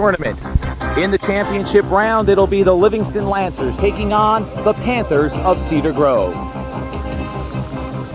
tournament. In the championship round, it'll be the Livingston Lancers taking on the Panthers of Cedar Grove.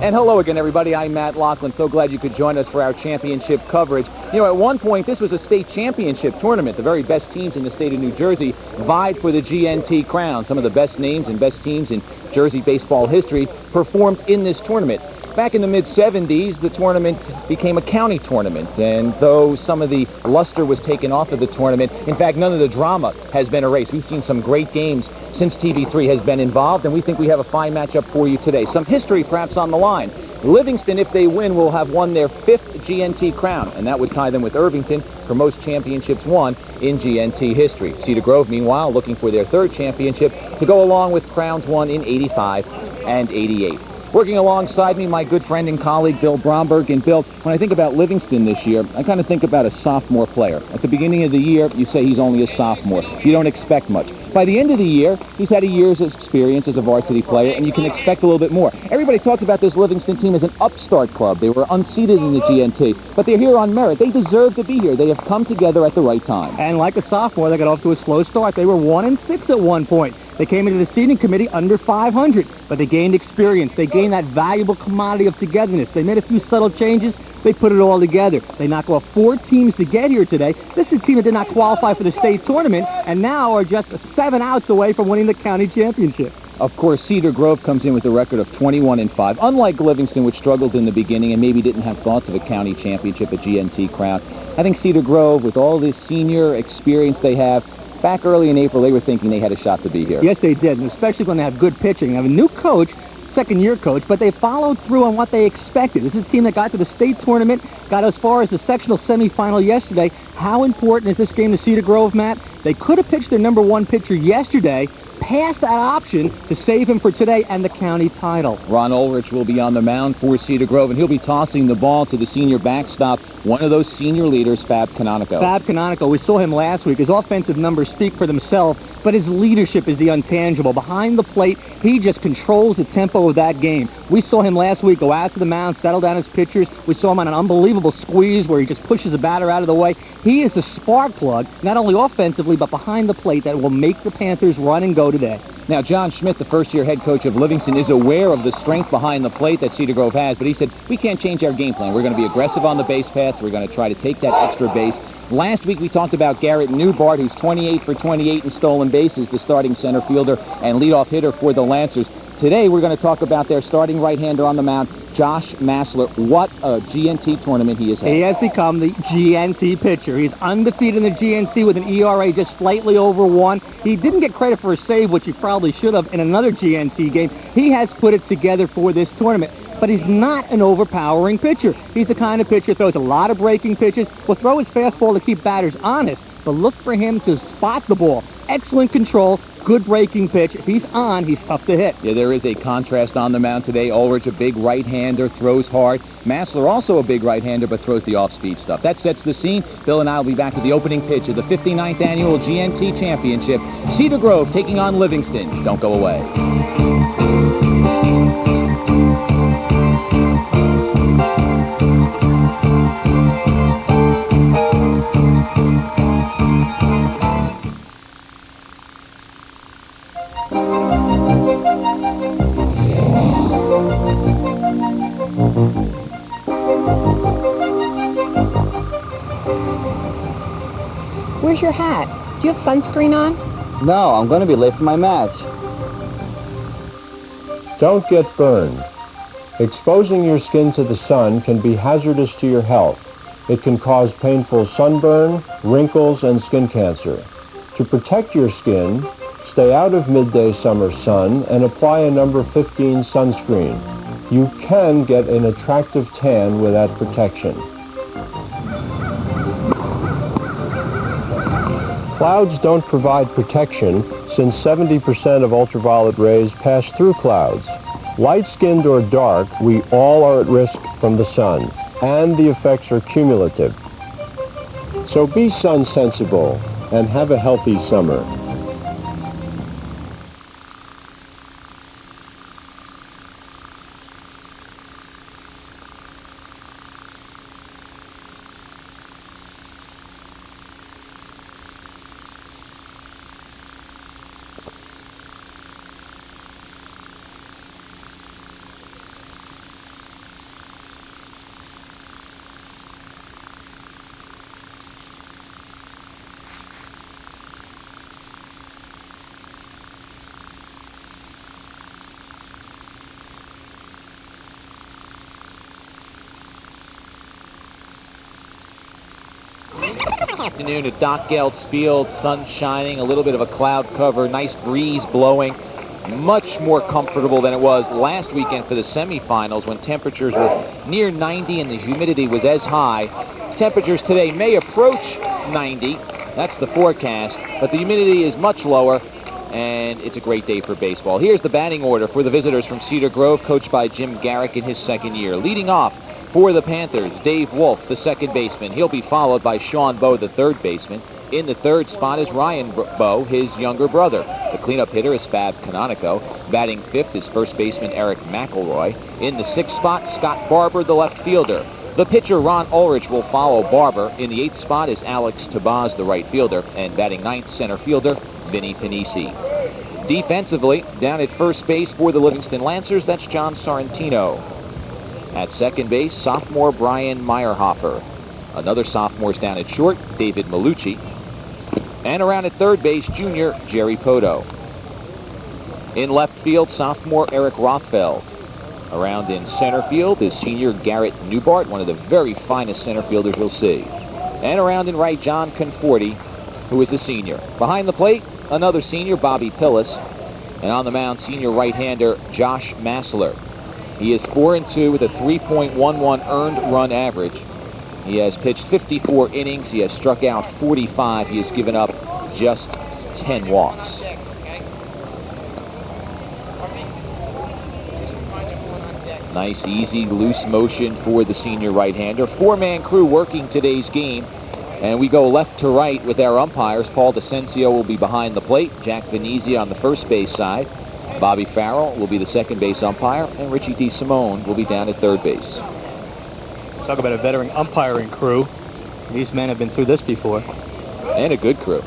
And hello again, everybody. I'm Matt Laughlin. So glad you could join us for our championship coverage. You know, at one point, this was a state championship tournament. The very best teams in the state of New Jersey vied for the GNT crown. Some of the best names and best teams in Jersey baseball history performed in this tournament. Back in the mid-'70s, the tournament became a county tournament, and though some of the luster was taken off of the tournament, in fact, none of the drama has been erased. We've seen some great games since TV3 has been involved, and we think we have a fine matchup for you today. Some history perhaps on the line. Livingston, if they win, will have won their 5th GNT crown, and that would tie them with Irvington for most championships won in GNT history. Cedar Grove, meanwhile, looking for their 3rd championship to go along with crowns won in '85 and '88. Working alongside me, my good friend and colleague, Bill Bromberg. And Bill, when I think about Livingston this year, I kind of think about a sophomore player. At the beginning of the year, you say he's only a sophomore. You don't expect much. By the end of the year, he's had a year's experience as a varsity player, and you can expect a little bit more. Everybody talks about this Livingston team as an upstart club. They were unseeded in the GNT, but they're here on merit. They deserve to be here. They have come together at the right time. And like a sophomore, they got off to a slow start. They were 1-6 at one point. They came into the seeding committee under 500, but they gained experience. They gained that valuable commodity of togetherness. They made a few subtle changes. They put it all together. They knocked off 4 teams to get here today. This is a team that did not qualify for the state tournament and now are just 7 outs away from winning the county championship. Of course, Cedar Grove comes in with a record of 21-5. Unlike Livingston, which struggled in the beginning and maybe didn't have thoughts of a county championship, a GNT crown, I think Cedar Grove, with all this senior experience they have, back early in April, they were thinking they had a shot to be here. Yes, they did, and especially when they have good pitching. They have a new coach, second-year coach, but they followed through on what they expected. This is a team that got to the state tournament, got as far as the sectional semifinal yesterday. How important is this game to Cedar Grove, Matt? They could have pitched their number 1 pitcher yesterday, passed that option to save him for today and the county title. Ron Ulrich will be on the mound for Cedar Grove, and he'll be tossing the ball to the senior backstop, one of those senior leaders, Fab Canonico. Fab Canonico, we saw him last week. His offensive numbers speak for themselves, but his leadership is the intangible. Behind the plate, he just controls the tempo of that game. We saw him last week go out to the mound, settle down his pitchers. We saw him on an unbelievable squeeze where he just pushes the batter out of the way. He is the spark plug, not only offensively, but behind the plate that will make the Panthers run and go today. Now, John Schmidt, the first-year head coach of Livingston, is aware of the strength behind the plate that Cedar Grove has, but he said, we can't change our game plan. We're going to be aggressive on the base paths. We're going to try to take that extra base. Last week, we talked about Garrett Newbart, who's 28 for 28 in stolen bases, the starting center fielder and leadoff hitter for the Lancers. Today, we're going to talk about their starting right-hander on the mound, Josh Massler. What a GNT tournament he has had. He has become the GNT pitcher. He's undefeated in the GNT with an ERA just slightly over 1. He didn't get credit for a save, which he probably should have in another GNT game. He has put it together for this tournament. But he's not an overpowering pitcher. He's the kind of pitcher who throws a lot of breaking pitches, will throw his fastball to keep batters honest, but look for him to spot the ball. Excellent control, good breaking pitch. If he's on, he's tough to hit. Yeah, there is a contrast on the mound today. Ulrich, a big right-hander, throws hard. Massler, also a big right-hander, but throws the off-speed stuff. That sets the scene. Bill and I will be back with the opening pitch of the 59th Annual GNT Championship. Cedar Grove taking on Livingston. Don't go away. Where's your hat? Do you have sunscreen on? No, I'm going to be late for my match. Don't get burned. Exposing your skin to the sun can be hazardous to your health. It can cause painful sunburn, wrinkles, and skin cancer. To protect your skin, stay out of midday summer sun and apply a number 15 sunscreen. You can get an attractive tan with that protection. Clouds don't provide protection since 70% of ultraviolet rays pass through clouds. Light-skinned or dark, we all are at risk from the sun, and the effects are cumulative. So be sun-sensible and have a healthy summer. Afternoon at Doc Geltz Field, sun shining, a little bit of a cloud cover, nice breeze blowing. Much more comfortable than it was last weekend for the semifinals when temperatures were near 90 and the humidity was as high. Temperatures today may approach 90. That's the forecast, but the humidity is much lower, and it's a great day for baseball. Here's the batting order for the visitors from Cedar Grove, coached by Jim Garrick in his second year. Leading off for the Panthers, Dave Wolf, the second baseman. He'll be followed by Sean Bowe, the third baseman. In the third spot is Ryan Bowe, his younger brother. The cleanup hitter is Fab Canonico. Batting fifth is first baseman Eric McElroy. In the sixth spot, Scott Barber, the left fielder. The pitcher, Ron Ulrich, will follow Barber. In the eighth spot is Alex Tabaz, the right fielder. And batting ninth, center fielder, Vinny Panisi. Defensively, down at first base for the Livingston Lancers, that's John Sorrentino. At second base, sophomore Brian Meyerhofer. Another sophomore's down at short, David Malucci. And around at third base, junior Jerry Poto. In left field, sophomore Eric Rothfeld. Around in center field is senior Garrett Newbart, one of the very finest center fielders you'll see. And around in right, John Conforti, who is a senior. Behind the plate, another senior, Bobby Pillis. And on the mound, senior right-hander Josh Massler. He is 4-2 with a 3.11 earned run average. He has pitched 54 innings. He has struck out 45. He has given up just 10 walks. Nice, easy, loose motion for the senior right-hander. Four-man crew working today's game. And we go left to right with our umpires. Paul DeCencio will be behind the plate. Jack Venezia on the first base side. Bobby Farrell will be the second base umpire. And Richie DeSimone will be down at third base. Talk about a veteran umpiring crew. These men have been through this before. And a good crew.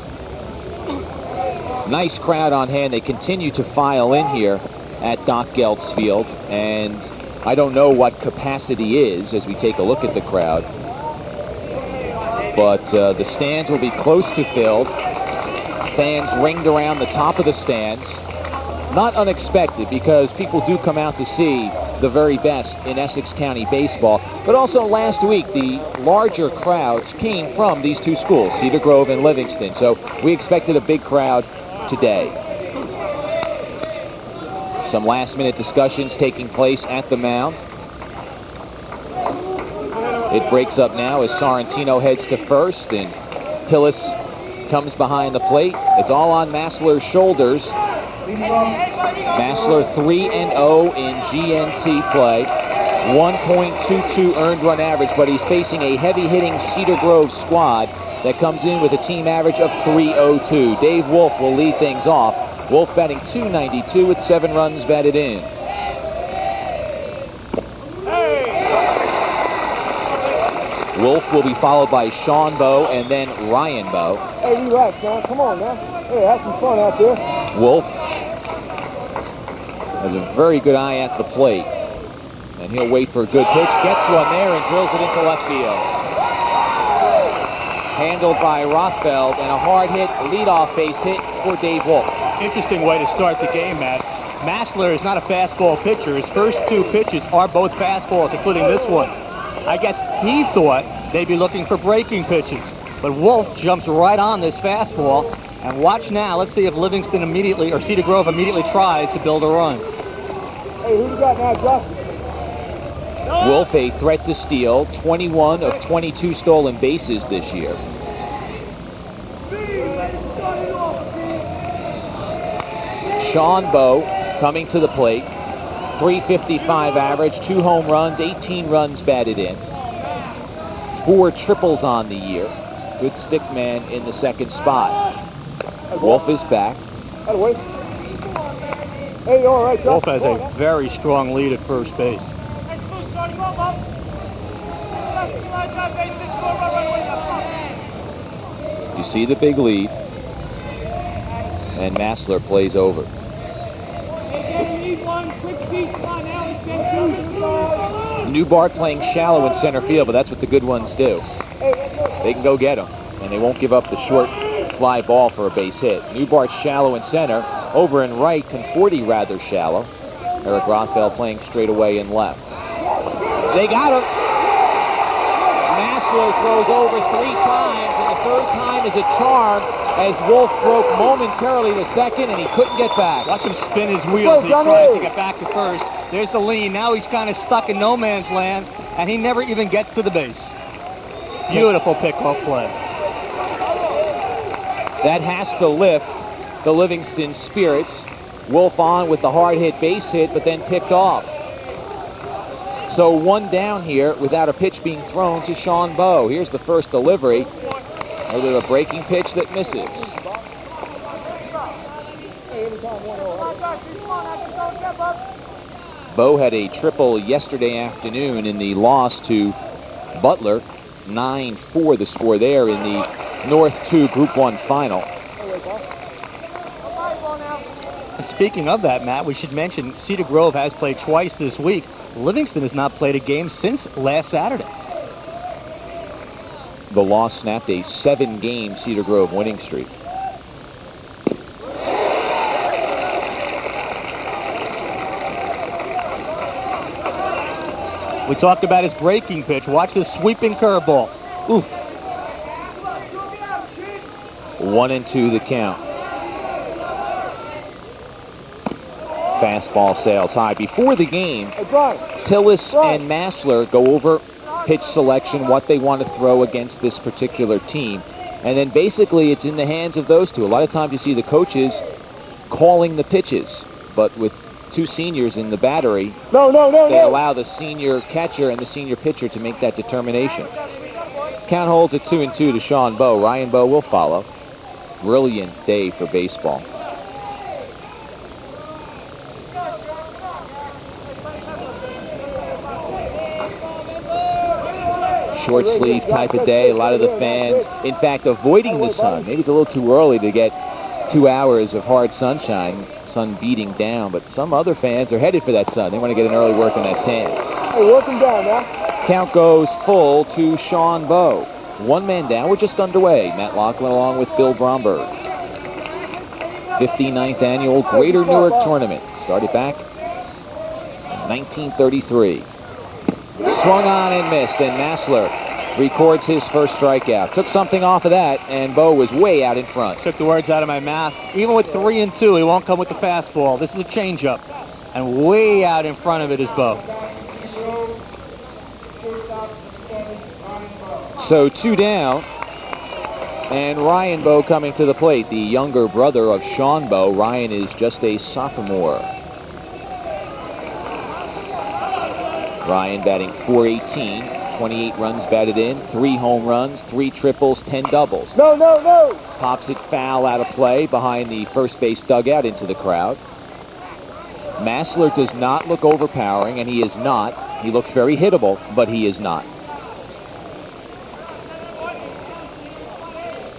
Nice crowd on hand. They continue to file in here at Doc Geltz Field. And I don't know what capacity is as we take a look at the crowd. But the stands will be close to filled. Fans ringed around the top of the stands. Not unexpected, because people do come out to see the very best in Essex County baseball. But also last week, the larger crowds came from these two schools, Cedar Grove and Livingston. So we expected a big crowd today. Some last-minute discussions taking place at the mound. It breaks up now as Sorrentino heads to first, and Pillis comes behind the plate. It's all on Massler's shoulders. Massler 3-0 in GNT play. 1.22 earned run average, but he's facing a heavy-hitting Cedar Grove squad that comes in with a team average of 302. Dave Wolf will lead things off. Wolf batting .292 with 7 runs batted in. Wolf will be followed by Sean Bowe and then Ryan Bowe. Hey, relax, man. Come on, man. Hey, have some fun out there. Wolf has a very good eye at the plate. And he'll wait for a good pitch. Gets one there and drills it into left field. Handled by Rothfeld, and a hard hit, leadoff base hit for Dave Wolf. Interesting way to start the game, Matt. Massler is not a fastball pitcher. His first two pitches are both fastballs, including this one. I guess he thought they'd be looking for breaking pitches. But Wolf jumps right on this fastball. And watch now. Let's see if Livingston immediately, or Cedar Grove immediately tries to build a run. Hey, who you got now, Justin? Wolf a threat to steal. 21 of 22 stolen bases this year. Sean Bowe coming to the plate. .355 average, 2 home runs, 18 runs batted in. 4 triples on the year. Good stick man in the second spot. Wolf is back. Hey, all right, Wolf has a very strong lead at first base. You see the big lead. And Massler plays over. Newbart playing shallow in center field, but that's what the good ones do. They can go get him, and they won't give up the short fly ball for a base hit. Newbart shallow in center. Over in right, Conforti rather shallow. Eric Rothfeld playing straight away in left. They got him. Massler throws over 3 times in the third time is a charm as Wolf broke momentarily to second, and he couldn't get back. Watch him spin his wheels. He tries to get back to first. There's the lean. Now he's kind of stuck in no man's land, and he never even gets to the base. Beautiful pickoff play. That has to lift the Livingston spirits. Wolf on with the hard hit base hit, but then picked off. So one down here without a pitch being thrown to Sean Bowe. Here's the first delivery. Over the breaking pitch that misses. Bowe had a triple yesterday afternoon in the loss to Butler. 9-4 the score there in the North 2 Group 1 final. And speaking of that, Matt, we should mention Cedar Grove has played twice this week. Livingston has not played a game since last Saturday. The loss snapped a 7-game Cedar Grove winning streak. We talked about his breaking pitch. Watch this sweeping curveball. Oof. 1-2 the count. Fastball sails high. Before the game, Pillis and Massler go over pitch selection, what they want to throw against this particular team. And then basically it's in the hands of those two. A lot of times you see the coaches calling the pitches, but with two seniors in the battery, they allow the senior catcher and the senior pitcher to make that determination. Count holds at 2-2 to Sean Bowe. Ryan Bowe will follow. Brilliant day for baseball. Short sleeve type of day. A lot of the fans, in fact, avoiding the sun. Maybe it's a little too early to get 2 hours of hard sunshine, sun beating down, but some other fans are headed for that sun. They want to get an early work on that tan. Hey, work him down now. Count goes full to Sean Bowe. One man down. We're just underway. Matt Lachlan along with Bill Bromberg. 59th annual Greater Newark Tournament. Started back in 1933. Swung on and missed, and Massler records his first strikeout. Took something off of that, and Bowe was way out in front. Took the words out of my mouth. Even with 3-2, he won't come with the fastball. This is a changeup, and way out in front of it is Bowe. So 2 down, and Ryan Bowe coming to the plate, the younger brother of Sean Bowe. Ryan is just a sophomore. Ryan batting .418, 28 runs batted in, 3 home runs, 3 triples, 10 doubles. No. Pops it foul out of play behind the first base dugout into the crowd. Massler does not look overpowering, and he is not. He looks very hittable, but he is not.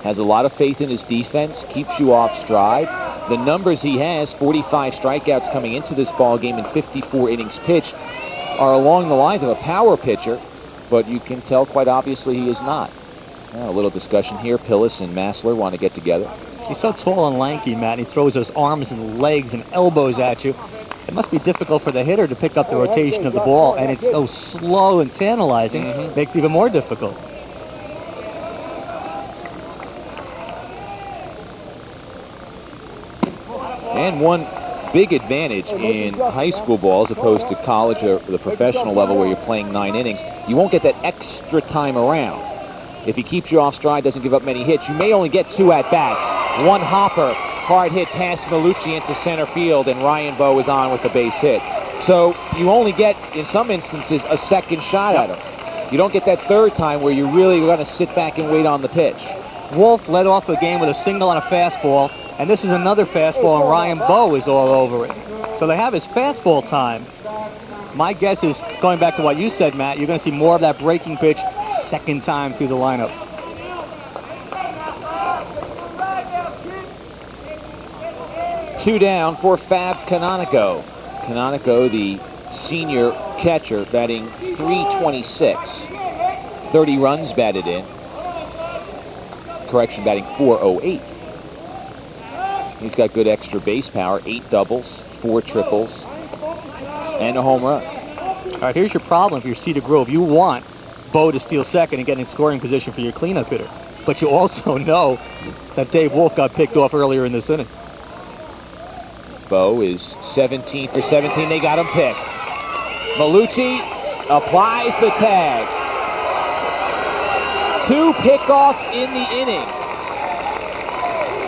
Has a lot of faith in his defense, keeps you off stride. The numbers he has, 45 strikeouts coming into this ball game and 54 innings pitched, are along the lines of a power pitcher, but you can tell quite obviously he is not. Now, a little discussion here. Pillis and Massler want to get together. He's so tall and lanky, Matt. He throws those arms and legs and elbows at you. It must be difficult for the hitter to pick up the rotation of the ball, and it's so slow and tantalizing, makes it even more difficult. And one big advantage in high school ball as opposed to college or the professional level where you're playing 9 innings, you won't get that extra time around. If he keeps you off stride, doesn't give up many hits, you may only get 2 at-bats. One hopper, hard hit past Malucci into center field, and Ryan Bowe is on with the base hit. So you only get, in some instances, a second shot at him. You don't get that third time where you're really going to sit back and wait on the pitch. Wolf led off the game with a single on a fastball, and this is another fastball, and Ryan Bowe is all over it. So they have his fastball time. My guess is, going back to what you said, Matt, you're going to see more of that breaking pitch second time through the lineup. Two down for Fab Canonico. Canonico, the senior catcher, batting .326. 30 runs batted in. Correction, batting .408. He's got good extra base power, 8 doubles, 4 triples, and a home run. All right, here's your problem if you're Cedar Grove. You want Bowe to steal second and get in scoring position for your cleanup hitter. but you also know that Dave Wolf got picked off earlier in this inning. Bo is 17 for 17. They got him picked. Malucci applies the tag. 2 pickoffs in the inning,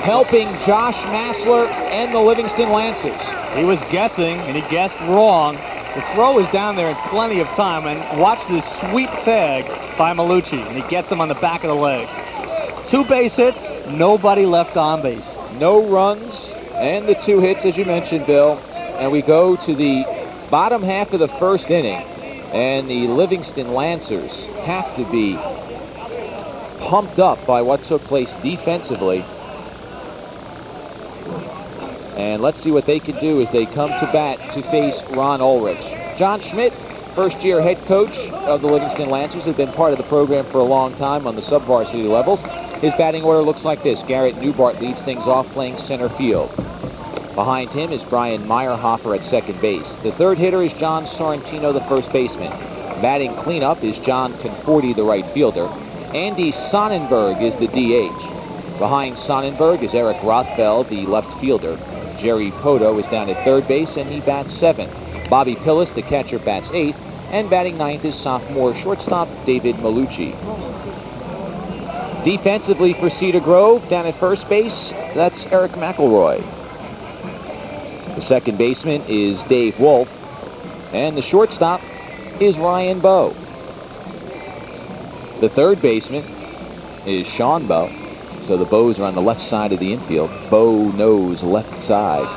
helping Josh Massler and the Livingston Lancers. He was guessing, and he guessed wrong. The throw is down there in plenty of time, and watch this sweep tag by Malucci, and he gets him on the back of the leg. 2 base hits, nobody left on base. No runs, and the 2 hits, as you mentioned, Bill. And we go to the bottom half of the first inning, and the Livingston Lancers have to be pumped up by what took place defensively. And let's see what they can do as they come to bat to face Ron Ulrich. John Schmidt, first-year head coach of the Livingston Lancers, has been part of the program for a long time on the sub-varsity levels. His batting order looks like this. Garrett Newbart leads things off playing center field. Behind him is Brian Meyerhofer at second base. The third hitter is John Sorrentino, the first baseman. Batting cleanup is John Conforti, the right fielder. Andy Sonnenberg is the DH. Behind Sonnenberg is Eric Rothfeld, the left fielder. Jerry Poto is down at third base, and he bats 7th. Bobby Pillis, the catcher, bats 8th. And batting 9th is sophomore shortstop David Malucci. Defensively for Cedar Grove, down at first base, that's Eric McElroy. The second baseman is Dave Wolf. And the shortstop is Ryan Bowe. The third baseman is Sean Bowe. So the Bows are on the left side of the infield. Bowe nose left side.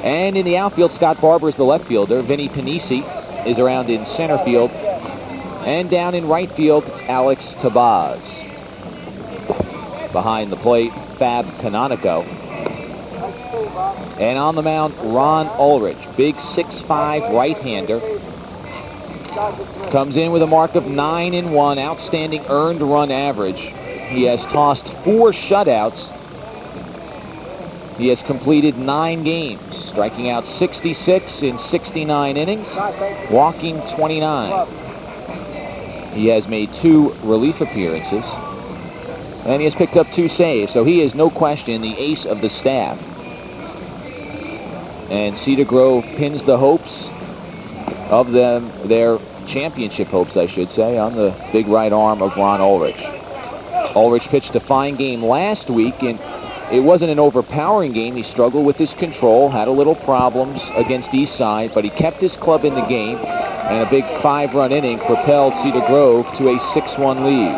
And in the outfield, Scott Barber is the left fielder. Vinny Panisi is around in center field. And down in right field, Alex Tabaz. Behind the plate, Fab Canonico. And on the mound, Ron Ulrich, big 6'5" right-hander. Comes in with a mark of 9-1, outstanding earned run average. He has tossed 4 shutouts. He has completed 9 games, striking out 66 in 69 innings, walking 29. He has made 2 relief appearances, and he has picked up 2 saves, so he is no question the ace of the staff. And Cedar Grove pins the hopes of them, their championship hopes, I should say, on the big right arm of Ron Ulrich. Ulrich pitched a fine game last week, and it wasn't an overpowering game. He struggled with his control, had a little problems against Eastside, but he kept his club in the game, and a big 5-run inning propelled Cedar Grove to a 6-1 lead.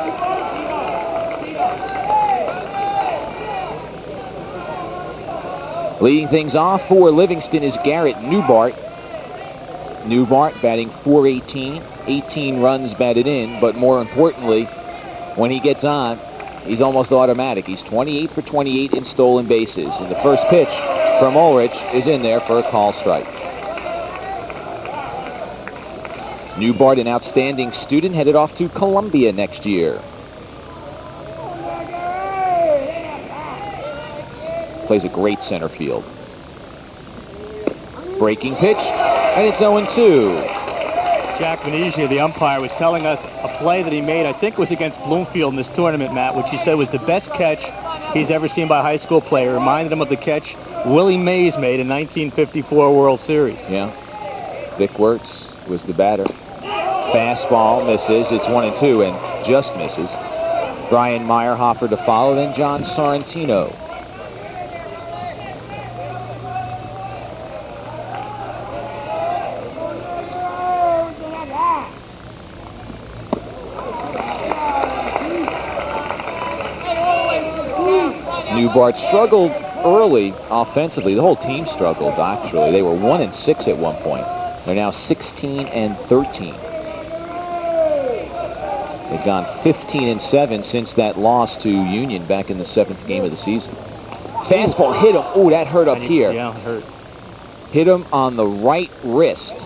Leading things off for Livingston is Garrett Newbart. Newbart batting .418, 18 runs batted in, but more importantly, when he gets on, he's almost automatic. He's 28 for 28 in stolen bases. And the first pitch from Ulrich is in there for a call strike. Newbart, an outstanding student, headed off to Columbia next year. Plays a great center field. Breaking pitch, and it's 0-2. Jack Venezia, the umpire, was telling us a play that he made, I think it was against Bloomfield in this tournament, Matt, which he said was the best catch he's ever seen by a high school player. Reminded him of the catch Willie Mays made in 1954 World Series. Yeah. Vic Wirtz was the batter. Fastball misses. It's 1-2 and just misses. Brian Meyerhofer to follow, then John Sorrentino. Newbart struggled early offensively. The whole team struggled, actually. They were 1-6 at one point. They're now 16-13. They've gone 15-7 since that loss to Union back in the 7th game of the season. Fastball hit him. Oh, that hurt up here. Yeah, it hurt. Hit him on the right wrist.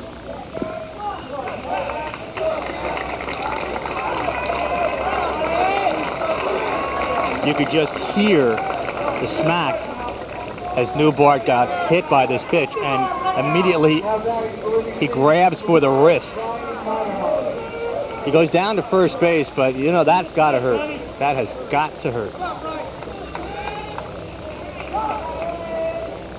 You could just hear the smack as Newbart got hit by this pitch, and immediately he grabs for the wrist. He goes down to first base, but you know that's got to hurt. That has got to hurt.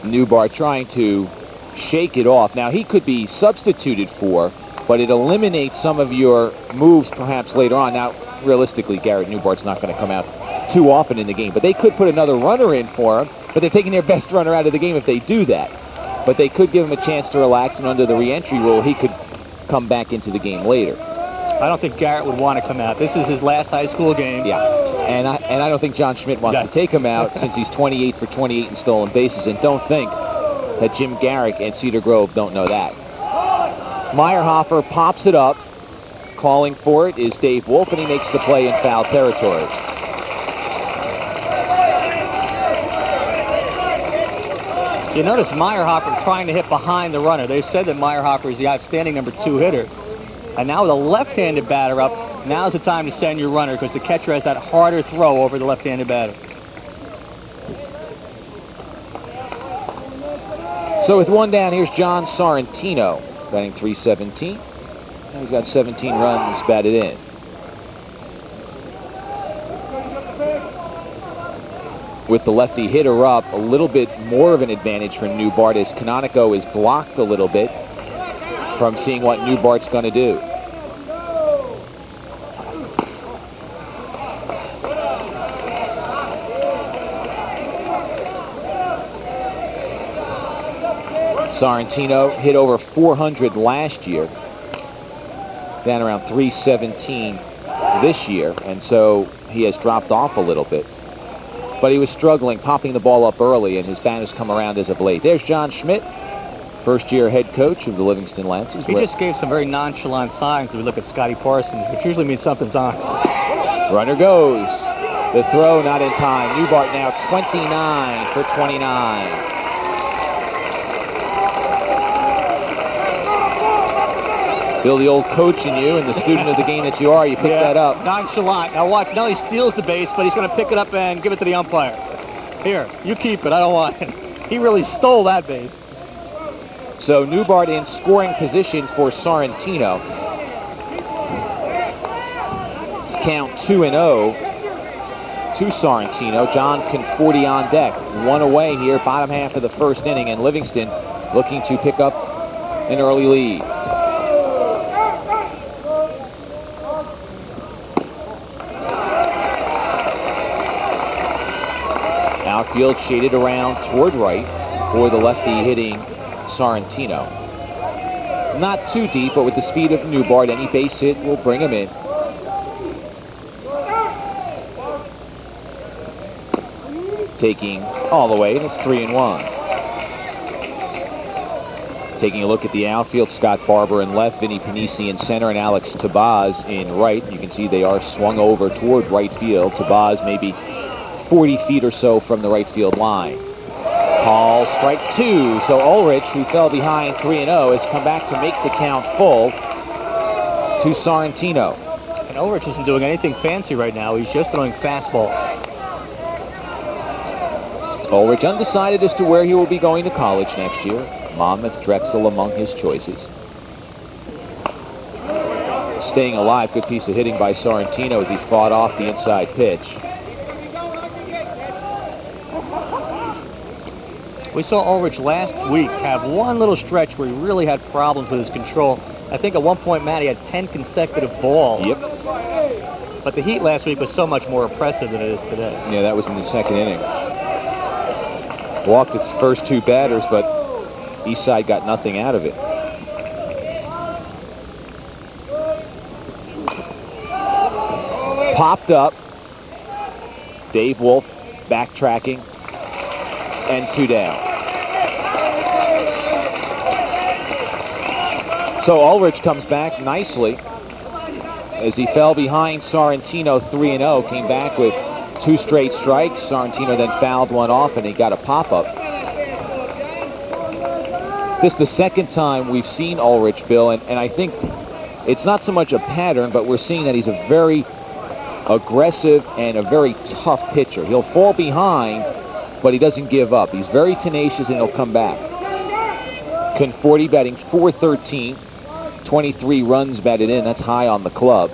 Newbar trying to shake it off. Now, he could be substituted for, but it eliminates some of your moves perhaps later on. Now, realistically, Garrett Newbart's not going to come out too often in the game, but they could put another runner in for him, but they're taking their best runner out of the game if they do that. But they could give him a chance to relax, and under the re-entry rule, he could come back into the game later. I don't think Garrett would want to come out. This is his last high school game. Yeah, and I don't think John Schmidt wants to take him out since he's 28 for 28 in stolen bases, and don't think that Jim Garrick and Cedar Grove don't know that. Meyerhofer pops it up. Calling for it is Dave Wolf, and he makes the play in foul territory. You notice Meyerhofer trying to hit behind the runner. They've said that Meyerhofer is the outstanding number 2 hitter. And now with a left-handed batter up, now's the time to send your runner because the catcher has that harder throw over the left-handed batter. So with one down, here's John Sorrentino, batting .317. He's got 17 runs batted in. With the lefty hitter up, a little bit more of an advantage for Newbart as Canonico is blocked a little bit from seeing what Newbart's going to do. Sorrentino hit over 400 last year, down around 317 this year, and so he has dropped off a little bit. But he was struggling, popping the ball up early, and his bat has come around as of late. There's John Schmidt, first-year head coach of the Livingston Lancers. He just gave some very nonchalant signs as we look at Scotty Parsons, which usually means something's on. Runner goes. The throw not in time. Newbart now 29 for 29. Bill, the old coach in you and the student of the game that you are, you picked that up. Nonchalant. Now watch, now he steals the base, but he's going to pick it up and give it to the umpire. Here, you keep it, I don't want it. He really stole that base. So Newbart in scoring position for Sorrentino. Count 2-0 to Sorrentino. John Conforti on deck. One away here, bottom half of the first inning, and Livingston looking to pick up an early lead. Outfield shaded around toward right for the lefty hitting Sorrentino. Not too deep, but with the speed of Newbart, any base hit will bring him in. Taking all the way, and it's 3-1. Taking a look at the outfield, Scott Barber in left, Vinny Panisi in center, and Alex Tabaz in right. You can see they are swung over toward right field. Tabaz maybe 40 feet or so from the right field line. Call strike 2. So Ulrich, who fell behind 3-0, has come back to make the count full to Sorrentino. And Ulrich isn't doing anything fancy right now. He's just throwing fastball. Ulrich undecided as to where he will be going to college next year. Monmouth, Drexel among his choices. Staying alive, good piece of hitting by Sorrentino as he fought off the inside pitch. We saw Ulrich last week have one little stretch where he really had problems with his control. I think at one point, Matt, he had 10 consecutive balls. Yep. But the heat last week was so much more oppressive than it is today. Yeah, that was in the second inning. Walked its first 2 batters, but Eastside got nothing out of it. Popped up. Dave Wolf backtracking. And 2 down. So Ulrich comes back nicely as he fell behind Sorrentino 3-0, came back with 2 straight strikes. Sorrentino then fouled one off and he got a pop-up. This is the second time we've seen Ulrich, Bill, and I think it's not so much a pattern, but we're seeing that he's a very aggressive and a very tough pitcher. He'll fall behind, but he doesn't give up. He's very tenacious and he'll come back. Conforti batting .413, 23 runs batted in. That's high on the club.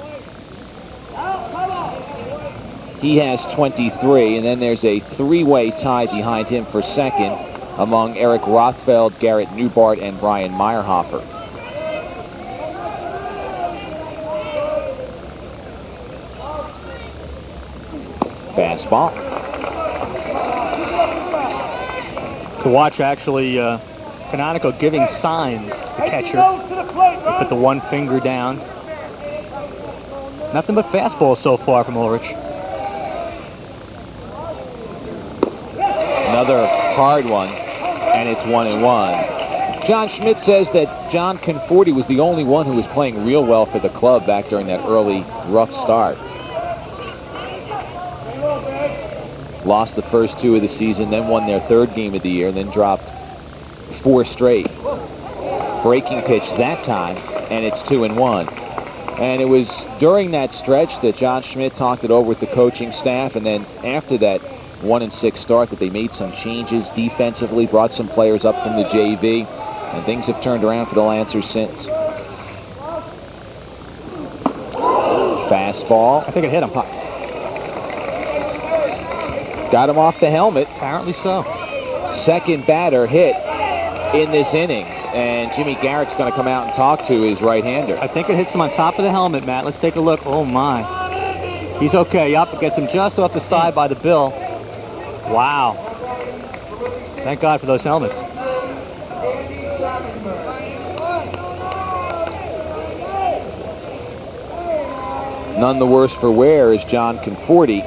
He has 23, and then there's a three-way tie behind him for second among Eric Rothfeld, Garrett Newbart, and Brian Meyerhofer. Fastball. To watch, actually, Canonico giving signs, the catcher. He put the one finger down. Nothing but fastballs so far from Ulrich. Another hard one, and it's 1-1. John Schmidt says that John Conforti was the only one who was playing real well for the club back during that early rough start. Lost the first two of the season, then won their third game of the year, then dropped 4 straight. Breaking pitch that time, and it's 2-1. And it was during that stretch that John Schmidt talked it over with the coaching staff, and then after that 1-6 start that they made some changes defensively, brought some players up from the JV, and things have turned around for the Lancers since. Fastball. I think it hit him. Got him off the helmet. Apparently so. Second batter hit in this inning, and Jimmy Garrick's going to come out and talk to his right-hander. I think it hits him on top of the helmet, Matt. Let's take a look. Oh, my. He's okay. Yup, it gets him just off the side by the bill. Wow. Thank God for those helmets. None the worse for wear is John Conforti.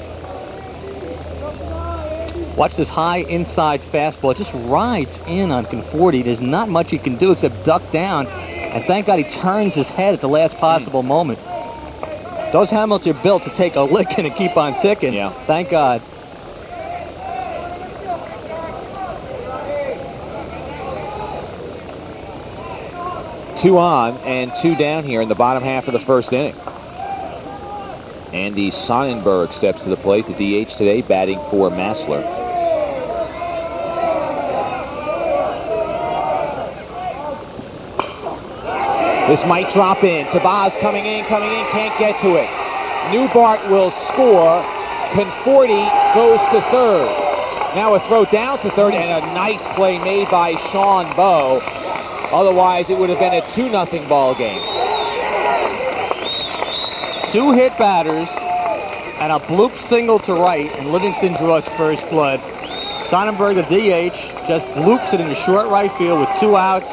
Watch this high inside fastball. It just rides in on Conforti. There's not much he can do except duck down. And thank God he turns his head at the last possible moment. Those helmets are built to take a licking and keep on ticking. Yeah. Thank God. Two on and two down here in the bottom half of the first inning. Andy Sonnenberg steps to the plate, the DH today, batting for Massler. This might drop in. Tabaz coming in, can't get to it. Newbart will score. Conforti goes to third. Now a throw down to third, and a nice play made by Sean Bowe. Otherwise, it would have been a 2-0 ball game. 2 hit batters and a bloop single to right, and Livingston draws first blood. Sonnenberg, the DH, just bloops it into short right field with 2 outs.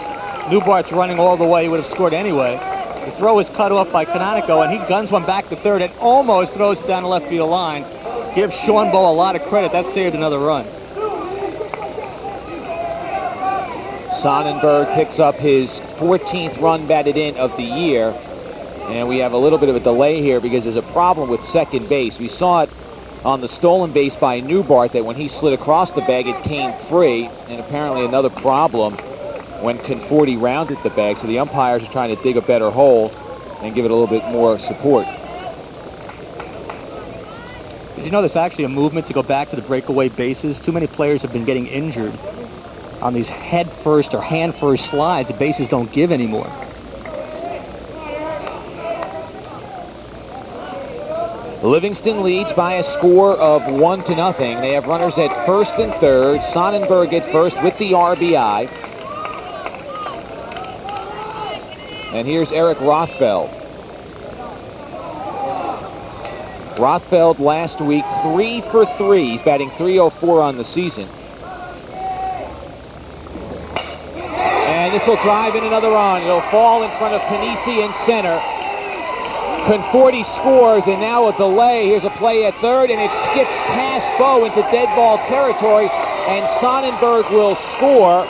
Newbart's running all the way. He would have scored anyway. The throw is cut off by Canonico, and he guns one back to third and almost throws it down the left field line. Give Sean Bowe a lot of credit. That saved another run. Sonnenberg picks up his 14th run batted in of the year. And we have a little bit of a delay here because there's a problem with second base. We saw it on the stolen base by Newbart that when he slid across the bag, it came free. And apparently another problem when Conforti rounded the bag. So the umpires are trying to dig a better hole and give it a little bit more support. Did you know there's actually a movement to go back to the breakaway bases? Too many players have been getting injured on these head first or hand first slides. The bases don't give anymore. Livingston leads by a score of 1-0. They have runners at first and third. Sonnenberg at first with the RBI. And here's Eric Rothfeld. Rothfeld last week 3 for 3. He's batting .304 on the season. And this will drive in another run. It'll fall in front of Panisi in center. Conforti scores, and now a delay. Here's a play at third, and it skips past Bowe into dead ball territory, and Sonnenberg will score.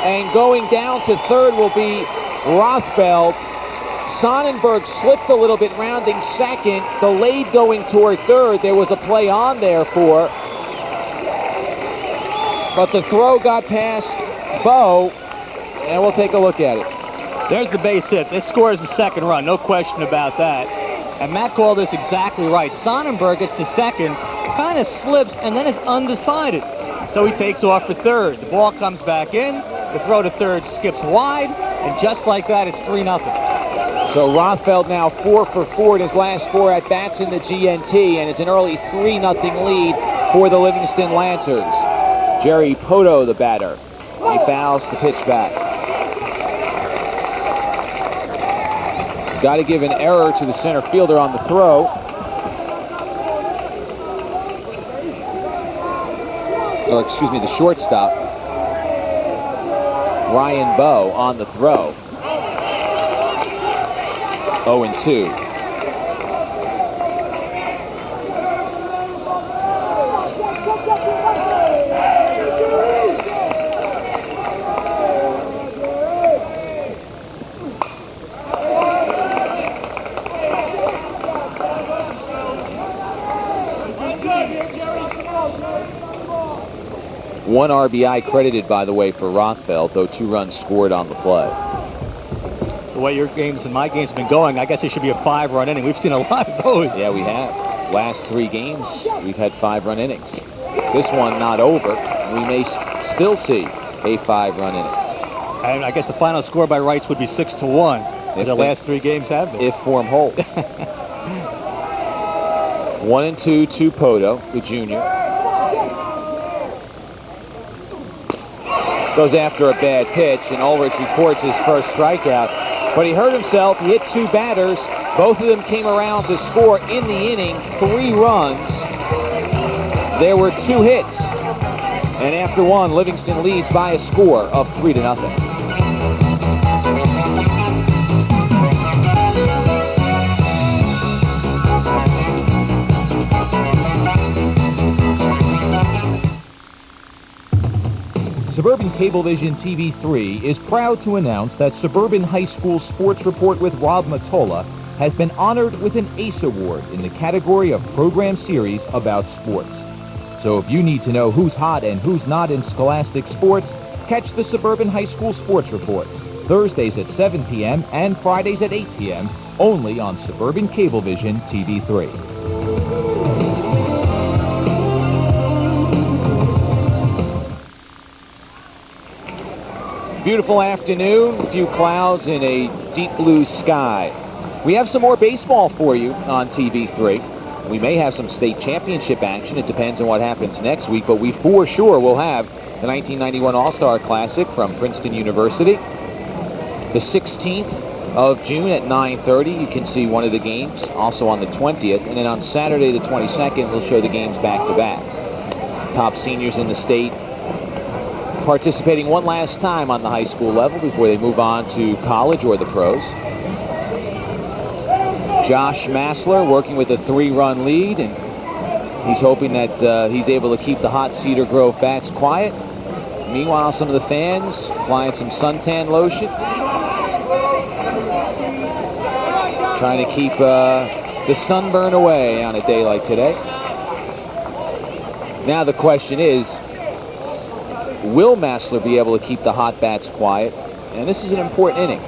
And going down to third will be Rothfeld. Sonnenberg slipped a little bit rounding second, delayed going toward third. There was a play on there for, but the throw got past Bowe, and we'll take a look at it. There's the base hit. This scores the second run, no question about that. And Matt called this exactly right. Sonnenberg gets to second, kind of slips, and then is undecided. So he takes off for third. The ball comes back in. The throw to third skips wide, and just like that, it's 3-0. So Rothfeld now 4 for 4 in his last 4 at-bats in the GNT, and it's an early 3-0 lead for the Livingston Lancers. Jerry Poto, the batter. He fouls the pitch back. Got to give an error to the center fielder on the throw. Or excuse me, the shortstop. Ryan Bowe on the throw. 0-2. One RBI credited, by the way, for Rothfeld, though 2 runs scored on the play. The way your games and my games have been going, I guess it should be a 5-run inning. We've seen a lot of those. Yeah, we have. Last 3 games, we've had 5-run innings. This one not over. We may still see a 5-run inning. And I guess the final score by rights would be 6-1. As the last 3 games have been. If form holds. 1-2 to Poto, the junior. Goes after a bad pitch, and Ulrich reports his first strikeout. But he hurt himself. He hit 2 batters. Both of them came around to score in the inning 3 runs. There were 2 hits. And after 1, Livingston leads by a score of 3-0. Suburban Cablevision TV3 is proud to announce that Suburban High School Sports Report with Rob Matola has been honored with an ACE Award in the category of program series about sports. So if you need to know who's hot and who's not in scholastic sports, catch the Suburban High School Sports Report, Thursdays at 7 p.m. and Fridays at 8 p.m., only on Suburban Cablevision TV3. Beautiful afternoon, a few clouds and a deep blue sky. We have some more baseball for you on TV3. We may have some state championship action. It depends on what happens next week, but we for sure will have the 1991 All-Star Classic from Princeton University. The 16th of June at 9:30, you can see one of the games, also on the 20th. And then on Saturday the 22nd, we'll show the games back-to-back. Top seniors in the state participating one last time on the high school level before they move on to college or the pros. Josh Massler working with a 3-run lead, and he's hoping that he's able to keep the hot Cedar Grove bats quiet. Meanwhile, some of the fans applying some suntan lotion, trying to keep the sunburn away on a day like today. Now the question is, will Massler be able to keep the hot bats quiet? And this is an important inning.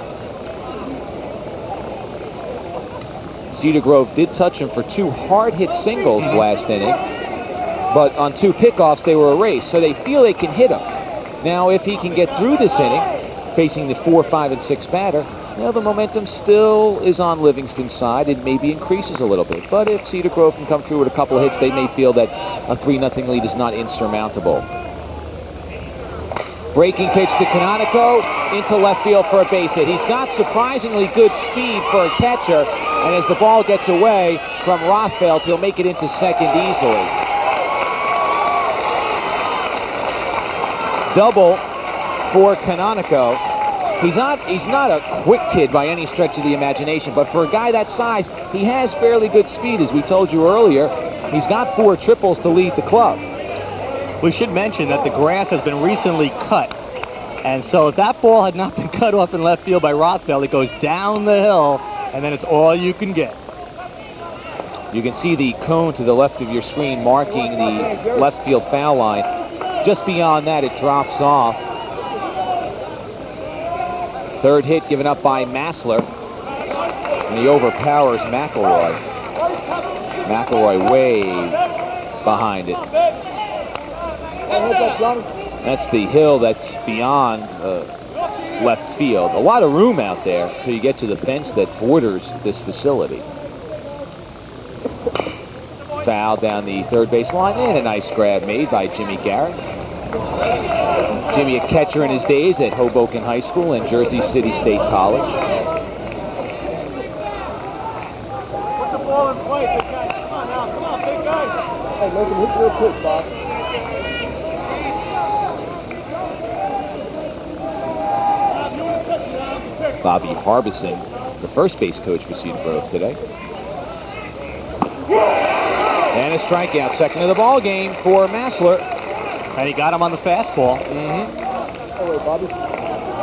Cedar Grove did touch him for 2 hard-hit singles last inning, but on 2 pickoffs they were erased, so they feel they can hit him. Now, if he can get through this inning, facing the 4, 5, and 6 batter, well, the momentum still is on Livingston's side. It maybe increases a little bit, but if Cedar Grove can come through with a couple of hits, they may feel that a 3-0 lead is not insurmountable. Breaking pitch to Canonico into left field for a base hit. He's got surprisingly good speed for a catcher, and as the ball gets away from Rothfeld, he'll make it into second easily. Double for Canonico. He's not a quick kid by any stretch of the imagination, but for a guy that size, he has fairly good speed, as we told you earlier. He's got 4 triples to lead the club. We should mention that the grass has been recently cut. And so if that ball had not been cut off in left field by Rothfeld, it goes down the hill, and then it's all you can get. You can see the cone to the left of your screen marking the left field foul line. Just beyond that, it drops off. Third hit given up by Massler, and he overpowers McElroy. McElroy way behind it. That's the hill that's beyond left field. A lot of room out there until you get to the fence that borders this facility. Foul down the third base line, and a nice grab made by Jimmy Garrett. Jimmy, a catcher in his days at Hoboken High School and Jersey City State College. Put the ball in play, big guy. Come on now. Come on, big guy. Hey, make him hit real quick, Bob. Bobby Harbison, the first base coach for Cedar Grove today. And a strikeout, second of the ball game for Massler. And he got him on the fastball. Oh, wait, Bobby.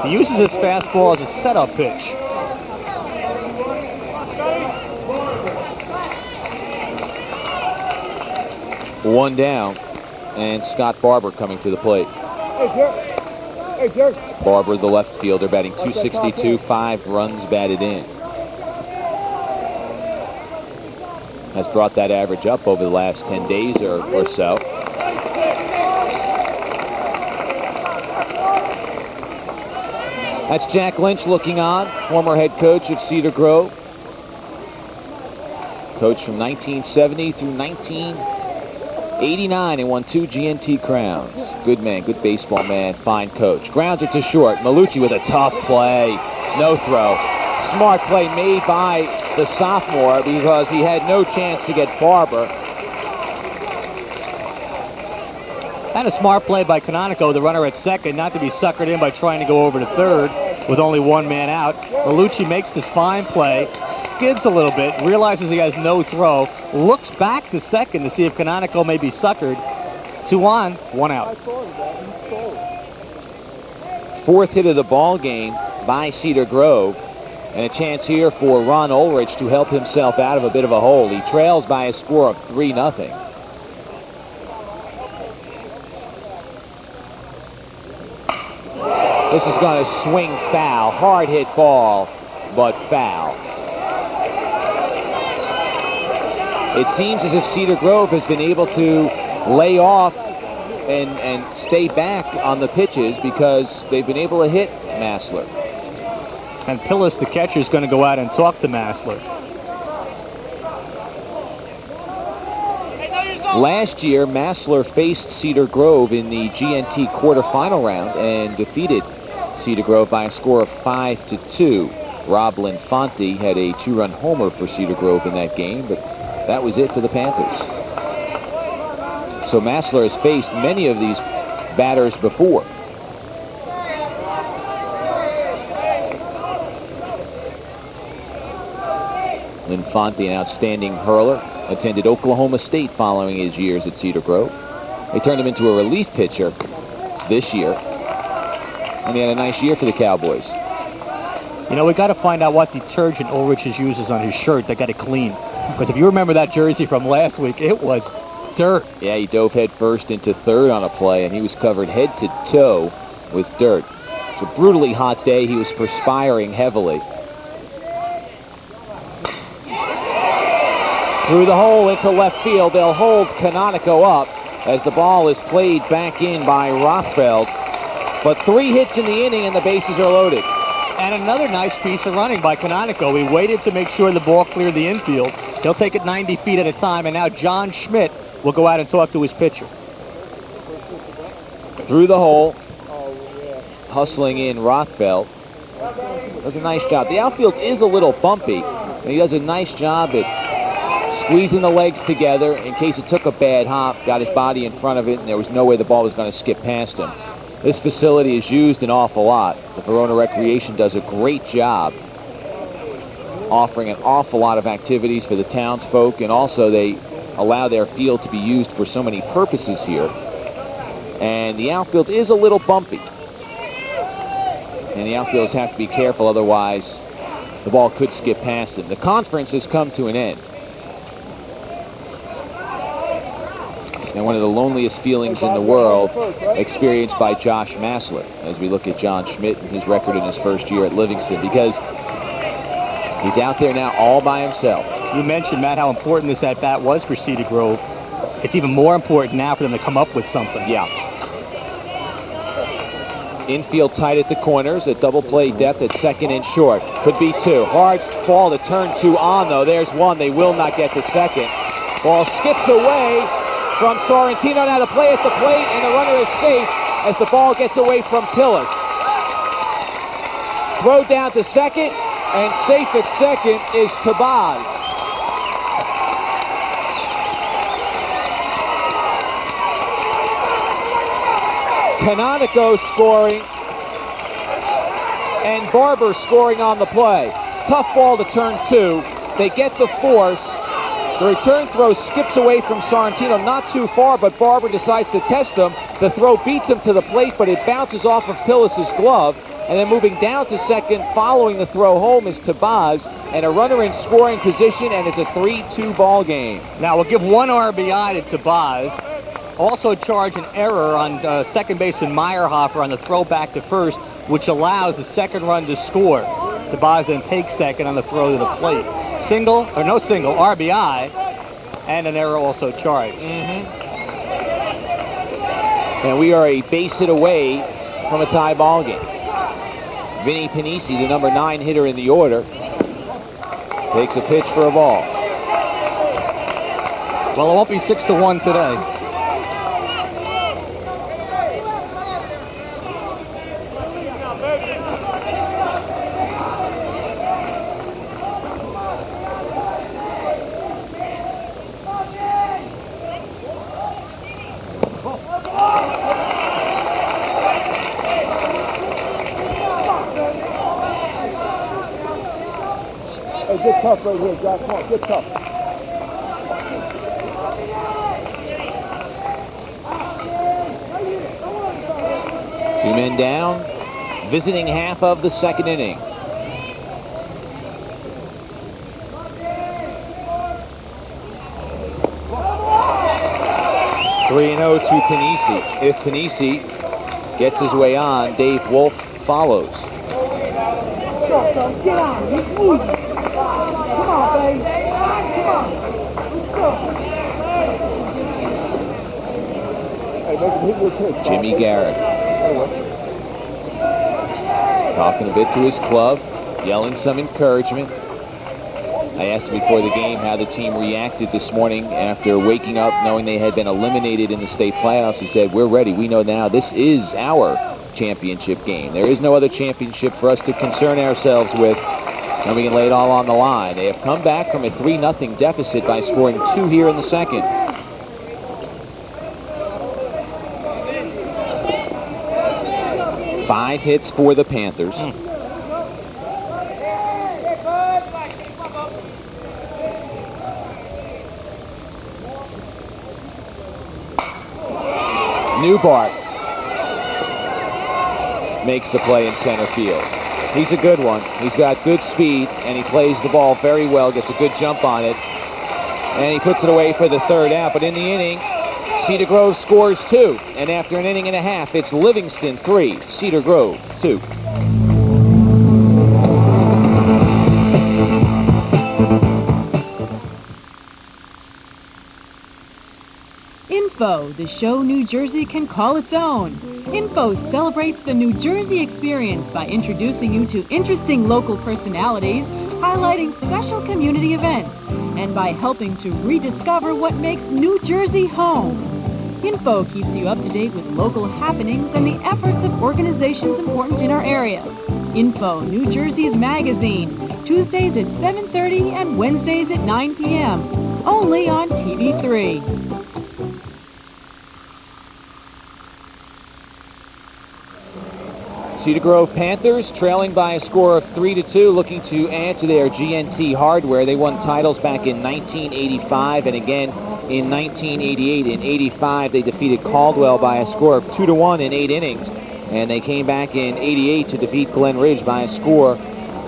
He uses his fastball as a setup pitch. One down, and Scott Barber coming to the plate. Hey, Jerk. Hey, Jerk. Barber, the left fielder, batting .262, 5 runs batted in. Has brought that average up over the last 10 days or so. That's Jack Lynch looking on, former head coach of Cedar Grove. Coach from 1970 through 1989 and won 2 GNT crowns. Good man, good baseball man, fine coach. Grounds it to short. Malucci with a tough play. No throw. Smart play made by the sophomore because he had no chance to get Barber. And a smart play by Canonico, the runner at second, not to be suckered in by trying to go over to third with only one man out. Malucci makes this fine play, skids a little bit, realizes he has no throw, looks back to second to see if Canonico may be suckered. 2 on, 1 out. Fourth hit of the ball game by Cedar Grove. And a chance here for Ron Ulrich to help himself out of a bit of a hole. He trails by a score of 3-0. This is going to swing foul. Hard hit ball, but foul. It seems as if Cedar Grove has been able to lay off and stay back on the pitches because they've been able to hit Massler. And Pillis, the catcher, is going to go out and talk to Massler. Last year, Massler faced Cedar Grove in the GNT quarterfinal round and defeated Cedar Grove by a score of 5-2. Rob Linfanti had a 2-run homer for Cedar Grove in that game, but that was it for the Panthers. So Massler has faced many of these batters before. Linfanti, an outstanding hurler, attended Oklahoma State following his years at Cedar Grove. They turned him into a relief pitcher this year, and he had a nice year for the Cowboys. You know, we got to find out what detergent Ulrich uses on his shirt that got it clean. Because if you remember that jersey from last week, it was dirt. Yeah, he dove head first into third on a play, and he was covered head to toe with dirt. It's a brutally hot day. He was perspiring heavily. Through the hole into left field, they'll hold Canonico up as the ball is played back in by Rothfeld. But 3 hits in the inning and the bases are loaded. And another nice piece of running by Canonico. He waited to make sure the ball cleared the infield. He'll take it 90 feet at a time, and now John Schmidt will go out and talk to his pitcher. Through the hole, hustling in Rothfeld. Does a nice job. The outfield is a little bumpy, and he does a nice job at squeezing the legs together in case it took a bad hop, got his body in front of it, and there was no way the ball was going to skip past him. This facility is used an awful lot. The Verona Recreation does a great job offering an awful lot of activities for the townsfolk, and also they allow their field to be used for so many purposes here. And the outfield is a little bumpy. And the outfielders have to be careful, otherwise the ball could skip past them. The conference has come to an end. And one of the loneliest feelings in the world experienced by Josh Massler as we look at John Schmidt and his record in his first year at Livingston, because he's out there now all by himself. You mentioned, Matt, how important this at-bat was for Cedar Grove. It's even more important now for them to come up with something. Yeah. Infield tight at the corners, at double play depth at second and short. Could be two. Hard ball to turn two on, though. There's one. They will not get the second. Ball skips away from Sorrentino. Now the play at the plate, and the runner is safe as the ball gets away from Pillis. Throw down to second, and safe at second is Tabaz. Canonico scoring, and Barber scoring on the play. Tough ball to turn two. They get the force. The return throw skips away from Sorrentino, not too far, but Barber decides to test him. The throw beats him to the plate, but it bounces off of Pillis' glove. And then moving down to second, following the throw home, is Tabaz, and a runner in scoring position, and it's a 3-2 ball game. Now we'll give one RBI to Tabaz. Also charge an error on second baseman Meyerhofer on the throw back to first, which allows the second run to score. Tabaz then takes second on the throw to the plate. Single, or no single, RBI, and an error also charged. And we are a base hit away from a tie ball game. Vinny Panisi, the number 9 hitter in the order, takes a pitch for a ball. Well, it won't be 6-1 today. Hey, get tough right here, Jack. Come on, get tough. Two men down, visiting half of the second inning. Three and 0 to Panisi. If Panisi gets his way on, Dave Wolf follows. Get on, he's moving. Come on, baby. Come on. Let's go. Hey, make him hit your pitch. Jimmy Garrett talking a bit to his club, yelling some encouragement. I asked him before the game how the team reacted this morning after waking up knowing they had been eliminated in the state playoffs. He said, we're ready. We know now this is our championship game. There is no other championship for us to concern ourselves with, and we can lay it all on the line. They have come back from a 3-0 deficit by scoring 2 here in the second. Five hits for the Panthers. Newbart makes the play in center field. He's a good one. He's got good speed, and he plays the ball very well, gets a good jump on it, and he puts it away for the third out. But in the inning, Cedar Grove scores 2, and after an inning and a half, it's Livingston 3, Cedar Grove 2. Info, the show New Jersey can call its own. Info celebrates the New Jersey experience by introducing you to interesting local personalities, highlighting special community events, and by helping to rediscover what makes New Jersey home. Info keeps you up to date with local happenings and the efforts of organizations important in our area. Info, New Jersey's magazine, Tuesdays at 7:30 and Wednesdays at 9 p.m. Only on TV3. Cedar Grove Panthers trailing by a score of 3-2, looking to add to their GNT hardware. They won titles back in 1985 and again in 1988. In 85, they defeated Caldwell by a score of 2-1 in 8 innings, and they came back in 88 to defeat Glen Ridge by a score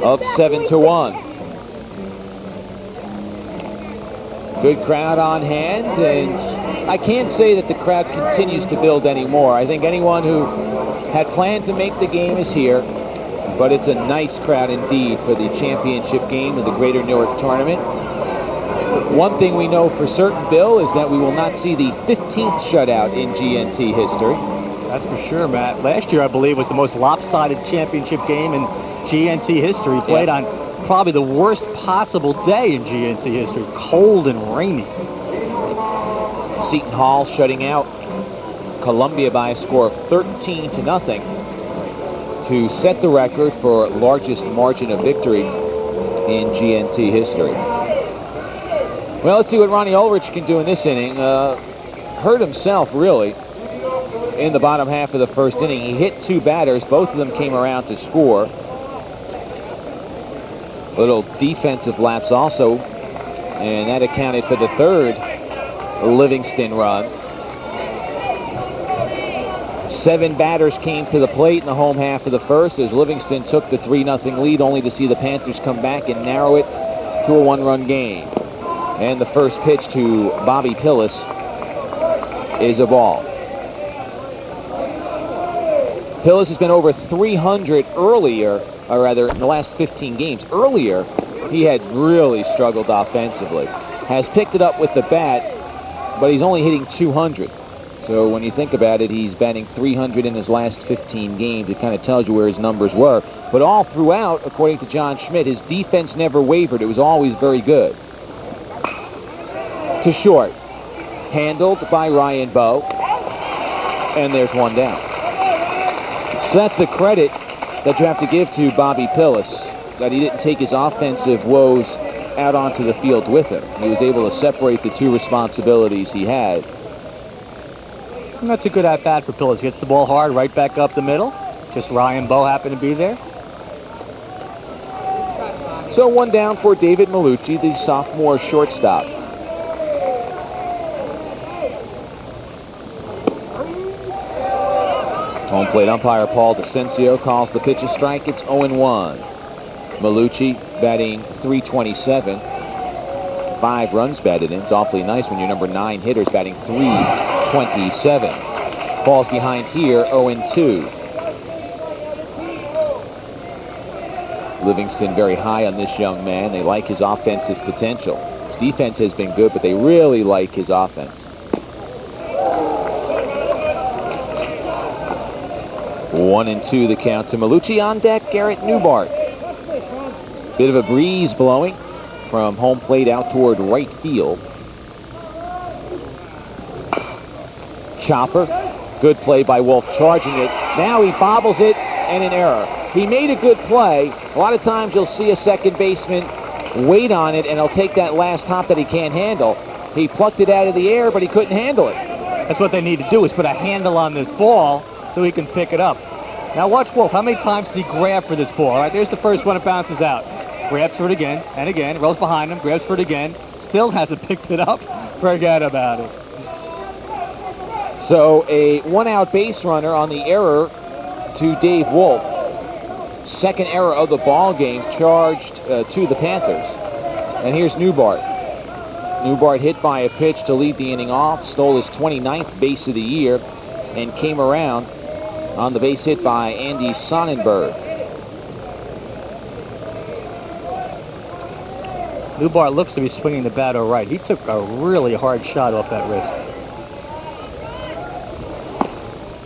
of 7-1. Good crowd on hand, and I can't say that the crowd continues to build anymore. I think anyone who had planned to make the game is here, but it's a nice crowd indeed for the championship game of the Greater Newark Tournament. One thing we know for certain, Bill, is that we will not see the 15th shutout in GNT history. That's for sure, Matt. Last year, I believe, was the most lopsided championship game in GNC history. Played on probably the worst possible day in GNC history. Cold and rainy. Seton Hall shutting out Columbia by a score of 13-0 to set the record for largest margin of victory in GNT history. Well, let's see what Ronnie Ulrich can do in this inning. Hurt himself, really, in the bottom half of the first inning. He hit 2 batters. Both of them came around to score. Little defensive lapse also, and that accounted for the 3rd Livingston run. 7 batters came to the plate in the home half of the first as Livingston took the 3-0 lead, only to see the Panthers come back and narrow it to a 1-run game. And the first pitch to Bobby Pillis is a ball. Pillis has been over 300 earlier, or rather in the last 15 games. Earlier, he had really struggled offensively. Has picked it up with the bat, but he's only hitting 200. So when you think about it, he's batting 300 in his last 15 games. It kind of tells you where his numbers were. But all throughout, according to John Schmidt, his defense never wavered. It was always very good. To short. Handled by Ryan Bowe. And there's one down. So that's the credit that you have to give to Bobby Pillis, that he didn't take his offensive woes out onto the field with him. He was able to separate the 2 responsibilities he had. And that's a good at-bat for Pillis. Gets the ball hard right back up the middle. Just Ryan Bowe happened to be there. So 1 down for David Malucci, the sophomore shortstop. Home plate umpire Paul DeCencio calls the pitch a strike. It's 0-1. Malucci batting .327. 5 runs batted in. It's awfully nice when your number 9 hitter's batting .327. Falls behind here, 0-2. Livingston very high on this young man. They like his offensive potential. His defense has been good, but they really like his offense. 1-2 the count to Malucci. On deck, Garrett Newbart. Bit of a breeze blowing from home plate out toward right field. Chopper. Good play by Wolf, charging it. Now he bobbles it, and an error. He made a good play. A lot of times you'll see a second baseman wait on it, and he'll take that last hop that he can't handle. He plucked it out of the air, but he couldn't handle it. That's what they need to do, is put a handle on this ball so he can pick it up. Now watch Wolf. How many times does he grab for this ball? All right, there's the first one. It bounces out. Grabs for it again and again. Rolls behind him. Grabs for it again. Still hasn't picked it up. Forget about it. So a 1-out base runner on the error to Dave Wolf. Second error of the ball game charged to the Panthers. And here's Newbart. Newbart hit by a pitch to lead the inning off. Stole his 29th base of the year and came around on the base hit by Andy Sonnenberg. Newbart looks to be swinging the bat all right. He took a really hard shot off that wrist.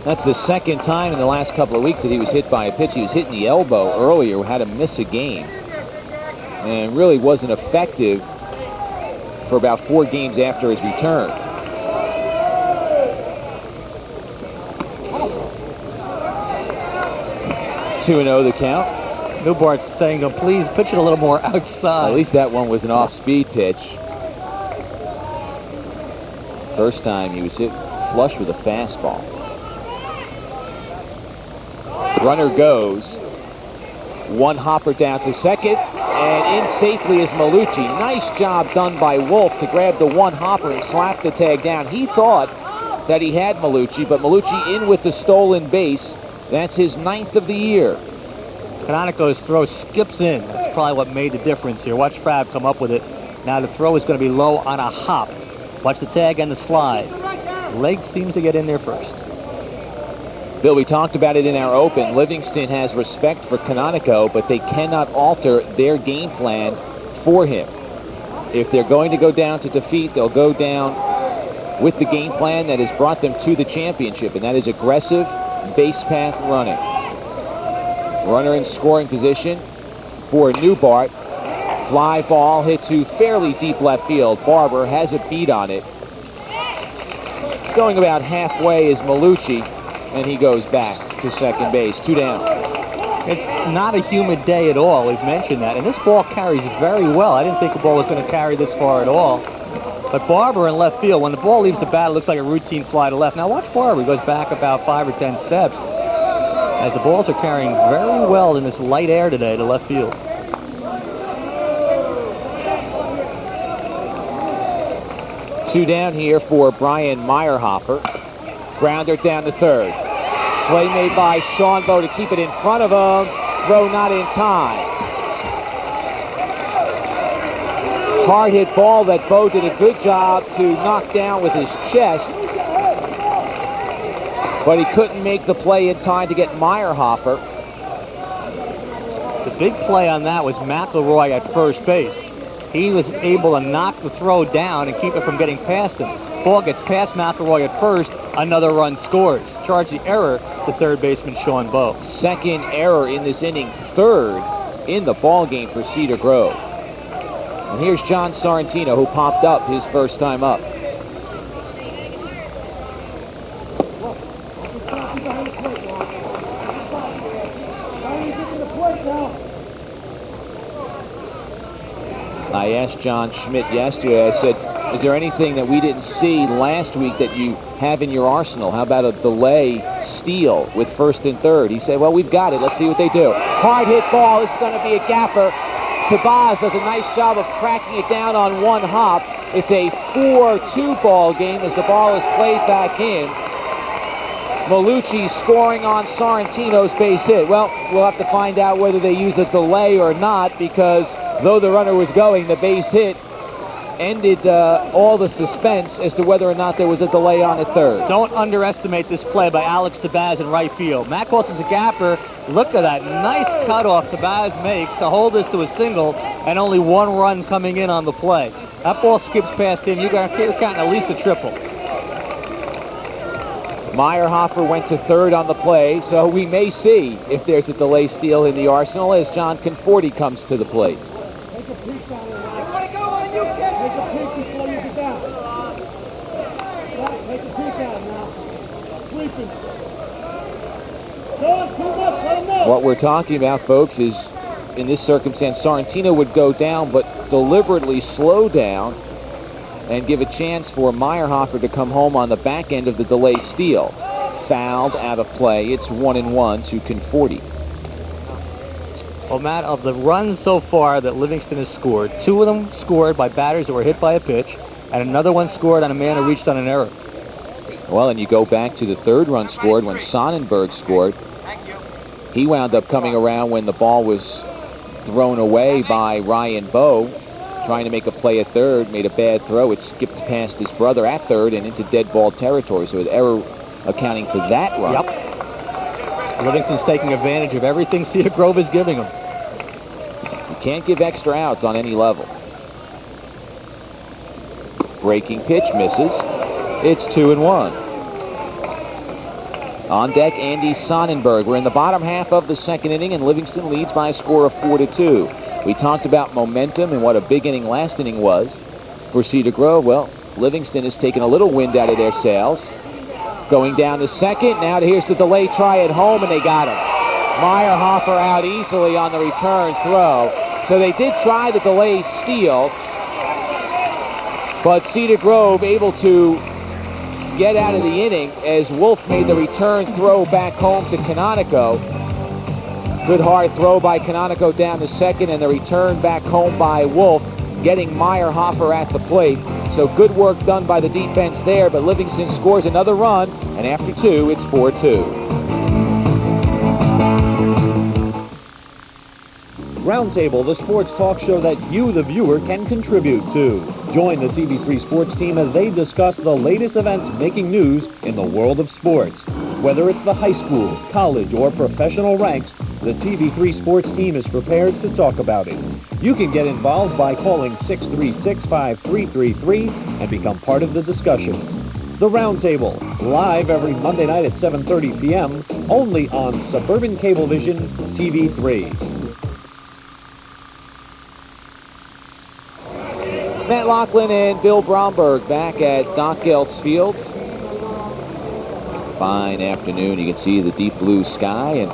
That's the second time in the last couple of weeks that he was hit by a pitch. He was hitting the elbow earlier, had to miss a game, and really wasn't effective for about 4 games after his return. Two and 0 the count. Newbart's saying, oh, please pitch it a little more outside. At least that one was an off-speed pitch. First time he was hit flush with a fastball. Runner goes. 1 hopper down to second, and in safely is Malucci. Nice job done by Wolf to grab the 1 hopper and slap the tag down. He thought that he had Malucci, but Malucci in with the stolen base. That's his 9th of the year. Canonico's throw skips in. That's probably what made the difference here. Watch Fab come up with it. Now the throw is going to be low on a hop. Watch the tag and the slide. Leg seems to get in there first. Bill, we talked about it in our open. Livingston has respect for Canonico, but they cannot alter their game plan for him. If they're going to go down to defeat, they'll go down with the game plan that has brought them to the championship, and that is aggressive base path running. Runner in scoring position for Newbart. Fly ball hit to fairly deep left field. Barber has a beat on it. Going about halfway is Malucci, and he goes back to second base. 2 down. It's not a humid day at all. We've mentioned that. And this ball carries very well. I didn't think the ball was going to carry this far at all. But Barber in left field, when the ball leaves the bat, it looks like a routine fly to left. Now watch Barber. He goes back about 5 or 10 steps as the balls are carrying very well in this light air today to left field. Two down here for Brian Meyerhofer. Grounder down to third. Play made by Sean Bowe to keep it in front of him. Throw not in time. Hard hit ball that Bowe did a good job to knock down with his chest. But he couldn't make the play in time to get Meyerhofer. The big play on that was McElroy at first base. He was able to knock the throw down and keep it from getting past him. Ball gets past McElroy at first, another run scores. Charge the error to third baseman Sean Bowe. Second error in this inning, third in the ball game for Cedar Grove. And here's John Sorrentino, who popped up his first time up. I asked John Schmidt yesterday, I said, is there anything that we didn't see last week that you have in your arsenal? How about a delay steal with first and third? He said, well, we've got it. Let's see what they do. Hard hit ball. This is going to be a gapper. Tabaz does a nice job of tracking it down on one hop. It's a 4-2 ball game as the ball is played back in. Malucci scoring on Sorrentino's base hit. Well, we'll have to find out whether they use a delay or not, because though the runner was going, the base hit ended all the suspense as to whether or not there was a delay on the third. Don't underestimate this play by Alex Tabaz in right field. Matt Wilson's a gapper. Look at that nice cutoff Tabaz makes to hold this to a single, and only one run coming in on the play. That ball skips past him. You're counting at least a triple. Meyerhofer went to third on the play, so we may see if there's a delay steal in the arsenal as John Conforti comes to the plate. Take a peek down there. Take a peek before you get down. Take a peek at him now. Sweeping. Going too much, let him know. What we're talking about, folks, is in this circumstance, Sorrentino would go down, but deliberately slow down and give a chance for Meyerhofer to come home on the back end of the delay steal. Fouled out of play. It's 1-1 to Conforti. Well, Matt, of the runs so far that Livingston has scored, 2 of them scored by batters that were hit by a pitch, and another one scored on a man who reached on an error. Well, and you go back to the third run scored when Sonnenberg scored. He wound up coming around when the ball was thrown away by Ryan Bowe, trying to make a play at third, made a bad throw. It skipped past his brother at third and into dead ball territory, so an error accounting for that run. Yep. Livingston's taking advantage of everything Cedar Grove is giving them. You can't give extra outs on any level. Breaking pitch misses. It's 2-1. On deck, Andy Sonnenberg. We're in the bottom half of the second inning, and Livingston leads by a score of 4-2. We talked about momentum and what a big inning last inning was for Cedar Grove. Well, Livingston has taken a little wind out of their sails. Going down to second. Now here's the delay try at home, and they got him. Meyerhofer out easily on the return throw. So they did try the delay steal, but Cedar Grove able to get out of the inning as Wolf made the return throw back home to Canonico. Good hard throw by Canonico down to second, and the return back home by Wolf, getting Meyerhofer at the plate. So good work done by the defense there, but Livingston scores another run, and after 2, it's 4-2. Roundtable, the sports talk show that you, the viewer, can contribute to. Join the TV3 Sports team as they discuss the latest events making news in the world of sports. Whether it's the high school, college, or professional ranks, the TV3 Sports team is prepared to talk about it. You can get involved by calling 636-5333 and become part of the discussion. The Roundtable, live every Monday night at 7:30 p.m., only on Suburban Cablevision TV3. Matt Loughlin and Bill Bromberg back at Doc Geltz Field. Fine afternoon. You can see the deep blue sky, and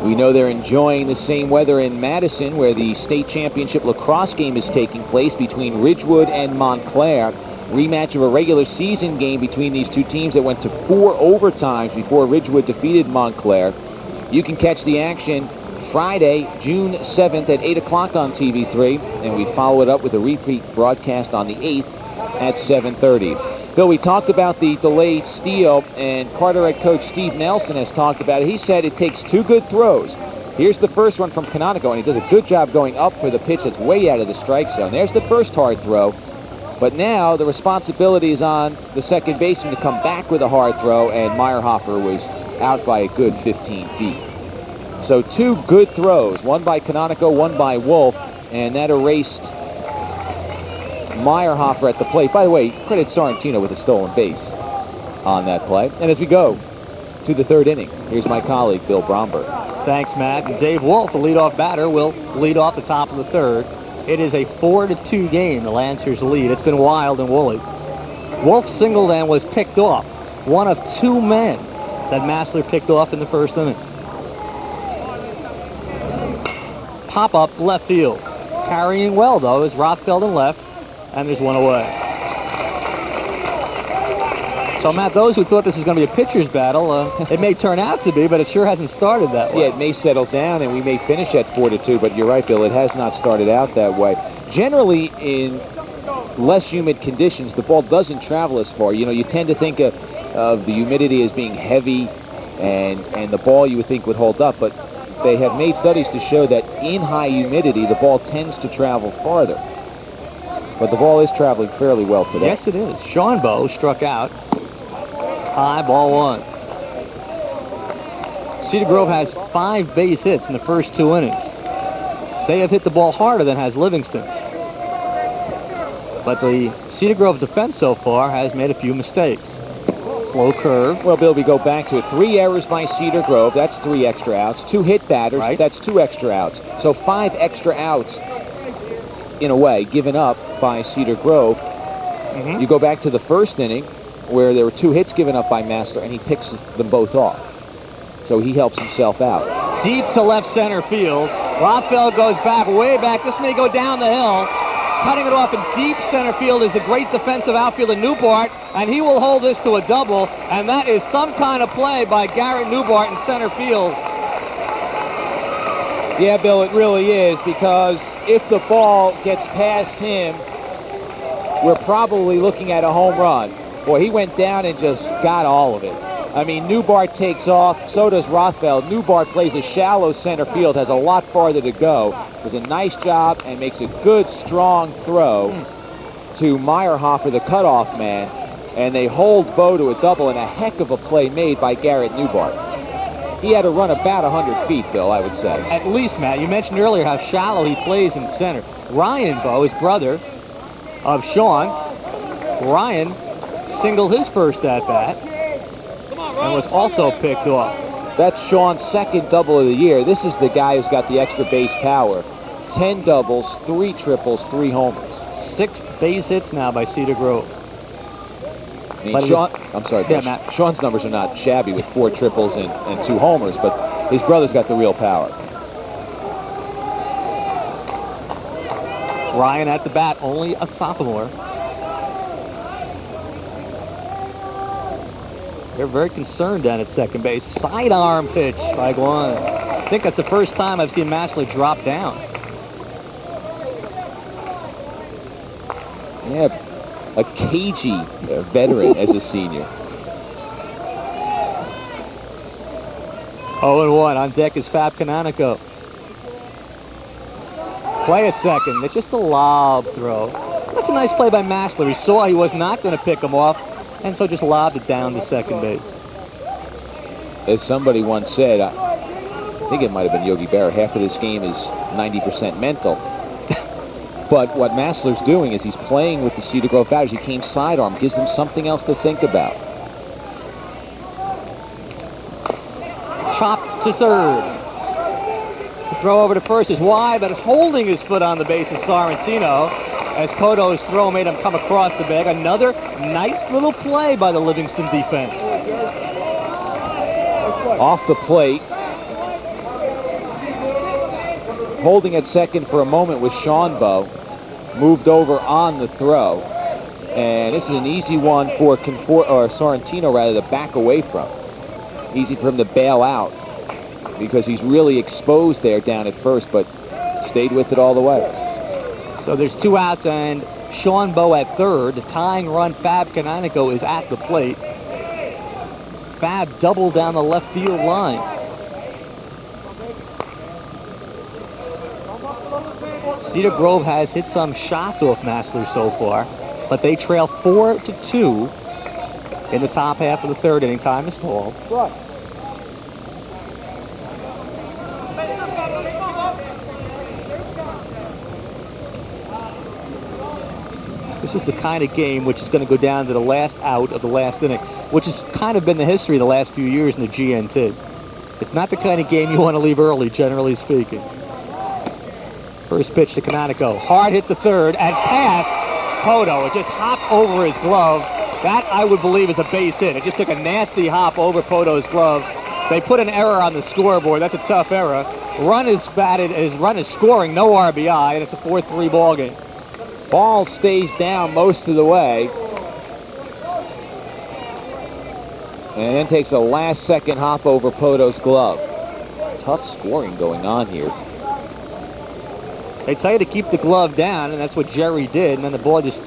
we know they're enjoying the same weather in Madison, where the state championship lacrosse game is taking place between Ridgewood and Montclair. Rematch of a regular season game between these two teams that went to 4 overtimes before Ridgewood defeated Montclair. You can catch the action Friday, June 7th at 8 o'clock on TV3, and we follow it up with a repeat broadcast on the 8th at 7:30. Bill, we talked about the delayed steal, and Carteret coach Steve Nelson has talked about it. He said it takes 2 good throws. Here's the first one from Canonico, and he does a good job going up for the pitch that's way out of the strike zone. There's the first hard throw. But now the responsibility is on the second baseman to come back with a hard throw, and Meyerhofer was out by a good 15 feet. So 2 good throws, one by Canonico, one by Wolf, and that erased Meyerhofer at the plate. By the way, credit Sorrentino with a stolen base on that play. And as we go to the 3rd inning, here's my colleague, Bill Bromberg. Thanks, Matt. And Dave Wolf, the leadoff batter, will lead off the top of the 3rd. It is a 4-2 game, the Lancers lead. It's been wild and woolly. Wolf singled and was picked off. One of 2 men that Massler picked off in the 1st inning. Pop up left field. Carrying well, though, is Rothfeld in left, and there's one away. So, Matt, those who thought this was going to be a pitcher's battle, it may turn out to be, but it sure hasn't started that way. Yeah, it may settle down, and we may finish at 4-2, but you're right, Bill, it has not started out that way. Generally, in less humid conditions, the ball doesn't travel as far. You know, you tend to think of the humidity as being heavy, and the ball you would think would hold up, but they have made studies to show that in high humidity, the ball tends to travel farther. But the ball is traveling fairly well today. Yes, it is. Sean Bowe struck out. High, ball 1. Cedar Grove has 5 base hits in the first 2 innings. They have hit the ball harder than has Livingston. But the Cedar Grove defense so far has made a few mistakes. Slow curve. Well, Bill, we go back to it. 3 errors by Cedar Grove. That's 3 extra outs. 2 hit batters. Right. That's 2 extra outs. So 5 extra outs, in a way, given up by Cedar Grove. Mm-hmm. You go back to the 1st inning, where there were 2 hits given up by Massler, and he picks them both off. So he helps himself out. Deep to left center field. Rothfeld goes back, way back. This may go down the hill. Cutting it off in deep center field is the great defensive outfielder Newbart, and he will hold this to a double, and that is some kind of play by Garrett Newbart in center field. Yeah, Bill, it really is, because if the ball gets past him, we're probably looking at a home run. Boy, he went down and just got all of it. I mean, Newbart takes off, so does Rothfeld. Newbart plays a shallow center field, has a lot farther to go. Does a nice job and makes a good, strong throw to Meyerhofer, the cutoff man, and they hold Bowe to a double, and a heck of a play made by Garrett Newbart. He had to run about 100 feet, Bill, I would say. At least, Matt. You mentioned earlier how shallow he plays in center. Ryan Bowe is brother of Sean. Ryan singled his first at-bat and was also picked off. That's Sean's 2nd double of the year. This is the guy who's got the extra base power. 10 doubles, 3 triples, 3 homers. 6 base hits now by Cedar Grove. I mean, Sean, I'm sorry, Yeah, Bill. Matt. Sean's numbers are not shabby with 4 triples and 2 homers, but his brother's got the real power. Ryan at the bat, only a sophomore. They're very concerned down at second base. Sidearm pitch by Guan. I think that's the first time I've seen Massler drop down. Yeah, a cagey veteran as a senior. 0-1 on deck is Fab Canonico. Play at second. It's just a lob throw. That's a nice play by Massler. He saw he was not going to pick him off, and so just lobbed it down to second base. As somebody once said, I think it might have been Yogi Berra, half of this game is 90% mental. But what Massler's doing is he's playing with the Cedar Grove batters. He came sidearm, gives them something else to think about. Chopped to third. The throw over to first is wide, but holding his foot on the base is Sorrentino as Poto's throw made him come across the bag. Another nice little play by the Livingston defense. Off the plate. Holding at second for a moment was Schaumbo. Moved over on the throw. And this is an easy one for Sorrentino rather to back away from. Easy for him to bail out because he's really exposed there down at first, but stayed with it all the way. So there's 2 outs and Schaumbo at third. The tying run, Fab Canonico, is at the plate. Fab doubled down the left field line. Cedar Grove has hit some shots off Massler so far, but they trail 4-2 in the top half of the third inning. Time is called. This is the kind of game which is going to go down to the last out of the last inning, which has kind of been the history of the last few years in the GNT. It's not the kind of game you want to leave early, generally speaking. First pitch to Canonico. Hard hit to third and past Poto. It just hopped over his glove. That, I would believe, is a base hit. It just took a nasty hop over Poto's glove. They put an error on the scoreboard. That's a tough error. Run is batted. His run is scoring. No RBI, and it's a 4-3 ball game. Ball stays down most of the way. And then takes a last-second hop over Poto's glove. Tough scoring going on here. They tell you to keep the glove down, and that's what Jerry did. And then the ball just,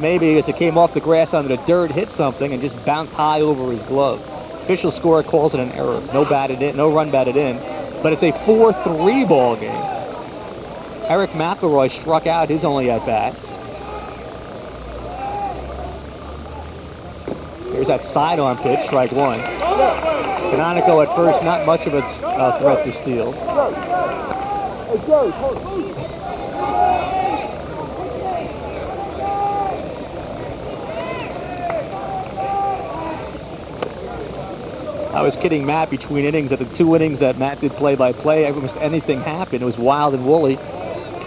maybe as it came off the grass onto the dirt, hit something and just bounced high over his glove. Official score calls it an error. No run batted in. But it's a 4-3 ball game. Eric McElroy struck out his only at-bat. Here's that sidearm pitch, strike one. Canonico at first, not much of a threat to steal. I was kidding Matt between innings that the 2 innings that Matt did play-by-play, almost anything happened. It was wild and woolly.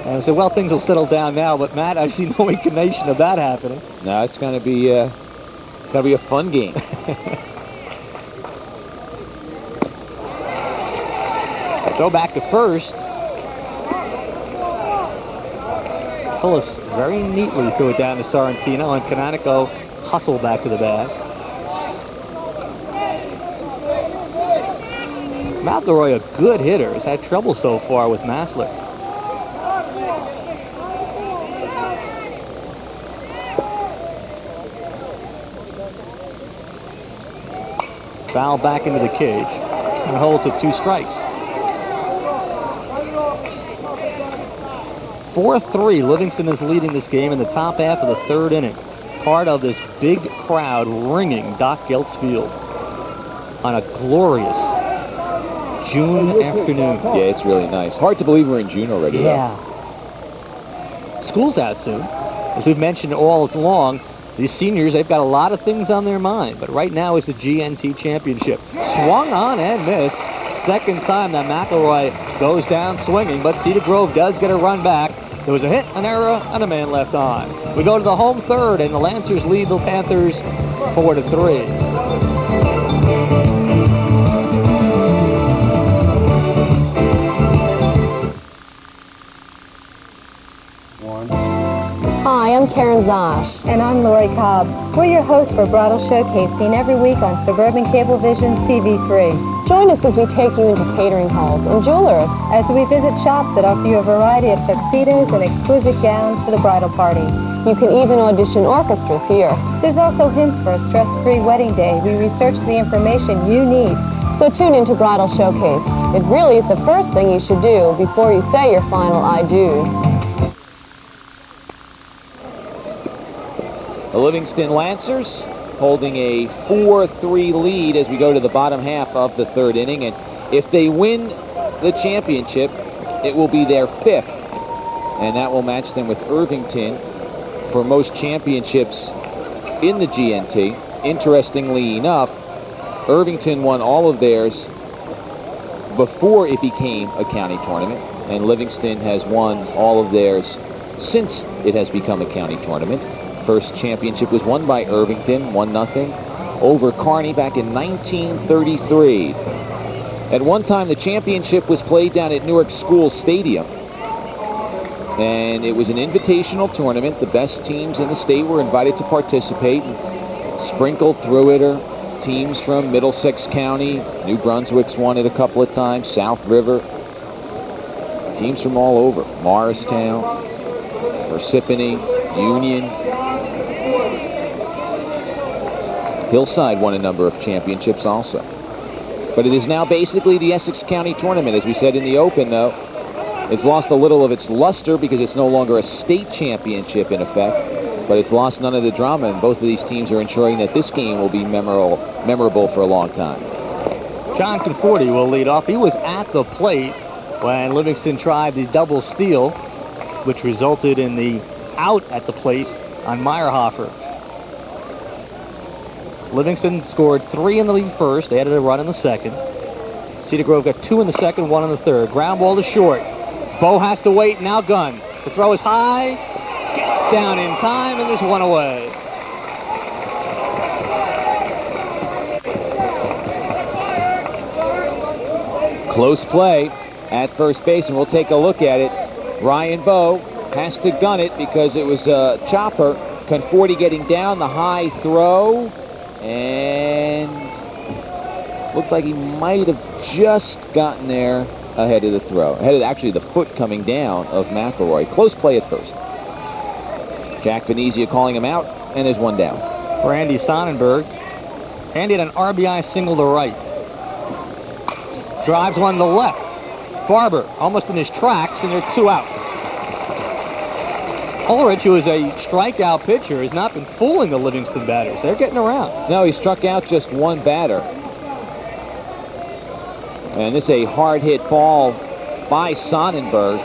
And I said, well, things will settle down now. But Matt, I see no inclination of that happening. No, it's going to be a fun game. Throw back to first. Hillis very neatly threw it down to Sorrentino, and Canonico hustled back to the bag. McElroy, a good hitter, has had trouble so far with Massler. Foul back into the cage and holds at 2 strikes. 4-3, Livingston is leading this game in the top half of the third inning. Part of this big crowd ringing Doc Geltz Field on a glorious June afternoon. Yeah, it's really nice. Hard to believe we're in June already. Yeah. School's out soon. As we've mentioned all along, these seniors, they've got a lot of things on their mind, but right now it's the GNT Championship. Swung on and missed. Second time that McElroy goes down swinging, but Cedar Grove does get a run back. There was a hit, an error, and a man left on. We go to the home third, and the Lancers lead the Panthers 4-3. Hi, I'm Karen Zosh. And I'm Lori Cobb. We're your hosts for Bridal Showcase, seen every week on Suburban Cablevision TV3. Join us as we take you into catering halls and jewelers. As we visit shops that offer you a variety of tuxedos and exquisite gowns for the bridal party. You can even audition orchestras here. There's also hints for a stress-free wedding day. We research the information you need. So tune into Bridal Showcase. It really is the first thing you should do before you say your final I do's. The Livingston Lancers holding a 4-3 lead as we go to the bottom half of the third inning. And if they win the championship, it will be their 5th and that will match them with Irvington for most championships in the GNT. Interestingly enough, Irvington won all of theirs before it became a county tournament, and Livingston has won all of theirs since it has become a county tournament. First championship was won by Irvington, 1-0 over Kearney back in 1933. At one time, the championship was played down at Newark School Stadium, and it was an invitational tournament. The best teams in the state were invited to participate. Sprinkled through it are teams from Middlesex County. New Brunswick's won it a couple of times. South River. Teams from all over. Morristown, Parsippany, Union. Hillside won a number of championships also. But it is now basically the Essex County tournament. As we said in the open, though, it's lost a little of its luster because it's no longer a state championship in effect. But it's lost none of the drama, and both of these teams are ensuring that this game will be memorable for a long time. John Conforti will lead off. He was at the plate when Livingston tried the double steal, which resulted in the out at the plate on Meyerhofer. Livingston scored 3 in the first, added a run in the second. Cedar Grove got 2 in the second, 1 in the third. Ground ball to short. Bo has to wait, now Gunn. The throw is high, gets down in time, and there's one away. Close play at first base, and we'll take a look at it. Ryan Bowe has to gun it because it was a chopper. Conforti getting down, the high throw, and looked like he might have just gotten there ahead of the throw. Ahead of actually the foot coming down of McElroy. Close play at first. Jack Venezia calling him out, and there's one down. For Andy Sonnenberg. Andy had an RBI single to right. Drives one to left. Barber almost in his tracks, and there are 2 outs. Ulrich, who is a strikeout pitcher, has not been fooling the Livingston batters. They're getting around. No, he struck out just one batter. And this is a hard hit ball by Sonnenberg.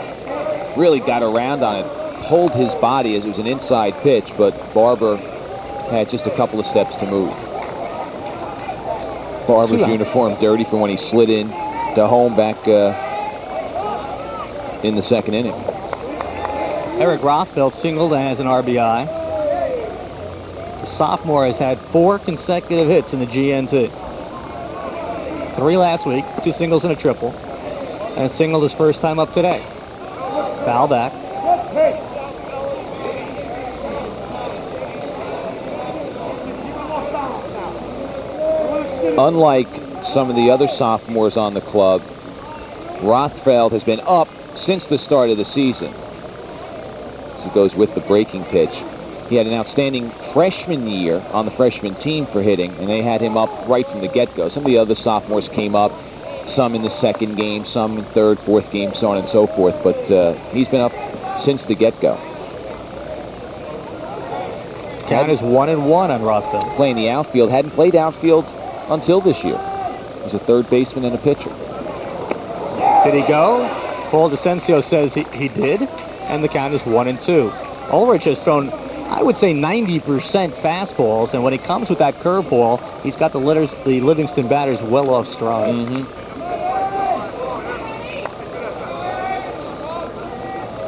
Really got around on it. Pulled his body as it was an inside pitch, but Barber had just a couple of steps to move. Barber's uniform dirty from when he slid in to home back in the second inning. Eric Rothfeld singled and has an RBI. The sophomore has had 4 consecutive hits in the GNT. 3 last week, 2 singles and a triple, and singled his first time up today. Foul back. Unlike some of the other sophomores on the club, Rothfeld has been up since the start of the season. So it goes with the breaking pitch. He had an outstanding freshman year on the freshman team for hitting, and they had him up right from the get-go. Some of the other sophomores came up, some in the second game, some in third, fourth game, so on and so forth, but he's been up since the get-go. Count is 1-1 on Rothfeld. Playing the outfield, hadn't played outfield until this year. He's a third baseman and a pitcher. Did he go? Paul DeCencio says he did, and the count is 1-2. Ulrich has thrown, I would say, 90% fastballs, and when he comes with that curveball, he's got the Livingston batters well off stride.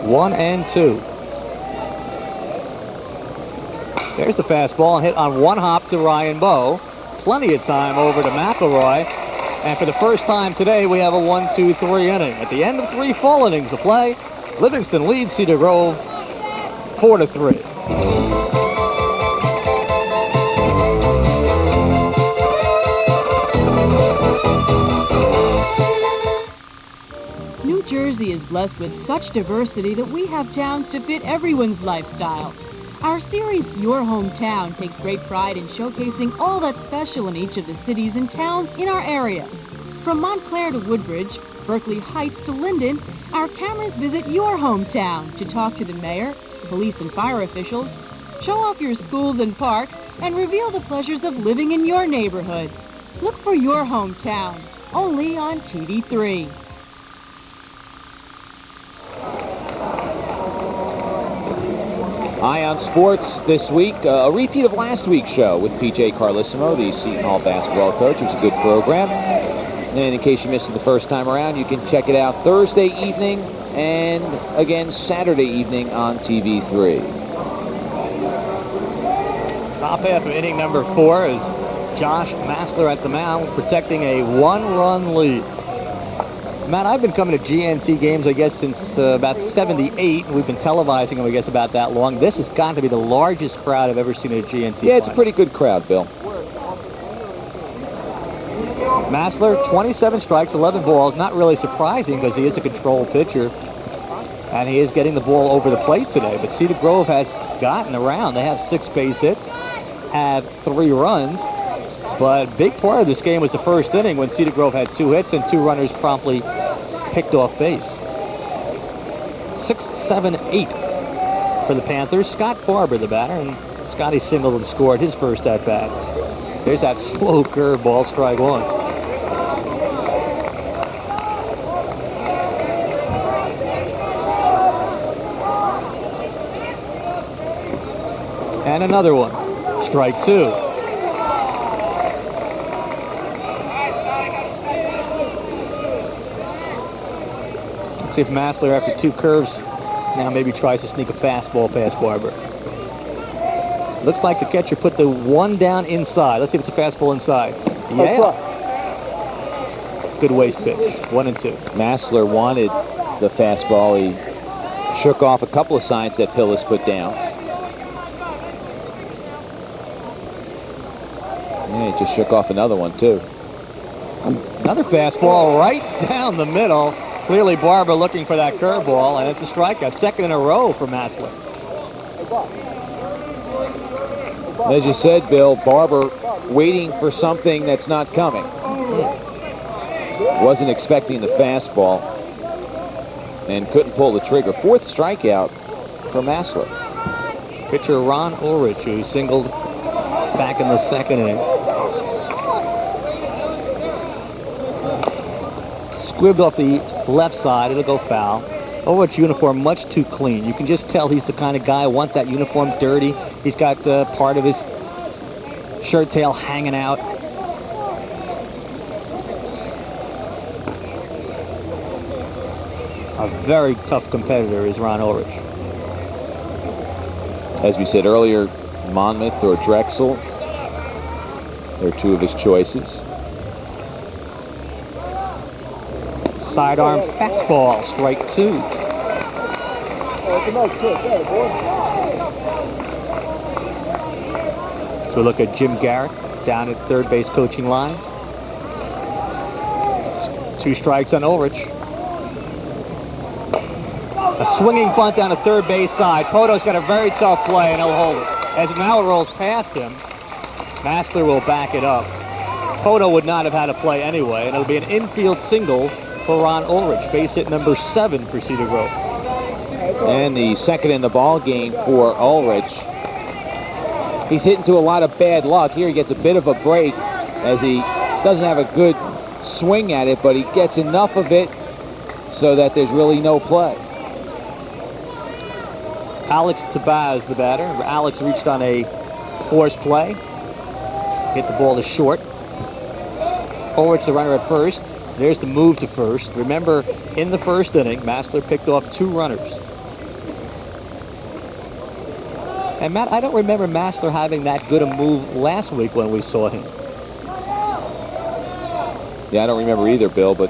1-2. There's the fastball, and hit on one hop to Ryan Bowe. Plenty of time over to McElroy. And for the first time today, we have a 1-2-3 inning. At the end of 3 full innings of play, Livingston leads Cedar Grove 4-3. New Jersey is blessed with such diversity that we have towns to fit everyone's lifestyle. Our series, Your Hometown, takes great pride in showcasing all that's special in each of the cities and towns in our area. From Montclair to Woodbridge, Berkeley Heights to Linden, our cameras visit your hometown to talk to the mayor, police and fire officials, show off your schools and parks, and reveal the pleasures of living in your neighborhood. Look for Your Hometown, only on TV3. Ion Sports this week, a repeat of last week's show with P.J. Carlissimo, the Seton Hall basketball coach. It was a good program. And in case you missed it the first time around, you can check it out Thursday evening and again Saturday evening on TV3. Top half of inning number 4 is Josh Massler at the mound, protecting a 1-run lead. Matt, I've been coming to GNC games, I guess, since about 78. We've been televising them, I guess, about that long. This has got to be the largest crowd I've ever seen at a GNC. Yeah, it's a pretty good crowd, Bill. Massler, 27 strikes, 11 balls. Not really surprising because he is a control pitcher. And he is getting the ball over the plate today. But Cedar Grove has gotten around. They have 6 base hits, have 3 runs. But a big part of this game was the first inning when Cedar Grove had 2 hits and 2 runners promptly picked off base. 6, 7, 8 for the Panthers. Scott Barber, the batter, and Scotty Singleton scored his first at-bat. There's that slow curveball, strike 1. And another one, strike 2. See if Massler, after 2 curves, now maybe tries to sneak a fastball past Barber. Looks like the catcher put the 1 down inside. Let's see if it's a fastball inside. Yeah. Good waist pitch. 1 and 2. Massler wanted the fastball. He shook off a couple of signs that Pillis put down. Yeah, he just shook off another one, too. Another fastball right down the middle. Clearly Barber looking for that curveball, and it's a strikeout. 2nd in a row for Massler. As you said, Bill, Barber waiting for something that's not coming. Wasn't expecting the fastball and couldn't pull the trigger. 4th strikeout for Massler. Pitcher Ron Ulrich, who singled back in the 2nd inning. Squibbed off the left side, it'll go foul. Ulrich's uniform much too clean. You can just tell he's the kind of guy who wants that uniform dirty. He's got part of his shirt tail hanging out. A very tough competitor is Ron Ulrich. As we said earlier, Monmouth or Drexel, they're 2 of his choices. Sidearm fastball, strike 2. So we look at Jim Garrett down at third base coaching lines. 2 strikes on Ulrich. A swinging bunt down the third base side. Poto's got a very tough play and he'll hold it. As it now rolls past him, Massler will back it up. Poto would not have had a play anyway, and it'll be an infield single for Ron Ulrich. Base hit number 7 for Cedar Grove. And the 2nd in the ball game for Ulrich. He's hit into a lot of bad luck. Here he gets a bit of a break as he doesn't have a good swing at it, but he gets enough of it so that there's really no play. Alex Tabaz, the batter. Alex reached on a forced play. Hit the ball to short. Ulrich, the runner at first. There's the move to first. Remember, in the first inning, Massler picked off 2 runners. And Matt, I don't remember Massler having that good a move last week when we saw him. Yeah, I don't remember either, Bill, but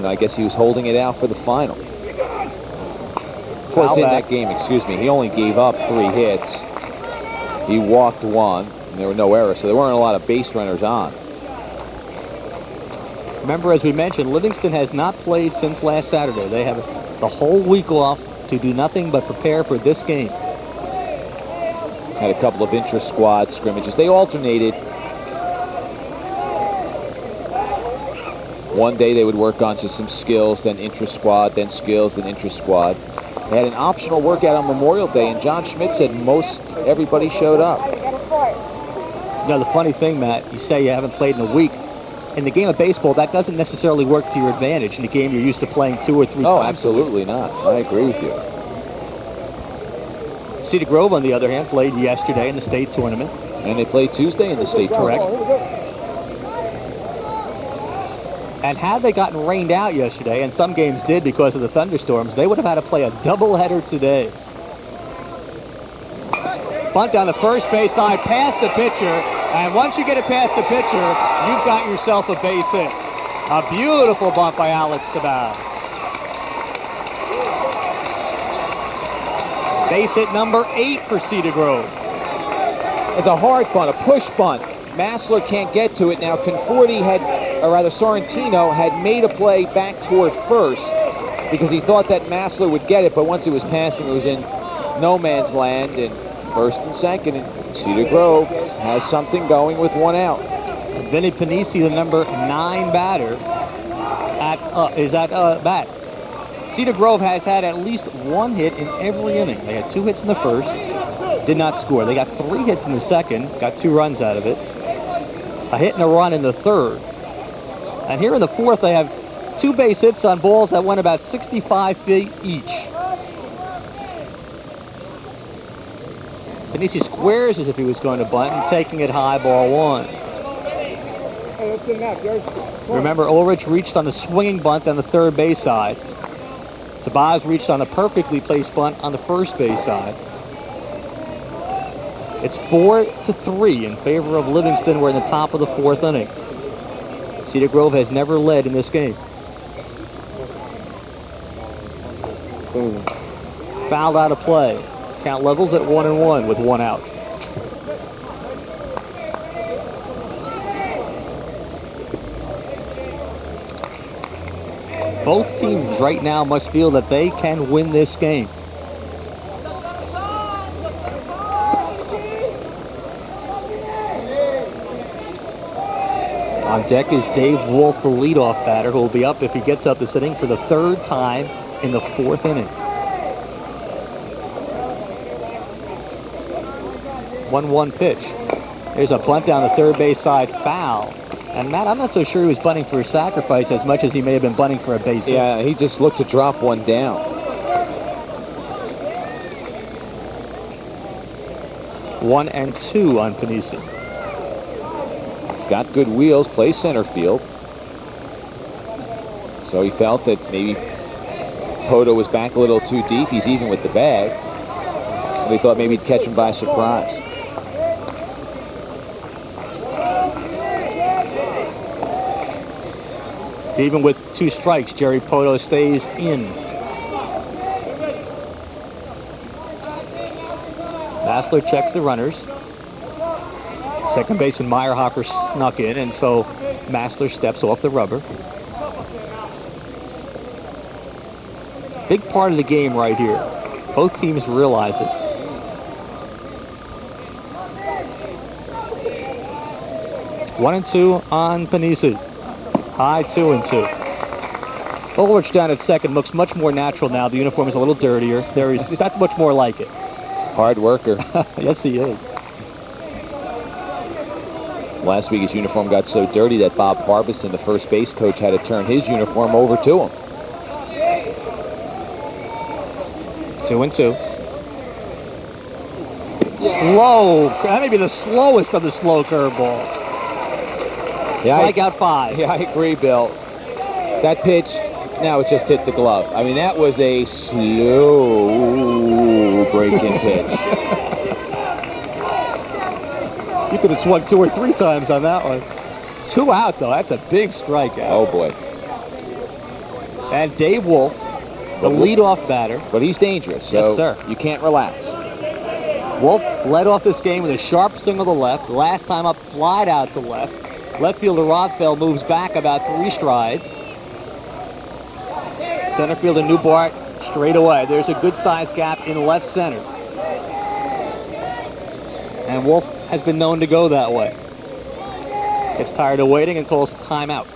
I guess he was holding it out for the final. Of course, in that game, he only gave up 3 hits. He walked 1, and there were no errors, so there weren't a lot of base runners on. Remember, as we mentioned, Livingston has not played since last Saturday. They have the whole week off to do nothing but prepare for this game. Had a couple of intra-squad scrimmages. They alternated. One day they would work on just some skills, then intra-squad, then skills, then intra-squad. They had an optional workout on Memorial Day, and John Schmidt said most everybody showed up. You know, the funny thing, Matt, you say you haven't played in a week. In the game of baseball, that doesn't necessarily work to your advantage. In the game, you're used to playing 2 or 3 times. Oh, absolutely not. I agree with you. Cedar Grove, on the other hand, played yesterday in the state tournament. And they played Tuesday in the state Correct. tournament. And had they gotten rained out yesterday, and some games did because of the thunderstorms, they would have had to play a doubleheader today. Bunt down the first base side, past the pitcher, and once you get it past the pitcher, you've got yourself a base hit. A beautiful bunt by Alex Tabaz. Base hit number 8 for Cedar Grove. It's a hard bunt, a push bunt. Massler can't get to it. Now, Conforti Sorrentino had made a play back toward first because he thought that Massler would get it, but once it was past him, it was in no man's land, and first and second, and Cedar Grove has something going with one out. Vinny Panisi, the number 9 batter, is at bat. Cedar Grove has had at least one hit in every inning. They had 2 hits in the first, did not score. They got 3 hits in the second, got 2 runs out of it. A hit and a run in the third. And here in the fourth, they have 2 base hits on balls that went about 65 feet each. Panisi squares as if he was going to bunt and taking it high, ball 1. Remember, Ulrich reached on the swinging bunt on the third base side. Tabaz reached on a perfectly placed bunt on the first base side. It's 4-3 in favor of Livingston. We're in the top of the 4th inning. Cedar Grove has never led in this game. Fouled out of play. Count levels at 1-1 with 1 out. Both teams right now must feel that they can win this game. On deck is Dave Wolf, the leadoff batter, who will be up if he gets up this inning for the 3rd time in the 4th inning. 1-1 pitch. There's a bunt down the third base side, foul. And Matt, I'm not so sure he was bunting for a sacrifice as much as he may have been bunting for a base hit. Yeah, he just looked to drop one down. 1-2 on Panisi. He's got good wheels, plays center field. So he felt that maybe Poto was back a little too deep. He's even with the bag. And he thought maybe he'd catch him by surprise. Even with 2 strikes, Jerry Poto stays in. Massler checks the runners. Second baseman Meyerhofer snuck in, and so Massler steps off the rubber. Big part of the game right here. Both teams realize it. 1-2 on Panisi. High 2-2. Ulrich down at second looks much more natural now. The uniform is a little dirtier. That's much more like it. Hard worker. Yes, he is. Last week his uniform got so dirty that Bob Harbison, the first base coach, had to turn his uniform over to him. 2-2. Slow. That may be the slowest of the slow curveballs. Yeah, Strikeout 5. Yeah, I agree, Bill. That pitch, now it just hit the glove. I mean, that was a slow break-in pitch. You could have swung 2 or 3 times on that one. 2 out, though. That's a big strikeout. Oh, boy. And Dave Wolf, the leadoff batter. But he's dangerous, so yes, sir. You can't relax. Wolf led off this game with a sharp single to left. Last time up, flied out to left. Left fielder Rothfeld moves back about 3 strides. Center fielder Newbart straight away. There's a good-sized gap in left center. And Wolf has been known to go that way. Gets tired of waiting and calls timeout.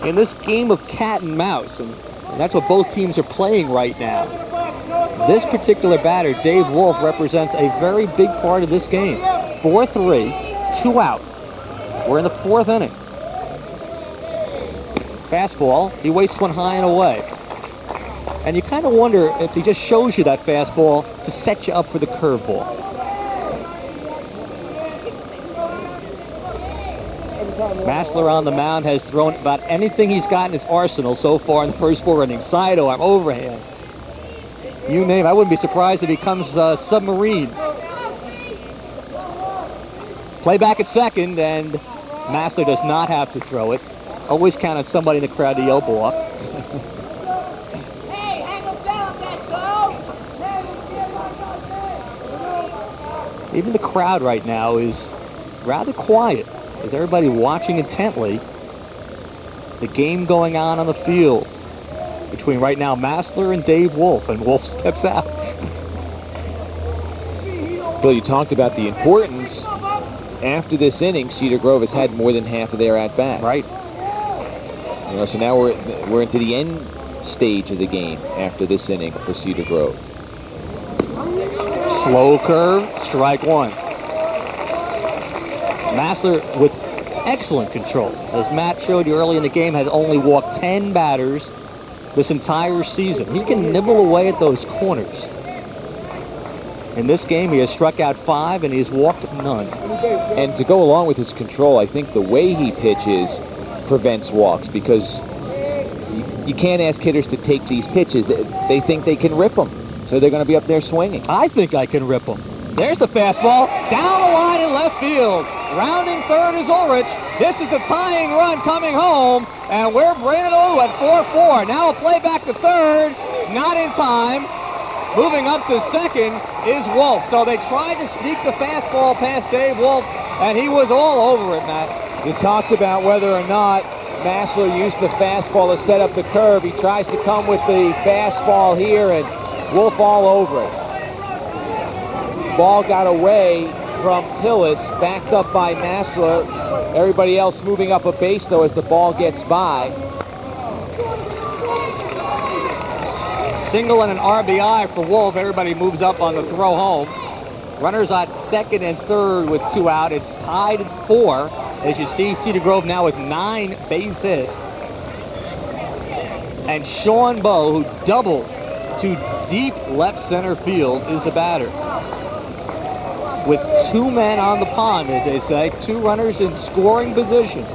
In this game of cat and mouse, and that's what both teams are playing right now, this particular batter, Dave Wolf, represents a very big part of this game. 4-3, 2 out. We're in the 4th inning. Fastball, he wastes one high and away. And you kind of wonder if he just shows you that fastball to set you up for the curveball. Massler on the mound has thrown about anything he's got in his arsenal so far in the first 4 innings. Sidearm, overhand. You name it. I wouldn't be surprised if he comes submarine. Play back at second, and Massler does not have to throw it. Always count on somebody in the crowd to yell block. Even the crowd right now is rather quiet. Is everybody watching intently the game going on the field between right now Massler and Dave Wolf, and Wolf steps out. Bill, you talked about the importance. After this inning, Cedar Grove has had more than half of their at-bat. Right. You know, so now we're into the end stage of the game after this inning for Cedar Grove. Slow curve, strike one. Massler with excellent control. As Matt showed you early in the game, has only walked 10 batters this entire season. He can nibble away at those corners. In this game, he has struck out 5 and he has walked none. And to go along with his control, I think the way he pitches prevents walks, because you can't ask hitters to take these pitches. They think they can rip them, so they're going to be up there swinging. I think I can rip them. There's the fastball, down the line in left field. Rounding third is Ulrich. This is the tying run coming home, and we're bringing it at 4-4. Now a play back to third, not in time. Moving up to second is Wolf. So they tried to sneak the fastball past Dave Wolf, and he was all over it, Matt. You talked about whether or not Massler used the fastball to set up the curve. He tries to come with the fastball here, and Wolf all over it. Ball got away from Tillis, backed up by Massler. Everybody else moving up a base, though, as the ball gets by. Single and an RBI for Wolf. Everybody moves up on the throw home. Runners on second and third with 2 out. It's tied at 4. As you see, Cedar Grove now with 9 base hits. And Sean Bowe, who doubled to deep left center field, is the batter. With 2 men on the pond, as they say, 2 runners in scoring position.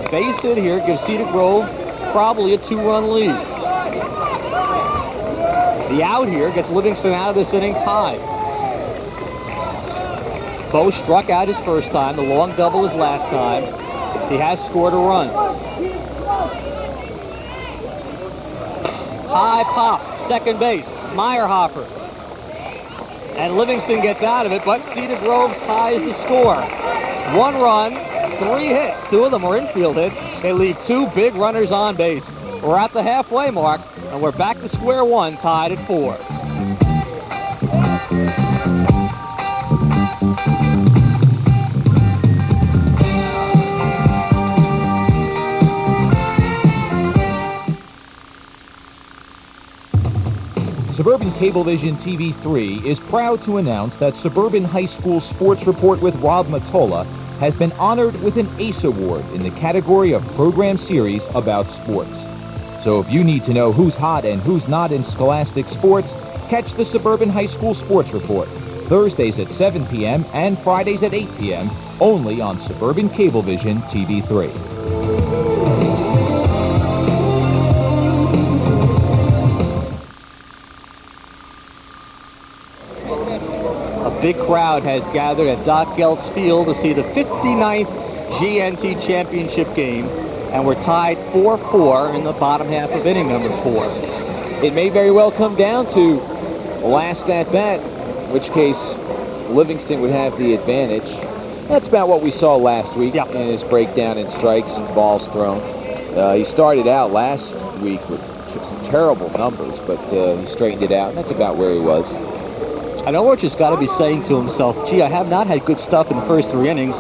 Base hit here gives Cedar Grove probably a 2-run lead. The out here gets Livingston out of this inning tied. Bowe struck out his first time, the long double his last time. He has scored a run. High pop, second base, Meyerhofer. And Livingston gets out of it, but Cedar Grove ties the score. 1 run, 3 hits. 2 of them were infield hits. They leave 2 big runners on base. We're at the halfway mark, and we're back to square one, tied at 4. Suburban Cablevision TV3 is proud to announce that Suburban High School Sports Report with Rob Matola has been honored with an ACE Award in the category of program series about sports. So if you need to know who's hot and who's not in scholastic sports, catch the Suburban High School Sports Report, Thursdays at 7 p.m. and Fridays at 8 p.m., only on Suburban Cablevision TV3. A big crowd has gathered at Doc Geltz Field to see the 59th GNT Championship game, and we're tied 4-4 in the bottom half of inning number 4. It may very well come down to last at-bat, in which case Livingston would have the advantage. That's about what we saw last week in his breakdown in strikes and balls thrown. He started out last week with some terrible numbers, but he straightened it out, and that's about where he was. And Ulrich has got to be saying to himself, gee, I have not had good stuff in the first 3 innings,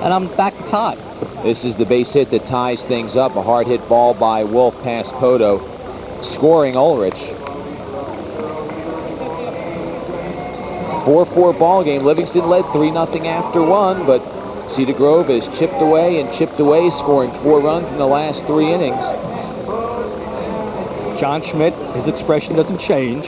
and I'm back to tie. This is the base hit that ties things up. A hard hit ball by Wolf past Poto, scoring Ulrich. 4-4 ball game. Livingston led 3-0 after 1, but Cedar Grove has chipped away, scoring 4 runs in the last 3 innings. John Schmidt, his expression doesn't change.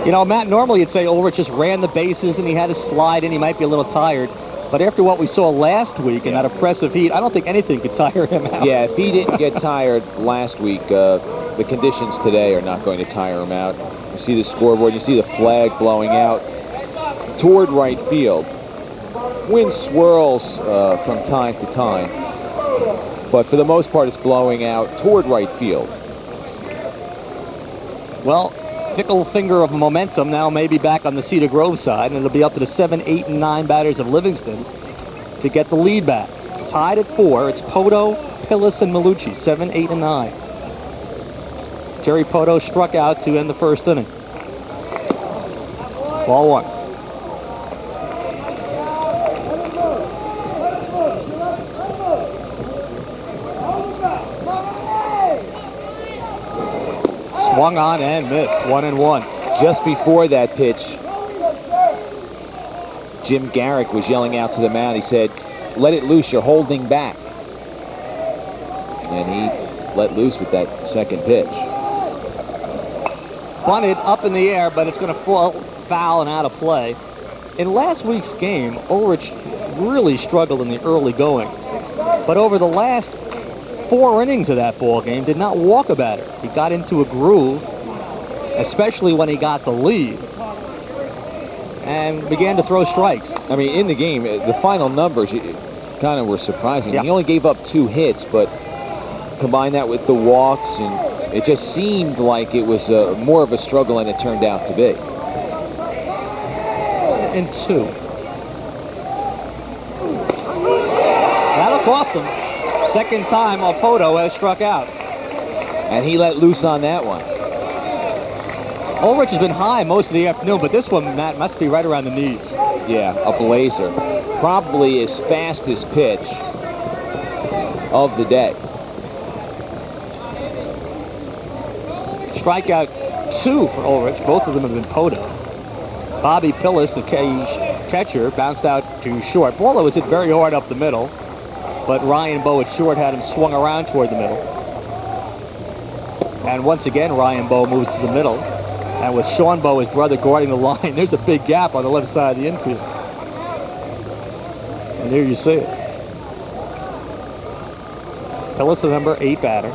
You know, Matt, normally you'd say Ulrich just ran the bases and he had to slide and he might be a little tired. But after what we saw last week in that oppressive heat, I don't think anything could tire him out. Yeah, if he didn't get tired last week, the conditions today are not going to tire him out. You see the scoreboard, you see the flag blowing out toward right field. Wind swirls from time to time, but for the most part it's blowing out toward right field. Well, fickle finger of momentum now maybe back on the Cedar Grove side, and it'll be up to the 7, 8, and 9 batters of Livingston to get the lead back. Tied at 4, it's Poto, Pillis, and Malucci, 7, 8, and 9. Jerry Poto struck out to end the first inning. Ball 1. Swung on and missed. 1-1. Just before that pitch, Jim Garrick was yelling out to the mound. He said, "Let it loose, you're holding back." And he let loose with that second pitch. Bunted up in the air, but it's going to fall foul and out of play. In last week's game, Ulrich really struggled in the early going. But over the last 4 innings of that ball game, did not walk a batter. He got into a groove, especially when he got the lead, and began to throw strikes. I mean, in the game, the final numbers kind of were surprising. Yeah. He only gave up 2 hits, but combine that with the walks, and it just seemed like it was more of a struggle than it turned out to be. 1-2. That'll cost him. Second time Poto has struck out. And he let loose on that one. Ulrich has been high most of the afternoon, but this one, Matt, must be right around the knees. Yeah, a blazer. Probably his fastest pitch of the day. Strikeout 2 for Ulrich. Both of them have been Poto. Bobby Pillis, the catcher, bounced out to short. Ball was hit very hard up the middle, but Ryan Bowe at short had him swung around toward the middle. And once again, Ryan Bowe moves to the middle. And with Sean Bowe, his brother, guarding the line, there's a big gap on the left side of the infield. And there you see it. Pillis, the number 8 batter.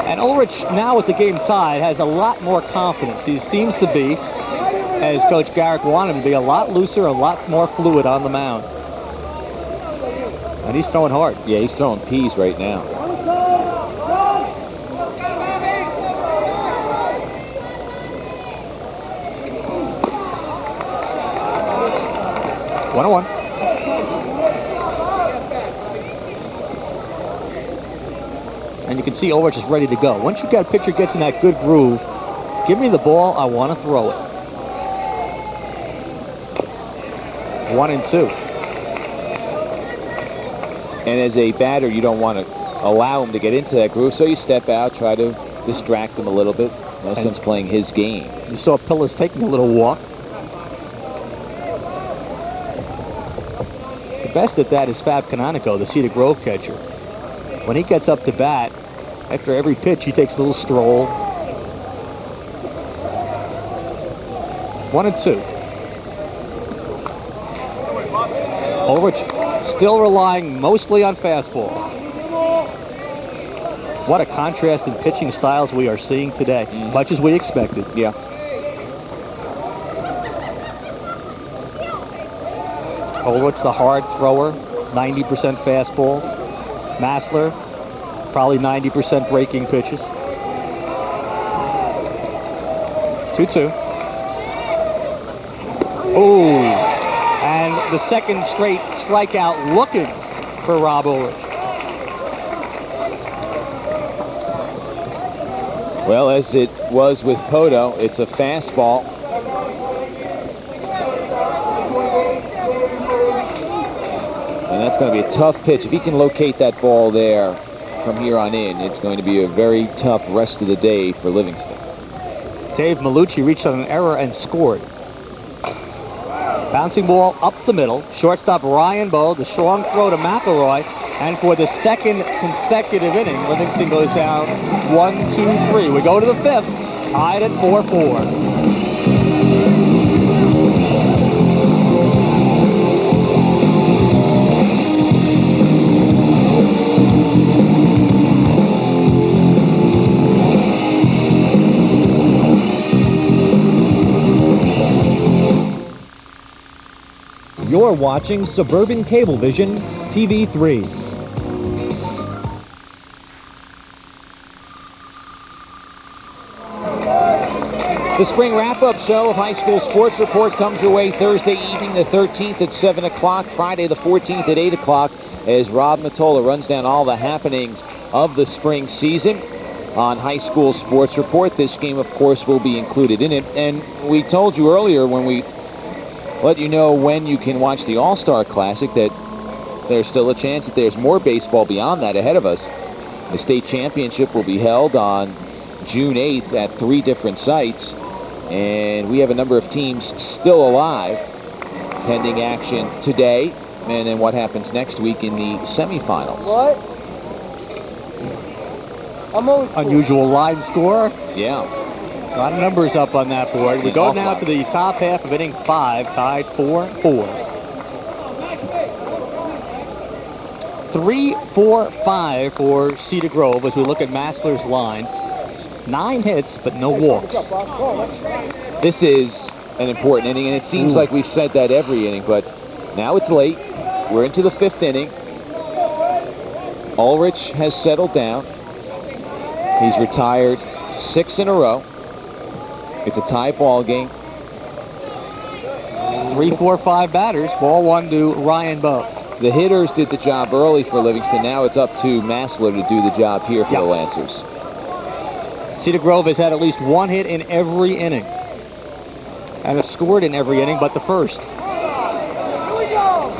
And Ulrich, now with the game tied, has a lot more confidence. He seems to be, as Coach Garrick wanted him to be, a lot looser, a lot more fluid on the mound. And he's throwing hard. Yeah, he's throwing peas right now. One-on-one. And you can see Ulrich is ready to go. Once you got a pitcher gets in that good groove, give me the ball, I want to throw it. 1-2. And as a batter, you don't want to allow him to get into that groove, so you step out, try to distract him a little bit. No sense playing his game. You saw Pillis taking a little walk. The best at that is Fab Canonico, the Cedar Grove catcher. When he gets up to bat, after every pitch, he takes a little stroll. 1-2. Ulrich still relying mostly on fastballs. What a contrast in pitching styles we are seeing today, much as we expected. Yeah. Ulrich, the hard thrower, 90% fastballs. Massler, probably 90% breaking pitches. 2-2. Oh, and the second straight strikeout looking for Rob Ulrich. Well, as it was with Poto, it's a fastball. And that's going to be a tough pitch. If he can locate that ball there from here on in, it's going to be a very tough rest of the day for Livingston. Dave Malucci reached on an error and scored. Bouncing ball up the middle. Shortstop Ryan Bowe, the strong throw to McElroy. And for the second consecutive inning, Livingston goes down 1-2-3. We go to the fifth, tied at 4-4. You're watching Suburban Cablevision TV3. The spring wrap-up show of High School Sports Report comes your way Thursday evening the 13th at 7 o'clock, Friday the 14th at 8 o'clock, as Rob Matola runs down all the happenings of the spring season on High School Sports Report. This game, of course, will be included in it. And we told you earlier when we let you know when you can watch the All-Star Classic that there's still a chance that there's more baseball beyond that ahead of us. The state championship will be held on June 8th at 3 different sites, and we have a number of teams still alive pending action today, and then what happens next week in the semifinals. What? I'm always cool. Unusual line score. Yeah. A lot of numbers up on that board. We go now to the top half of inning 5, tied 4-4. 3-4-5 for Cedar Grove as we look at Massler's line. 9 hits, but no walks. This is an important inning, and it seems like we've said that every inning, but now it's late. We're into the 5th inning. Ulrich has settled down. He's retired 6 in a row. It's a tie ball game. 3-4-5 batters. Ball 1 to Ryan Bowe. The hitters did the job early for Livingston. Now it's up to Massler to do the job here for the Lancers. Cedar Grove has had at least 1 hit in every inning. And has scored in every inning but the first.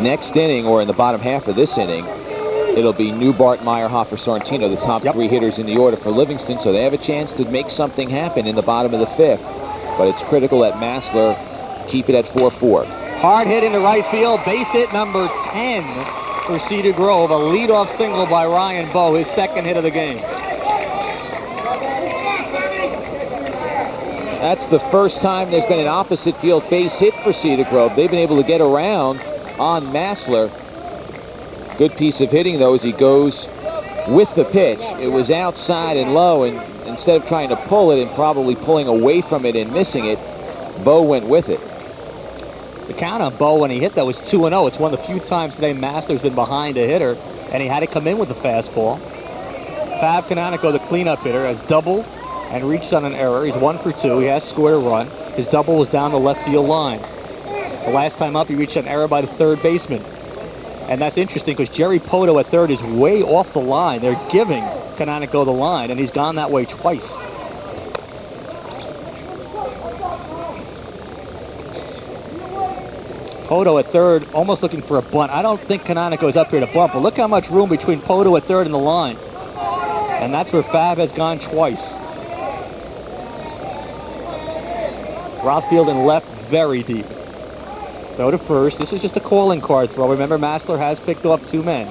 Next inning, or in the bottom half of this inning, it'll be Newbart, Meyerhofer, Sorrentino, the top 3 hitters in the order for Livingston, so they have a chance to make something happen in the bottom of the 5th. But it's critical that Massler keep it at 4-4. Hard hit into right field. Base hit number 10 for Cedar Grove. A leadoff single by Ryan Bowe, his 2nd hit of the game. That's the first time there's been an opposite field base hit for Cedar Grove. They've been able to get around on Massler. Good piece of hitting, though, as he goes with the pitch. It was outside and low, and instead of trying to pull it and probably pulling away from it and missing it, Bowe went with it. The count on Bowe when he hit that was 2-0. It's one of the few times today Massler's been behind a hitter, and he had to come in with the fastball. Fab Canonico, the cleanup hitter, has doubled and reached on an error. He's 1 for 2. He has scored a run. His double was down the left field line. The last time up, he reached an error by the 3rd baseman. And that's interesting because Jerry Poto at 3rd is way off the line. They're giving Canonico the line, and he's gone that way twice. Poto at 3rd, almost looking for a bunt. I don't think Canonico is up here to bunt, but look how much room between Poto at 3rd and the line. And that's where Fab has gone twice. Rothfield and left very deep. Throw to first. This is just a calling card throw. Remember, Massler has picked off 2 men.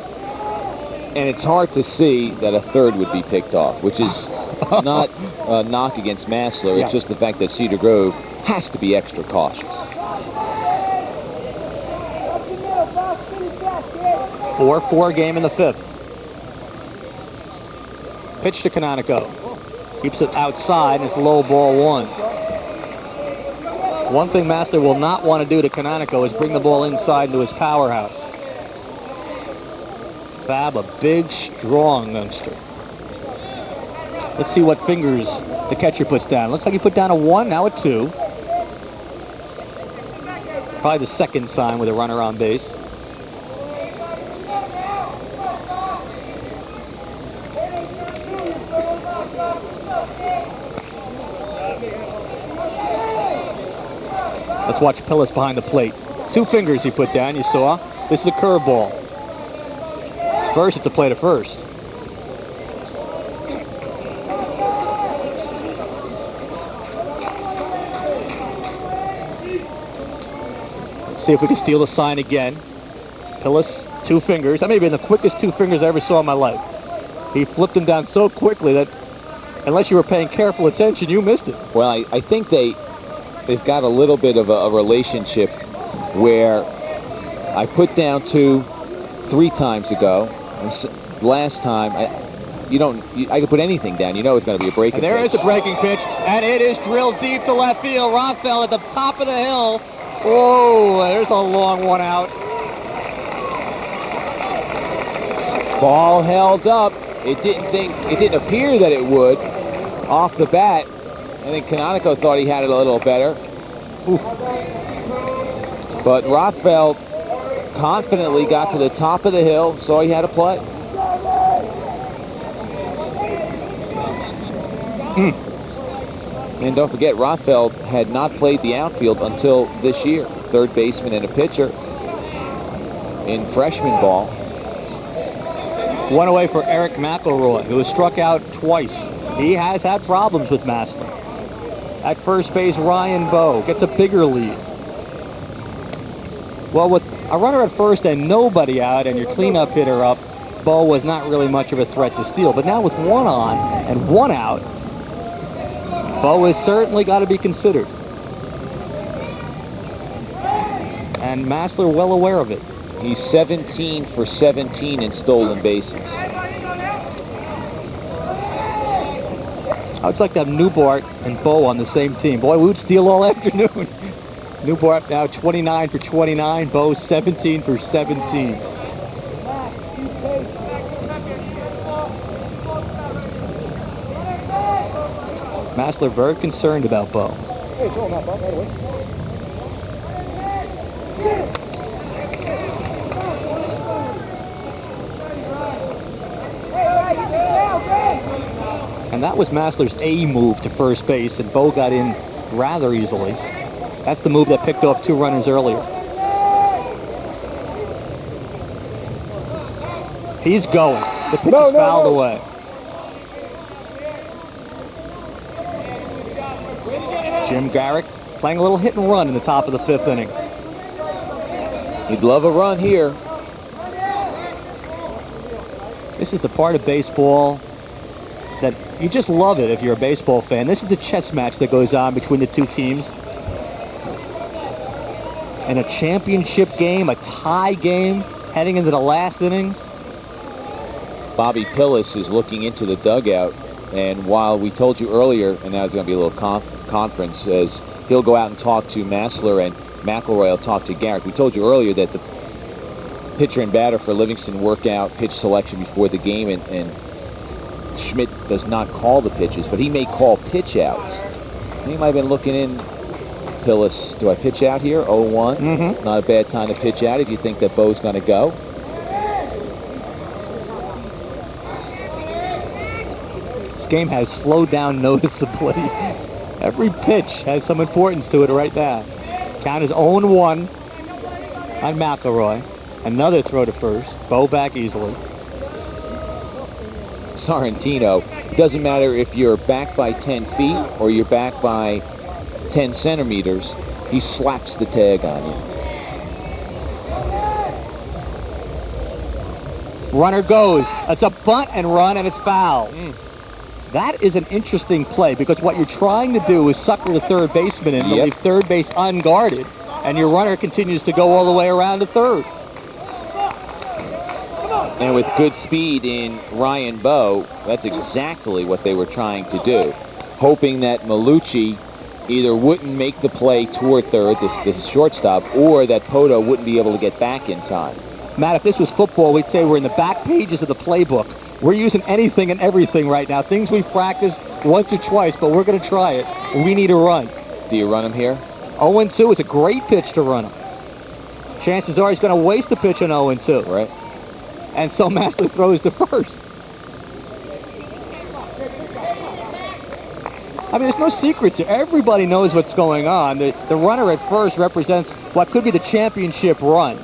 And it's hard to see that a 3rd would be picked off, which is not a knock against Massler. It's just the fact that Cedar Grove has to be extra cautious. 4-4 game in the 5th. Pitch to Canonico. Keeps it outside, and it's low ball 1. One thing Massler will not want to do to Canonico is bring the ball inside into his powerhouse. Fab, a big, strong youngster. Let's see what fingers the catcher puts down. Looks like he put down a 1, now a 2. Probably the 2nd sign with a runner on base. Let's watch Pillis behind the plate. 2 fingers he put down, you saw. This is a curveball. First, it's a play to first. Let's see if we can steal the sign again. Pillis, 2 fingers. That may have been the quickest 2 fingers I ever saw in my life. He flipped them down so quickly that unless you were paying careful attention, you missed it. Well, I think they've got a little bit of a relationship where I put down 2 3 times ago, and last time I could put anything down. You know it's going to be a breaking pitch. There is a breaking pitch, and it is drilled deep to left field. Rothfeld at the top of the hill. Oh, there's a long one out. Ball held up. It didn't appear that it would off the bat. I think Canonico thought he had it a little better. Oof. But Rothfeld confidently got to the top of the hill, saw he had a play. And don't forget, Rothfeld had not played the outfield until this year. Third baseman and a pitcher in freshman ball. One away for Eric McElroy, who has struck out twice. He has had problems with Massler. At first base, Ryan Bowe gets a bigger lead. Well, with a runner at first and nobody out and your cleanup hitter up, Bowe was not really much of a threat to steal. But now with 1 on and 1 out, Bowe has certainly got to be considered. And Massler well aware of it. He's 17 for 17 in stolen bases. I would like to have Newbart and Bowe on the same team. Boy, we would steal all afternoon. Newbart now 29 for 29. Bowe 17 for 17. Massler very concerned about Bowe. Hey, throw him out, Bob, right away. And that was Massler's A move to first base, and Bowe got in rather easily. That's the move that picked off 2 runners earlier. He's going. The pitch is fouled away. Jim Garrick playing a little hit and run in the top of the 5th inning. He'd love a run here. This is the part of baseball that you just love it if you're a baseball fan. This is the chess match that goes on between the 2 teams. In a championship game, a tie game, heading into the last innings. Bobby Pillis is looking into the dugout, and while we told you earlier, and now it's going to be a little conference, as he'll go out and talk to Massler and McElroy will talk to Garrick. We told you earlier that the pitcher and batter for Livingston work out pitch selection before the game, and Schmidt does not call the pitches, but he may call pitch outs. He might have been looking in. Pillis, do I pitch out here? 0-1. Not a bad time to pitch out if you think that Bowe's going to go. This game has slowed down noticeably. Every pitch has some importance to it right now. Count is 0-1 on McElroy. Another throw to first. Bowe back easily. Sorrentino, it doesn't matter if you're back by 10 feet or you're back by 10 centimeters, he slaps the tag on you. Runner goes. It's a bunt and run, and it's foul. That is an interesting play because what you're trying to do is sucker the third baseman in, leave third base unguarded, and your runner continues to go all the way around to third. And with good speed in Ryan Bowe, that's exactly what they were trying to do, hoping that Malucci either wouldn't make the play toward third, this shortstop, or that Poto wouldn't be able to get back in time. Matt, if this was football, we'd say we're in the back pages of the playbook. We're using anything and everything right now. Things we've practiced once or twice, but we're going to try it. We need a run. Do you run him here? 0-2 is a great pitch to run him. Chances are he's going to waste the pitch on 0-2. Right. And so Massler throws to first. I mean, there's no secret to everybody knows what's going on. The runner at first represents what could be the championship run.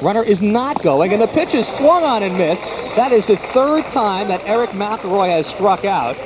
Runner is not going, and the pitch is swung on and missed. That is the 3rd time that Eric McElroy has struck out.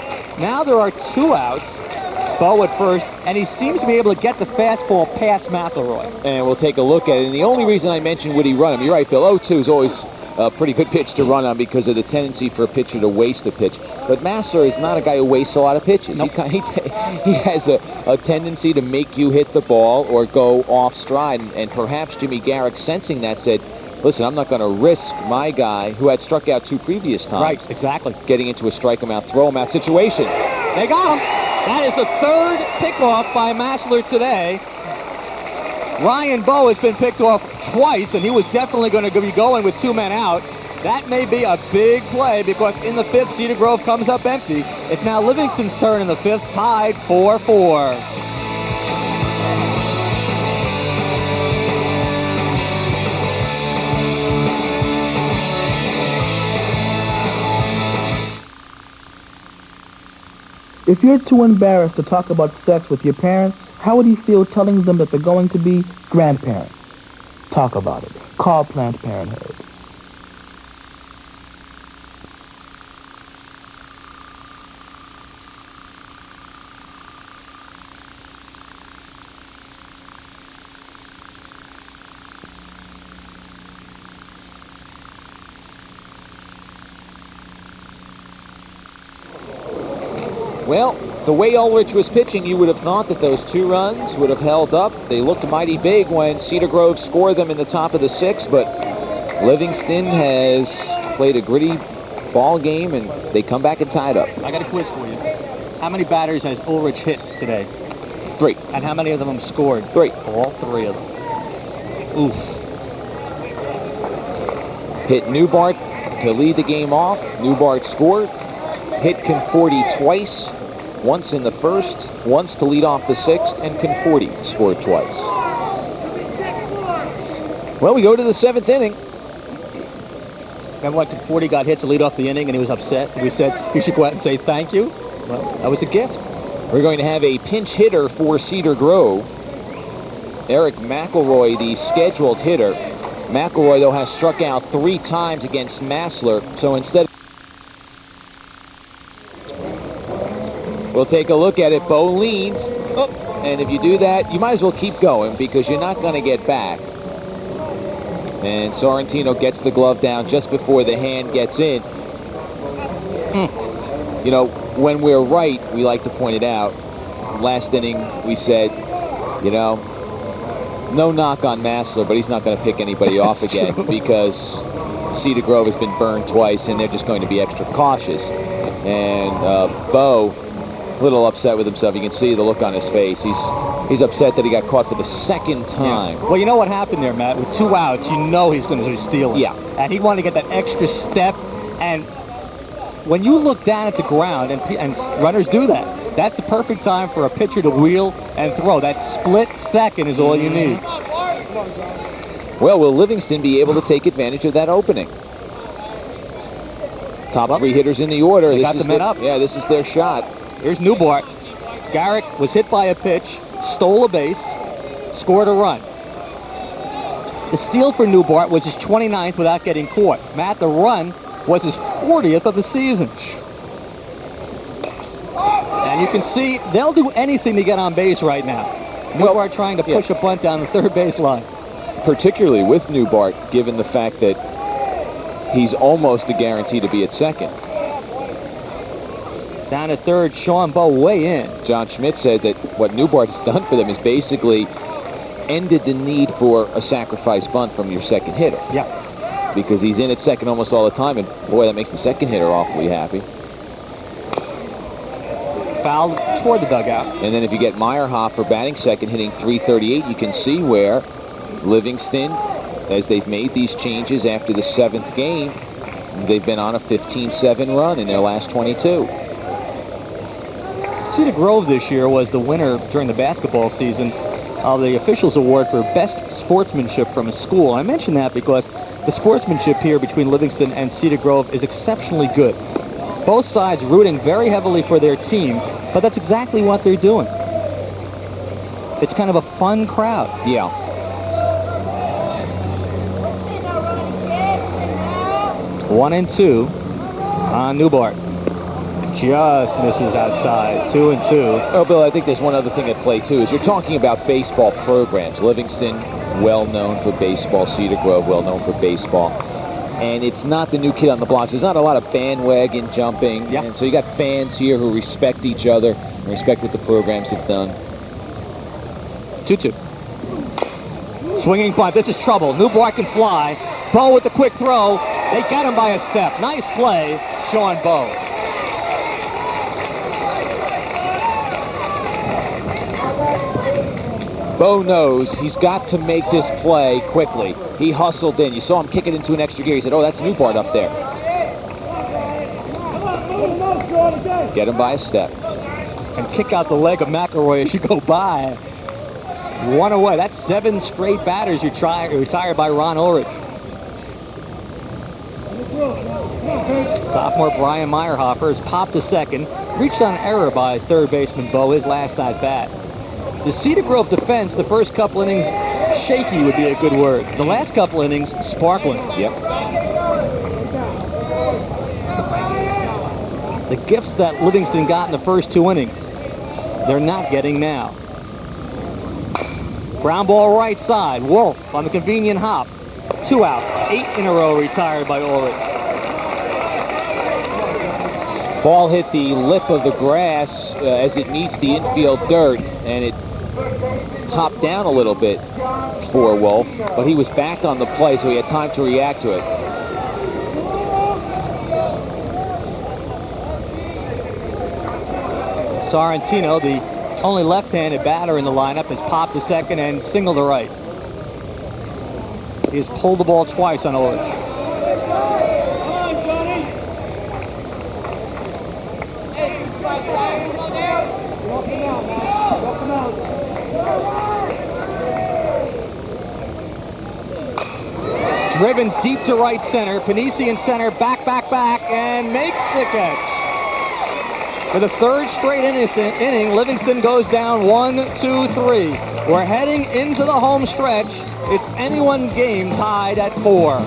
Now there are 2 outs. Bo at first, and he seems to be able to get the fastball past McElroy. And we'll take a look at it. And the only reason I mentioned would he run him, you're right, Phil, 0-2 is always a pretty good pitch to run on because of the tendency for a pitcher to waste a pitch. But Massler is not a guy who wastes a lot of pitches. Nope. He has a tendency to make you hit the ball or go off stride. And perhaps Jimmy Garrick, sensing that, said, listen, I'm not going to risk my guy, who had struck out 2 previous times. Right, exactly. Getting into a strike him out, throw him out situation. They got him. That is the 3rd pickoff by Massler today. Ryan Bowe has been picked off twice, and he was definitely going to be going with 2 men out. That may be a big play because in the 5th, Cedar Grove comes up empty. It's now Livingston's turn in the 5th, tied 4-4. If you're too embarrassed to talk about sex with your parents, how would you feel telling them that they're going to be grandparents? Talk about it. Call Planned Parenthood. Well, the way Ulrich was pitching, you would have thought that those 2 runs would have held up. They looked mighty big when Cedar Grove scored them in the top of the 6th, but Livingston has played a gritty ball game, and they come back and tie it up. I got a quiz for you. How many batters has Ulrich hit today? 3. And how many of them scored? 3. All 3 of them. Oof. Hit Newbart to lead the game off. Newbart scored. Hit Conforti twice. Once in the 1st, once to lead off the 6th, and Conforti scored twice. Well, we go to the 7th inning. Remember when Conforti got hit to lead off the inning and he was upset? We said he should go out and say thank you. Well, that was a gift. We're going to have a pinch hitter for Cedar Grove. Eric McElroy, the scheduled hitter. McElroy, though, has struck out 3 times against Massler, so instead... We'll take a look at it. Bo leads. Oh, and if you do that, you might as well keep going because you're not going to get back. And Sorrentino gets the glove down just before the hand gets in. You know, when we're right, we like to point it out. Last inning, we said, you know, no knock on Massler, but he's not going to pick anybody off again because Cedar Grove has been burned twice, and they're just going to be extra cautious. And Bo, a little upset with himself. You can see the look on his face. He's upset that he got caught for the 2nd time. Yeah. Well, you know what happened there, Matt? With 2 outs, you know he's going to steal it. Yeah. And he wanted to get that extra step. And when you look down at the ground, and runners do that, that's the perfect time for a pitcher to wheel and throw. That split second is all you need. Well, will Livingston be able to take advantage of that opening? Top 3 hitters in the order. They got the men up. Yeah, this is their shot. Here's Newbart. Garrick was hit by a pitch, stole a base, scored a run. The steal for Newbart was his 29th without getting caught. Matt, the run was his 40th of the season. And you can see they'll do anything to get on base right now. Newbart trying to push a bunt down the 3rd base line. Particularly with Newbart, given the fact that he's almost a guarantee to be at 2nd. Down at 3rd, Sean Bowe way in. John Schmidt said that what Newbart has done for them is basically ended the need for a sacrifice bunt from your 2nd hitter. Yeah. Because he's in at 2nd almost all the time, and boy, that makes the 2nd hitter awfully happy. Foul toward the dugout. And then if you get Meyerhofer batting 2nd, hitting .338, you can see where Livingston, as they've made these changes after the 7th game, they've been on a 15-7 run in their last 22. Cedar Grove this year was the winner during the basketball season of the Officials Award for Best Sportsmanship from a School. I mention that because the sportsmanship here between Livingston and Cedar Grove is exceptionally good. Both sides rooting very heavily for their team, but that's exactly what they're doing. It's kind of a fun crowd. Yeah. One and 2 on Newbart. just misses outside. 2-2. Oh, Bill, I think there's one other thing at play, too, is you're talking about baseball programs. Livingston, well known for baseball. Cedar Grove, well known for baseball. And it's not the new kid on the block. There's not a lot of bandwagon jumping. Yep. And so you got fans here who respect each other and respect what the programs have done. 2-2. Swinging bunt. This is trouble. Newbar can fly. Bowe with the quick throw. They get him by a step. Nice play, Sean Bowe. Bowe knows he's got to make this play quickly. He hustled in. You saw him kick it into an extra gear. He said, oh, that's Newbart up there. Get him by a step. And kick out the leg of McElroy as you go by. One away. That's 7 straight batters retired by Ron Ulrich. Sophomore Brian Meyerhofer has popped to second. Reached on error by third baseman Bowe, his last at bat. The Cedar Grove defense, the first couple innings, shaky would be a good word. The last couple innings, sparkling. Yep. The gifts that Livingston got in the first 2 innings, they're not getting now. Ground ball right side. Wolf on the convenient hop. 2 out. 8 in a row retired by Ulrich. Ball hit the lip of the grass as it meets the infield dirt, and it hopped down a little bit for Wolf, but he was back on the play, so he had time to react to it. Sorrentino, the only left-handed batter in the lineup, has popped to second and singled to right. He has pulled the ball twice on Ulrich. Driven deep to right center. Panisi in center, back, and makes the catch. For the 3rd straight inning, Livingston goes down 1-2-3. We're heading into the home stretch. It's anyone game tied at 4.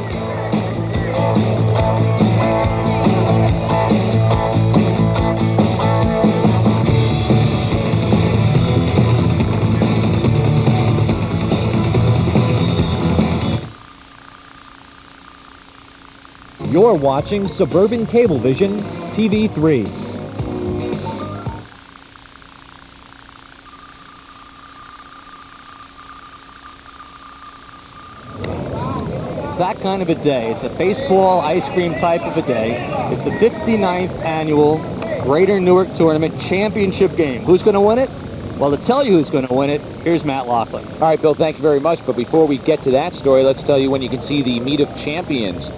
You're watching Suburban Cablevision TV3. It's that kind of a day. It's a baseball ice cream type of a day. It's the 59th annual Greater Newark Tournament Championship game. Who's going to win it? Well, to tell you who's going to win it, here's Matt Laughlin. All right, Bill, thank you very much. But before we get to that story, let's tell you when you can see the Meet of Champions.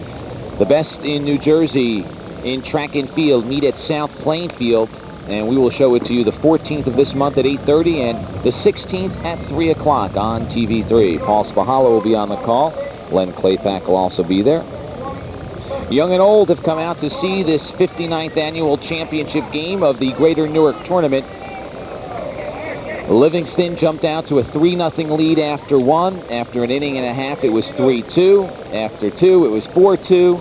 The best in New Jersey in track and field meet at South Plainfield, and we will show it to you the 14th of this month at 8:30 and the 16th at 3 o'clock on TV3. Paul Spahala will be on the call. Len Claypack will also be there. Young and old have come out to see this 59th annual championship game of the Greater Newark Tournament. Livingston jumped out to a 3-0 lead after 1. After an inning and a half, it was 3-2. After 2, it was 4-2.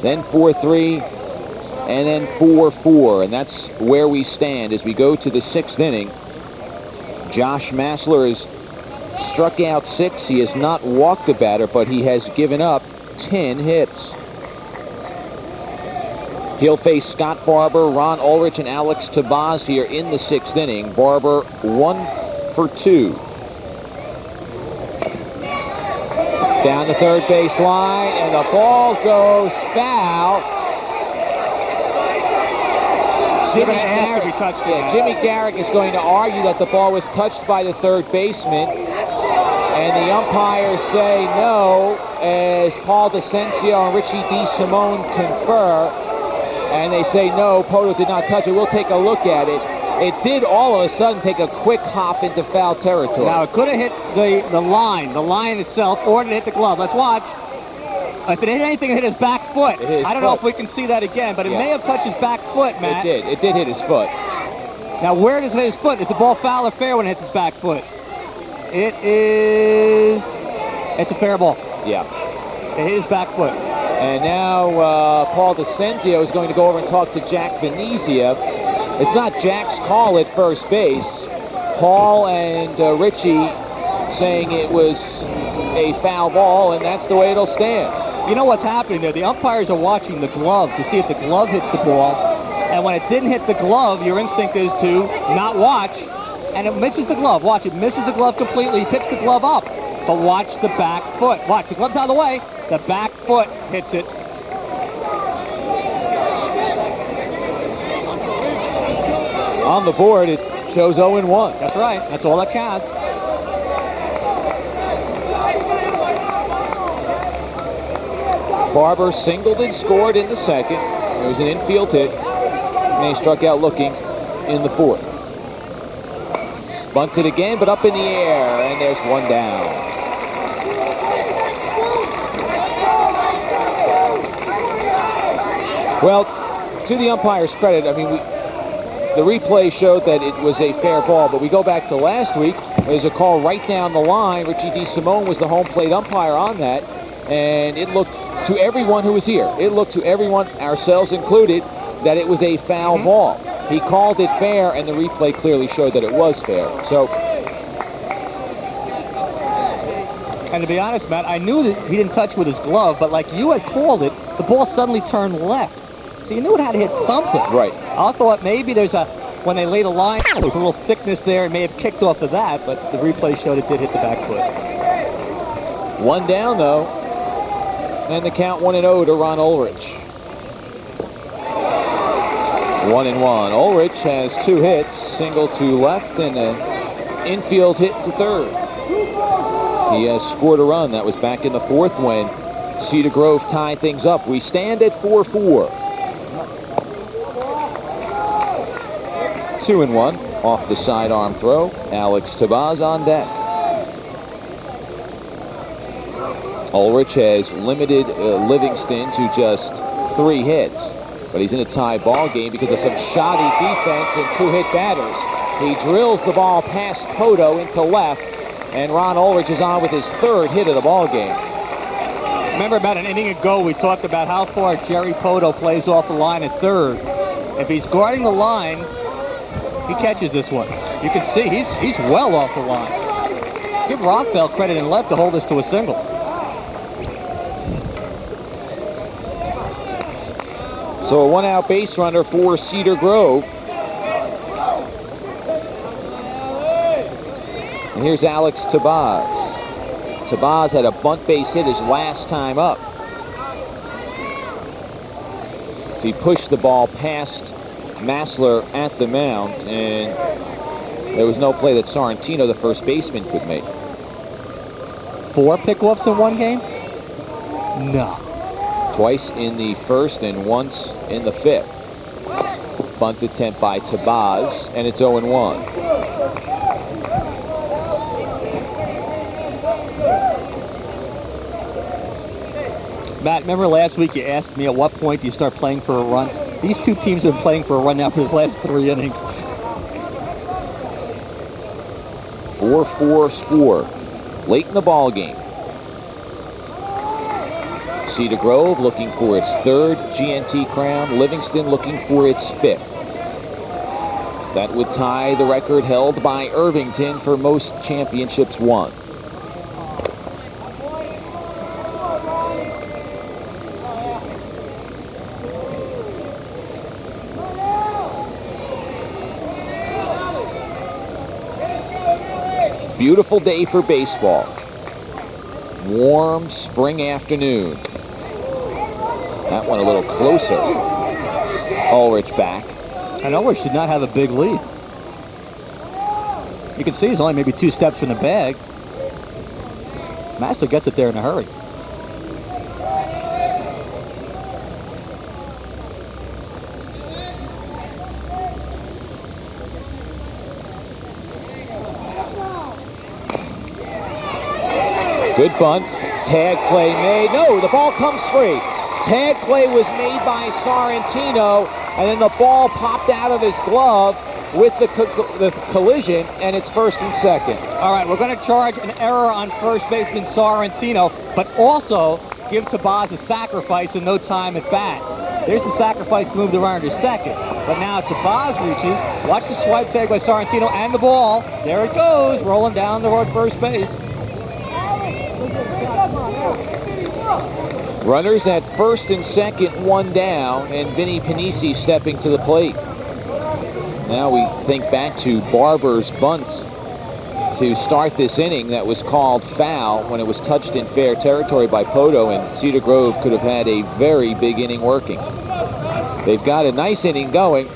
Then 4-3. And then 4-4. And that's where we stand as we go to the 6th inning. Josh Massler has struck out 6. He has not walked a batter, but he has given up 10 hits. He'll face Scott Barber, Ron Ulrich, and Alex Tabaz here in the 6th inning. Barber 1 for 2. Down the third base line, and the ball goes foul. Jimmy Garrick is going to argue that the ball was touched by the third baseman, and the umpires say no, as Paul DeCencio and Richie DeSimone confer. And they say, no, Poto did not touch it. We'll take a look at it. It did all of a sudden take a quick hop into foul territory. Now, it could have hit the line itself, or it hit the glove. Let's watch. If it hit anything, it hit his back foot. I don't know if we can see that again, but it may have touched his back foot, Matt. It did. It did hit his foot. Now, where does it hit his foot? Is the ball foul or fair when it hits his back foot? It's a fair ball. Yeah. It hit his back foot. And now Paul DeCenzio is going to go over and talk to Jack Venezia. It's not Jack's call at first base. Paul and Richie saying it was a foul ball, and that's the way it'll stand. You know what's happening there? The umpires are watching the glove to see if the glove hits the ball. And when it didn't hit the glove, your instinct is to not watch. And it misses the glove. Watch, it misses the glove completely. He picks the glove up. But watch the back foot. Watch, the glove's out of the way. The back foot hits it. On the board, it shows 0-1. That's right. That's all that counts. Barber singled and scored in the second. There was an infield hit. And he struck out looking in the fourth. Bunted again, but up in the air, and there's one down. Well, to the umpire's credit, I mean, the replay showed that it was a fair ball, but we go back to last week. There's a call right down the line. Richie DeSimone was the home plate umpire on that, and it looked to everyone who was here, it looked to everyone, ourselves included, that it was a foul ball. He called it fair, and the replay clearly showed that it was fair. So, and to be honest, Matt, I knew that he didn't touch with his glove, but like you had called it, the ball suddenly turned left. So you knew it had to hit something. Right. I thought maybe there's when they laid a line, there was a little thickness there. It may have kicked off of that, but the replay showed it did hit the back foot. One down, though. And the count 1-0 to Ron Ulrich. 1-1. Ulrich has 2 hits, single to left and an infield hit to third. He has scored a run. That was back in the fourth when Cedar Grove tied things up. We stand at 4-4. 2-1 off the sidearm throw. Alex Tabaz on deck. Ulrich has limited Livingston to just 3 hits, but he's in a tie ball game because of some shoddy defense and 2-hit batters. He drills the ball past Poto into left, and Ron Ulrich is on with his 3rd hit of the ball game. Remember about an inning ago, we talked about how far Jerry Poto plays off the line at third. If he's guarding the line, he catches this one. You can see he's well off the line. Give Rothfeld credit in left to hold this to a single. So a 1-out base runner for Cedar Grove. And here's Alex Tabaz. Tabaz had a bunt base hit his last time up. So he pushed the ball past Massler at the mound, and there was no play that Sorrentino, the first baseman, could make. 4 pickoffs in one game? No. Twice in the first and once in the fifth. Bunt attempt by Tabaz, and it's 0-1. Matt, remember last week you asked me at what point do you start playing for a run? These two teams have been playing for a run now for the last 3 innings. 4-4 score late in the ball game. Cedar Grove looking for its 3rd GNT crown. Livingston looking for its 5th. That would tie the record held by Irvington for most championships won. Beautiful day for baseball. Warm spring afternoon. That one a little closer. Ulrich back. And Ulrich did not have a big lead. You can see he's only maybe 2 steps from the bag. Massler gets it there in a hurry. Good bunt. Tag play made. No, the ball comes free. Tag play was made by Sorrentino, and then the ball popped out of his glove with the collision, and it's 1st and 2nd. All right, we're going to charge an error on first baseman Sorrentino, but also give Tabaz a sacrifice and no time at bat. There's the sacrifice moved around to second. But now Tabaz reaches. Watch the swipe tag by Sorrentino and the ball. There it goes, rolling down the road first base. Runners at first and second, one down, and Vinny Panisi stepping to the plate. Now we think back to Barber's bunt to start this inning that was called foul when it was touched in fair territory by Poto, and Cedar Grove could have had a very big inning working. They've got a nice inning going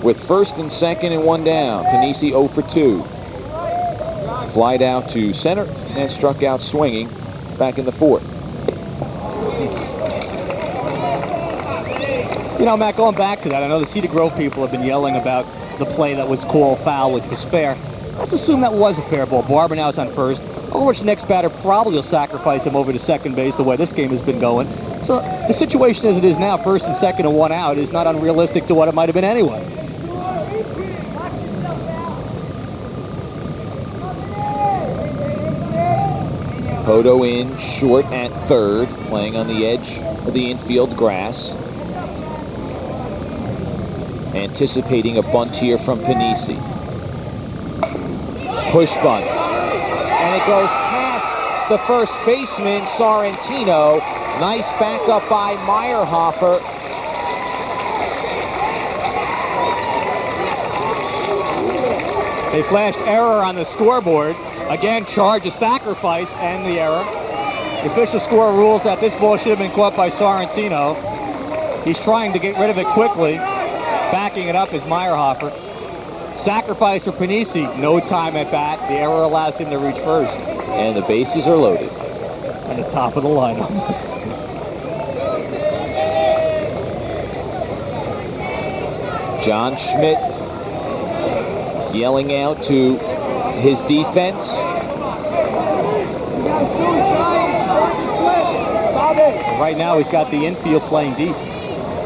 with first and second and one down. Panisi 0 for 2. Flied out to center and struck out swinging back in the fourth. You know, Matt, going back to that, I know the Cedar Grove people have been yelling about the play that was called foul, which was fair. Let's assume that was a fair ball. Barber now is on first. Ulrich's next batter probably will sacrifice him over to second base the way this game has been going. So the situation as it is now, first and second and one out, is not unrealistic to what it might have been anyway. Poto in short at third, playing on the edge of the infield grass. Anticipating a bunt here from Panisi. Push bunt. And it goes past the first baseman, Sorrentino. Nice backup by Meyerhofer. They flashed error on the scoreboard. Again, charge a sacrifice and the error. The official score rules that this ball should have been caught by Sorrentino. He's trying to get rid of it quickly. Backing it up is Meyerhofer. Sacrifice for Panisi. No time at bat. The error allows him to reach first. And the bases are loaded. And the top of the lineup. John Schmidt yelling out to his defense. Right now he's got the infield playing deep.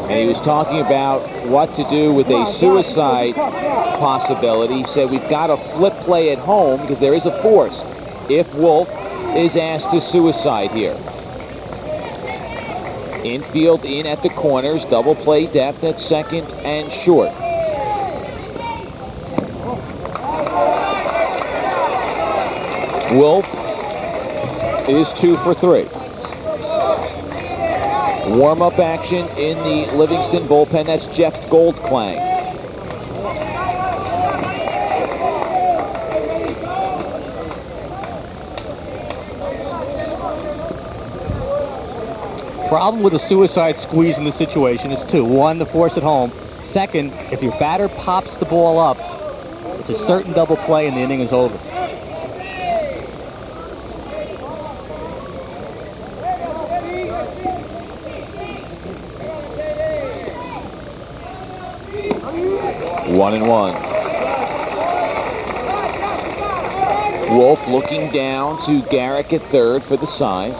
And he was talking about what to do with a suicide possibility. He said we've got to flip play at home because there is a force if Wolf is asked to suicide here. Infield in at the corners, double play depth at second and short. Wolf is 2 for 3. Warm-up action in the Livingston bullpen. That's Jeff Goldklang. Problem with a suicide squeeze in this situation is two. One, the force at home. Second, if your batter pops the ball up, it's a certain double play and the inning is over. One and one. Wolf looking down to Garrick at third for the sides.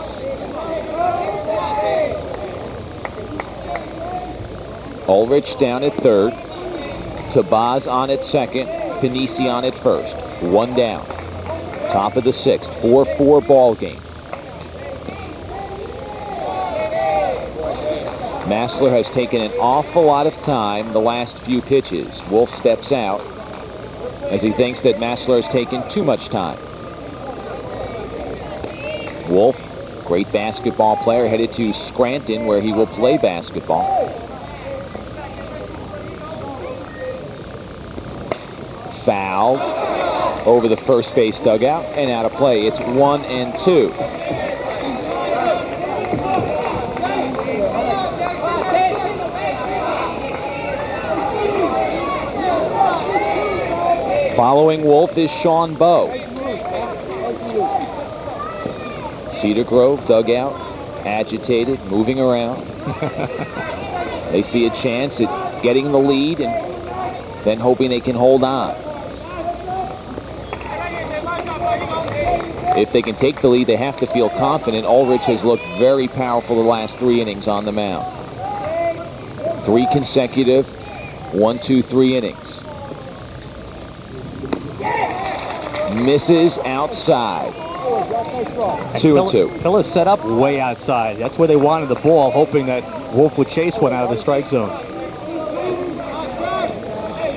Ulrich down at third. Tabaz on at second. Panisi on at first. One down. Top of the sixth. 4-4 ball game. Massler has taken an awful lot of time the last few pitches. Wolf steps out as he thinks that Massler has taken too much time. Wolf, great basketball player, headed to Scranton where he will play basketball. Fouled over the first base dugout and out of play. It's 1-2. Following Wolf is Sean Bowe. Cedar Grove dugout, agitated, moving around. They see a chance at getting the lead and then hoping they can hold on. If they can take the lead, they have to feel confident. Ulrich has looked very powerful the last 3 innings on the mound. 3 consecutive 1-2-3 innings. Misses outside. 2-2. Phillips set up way outside. That's where they wanted the ball, hoping that Wolf would chase one out of the strike zone.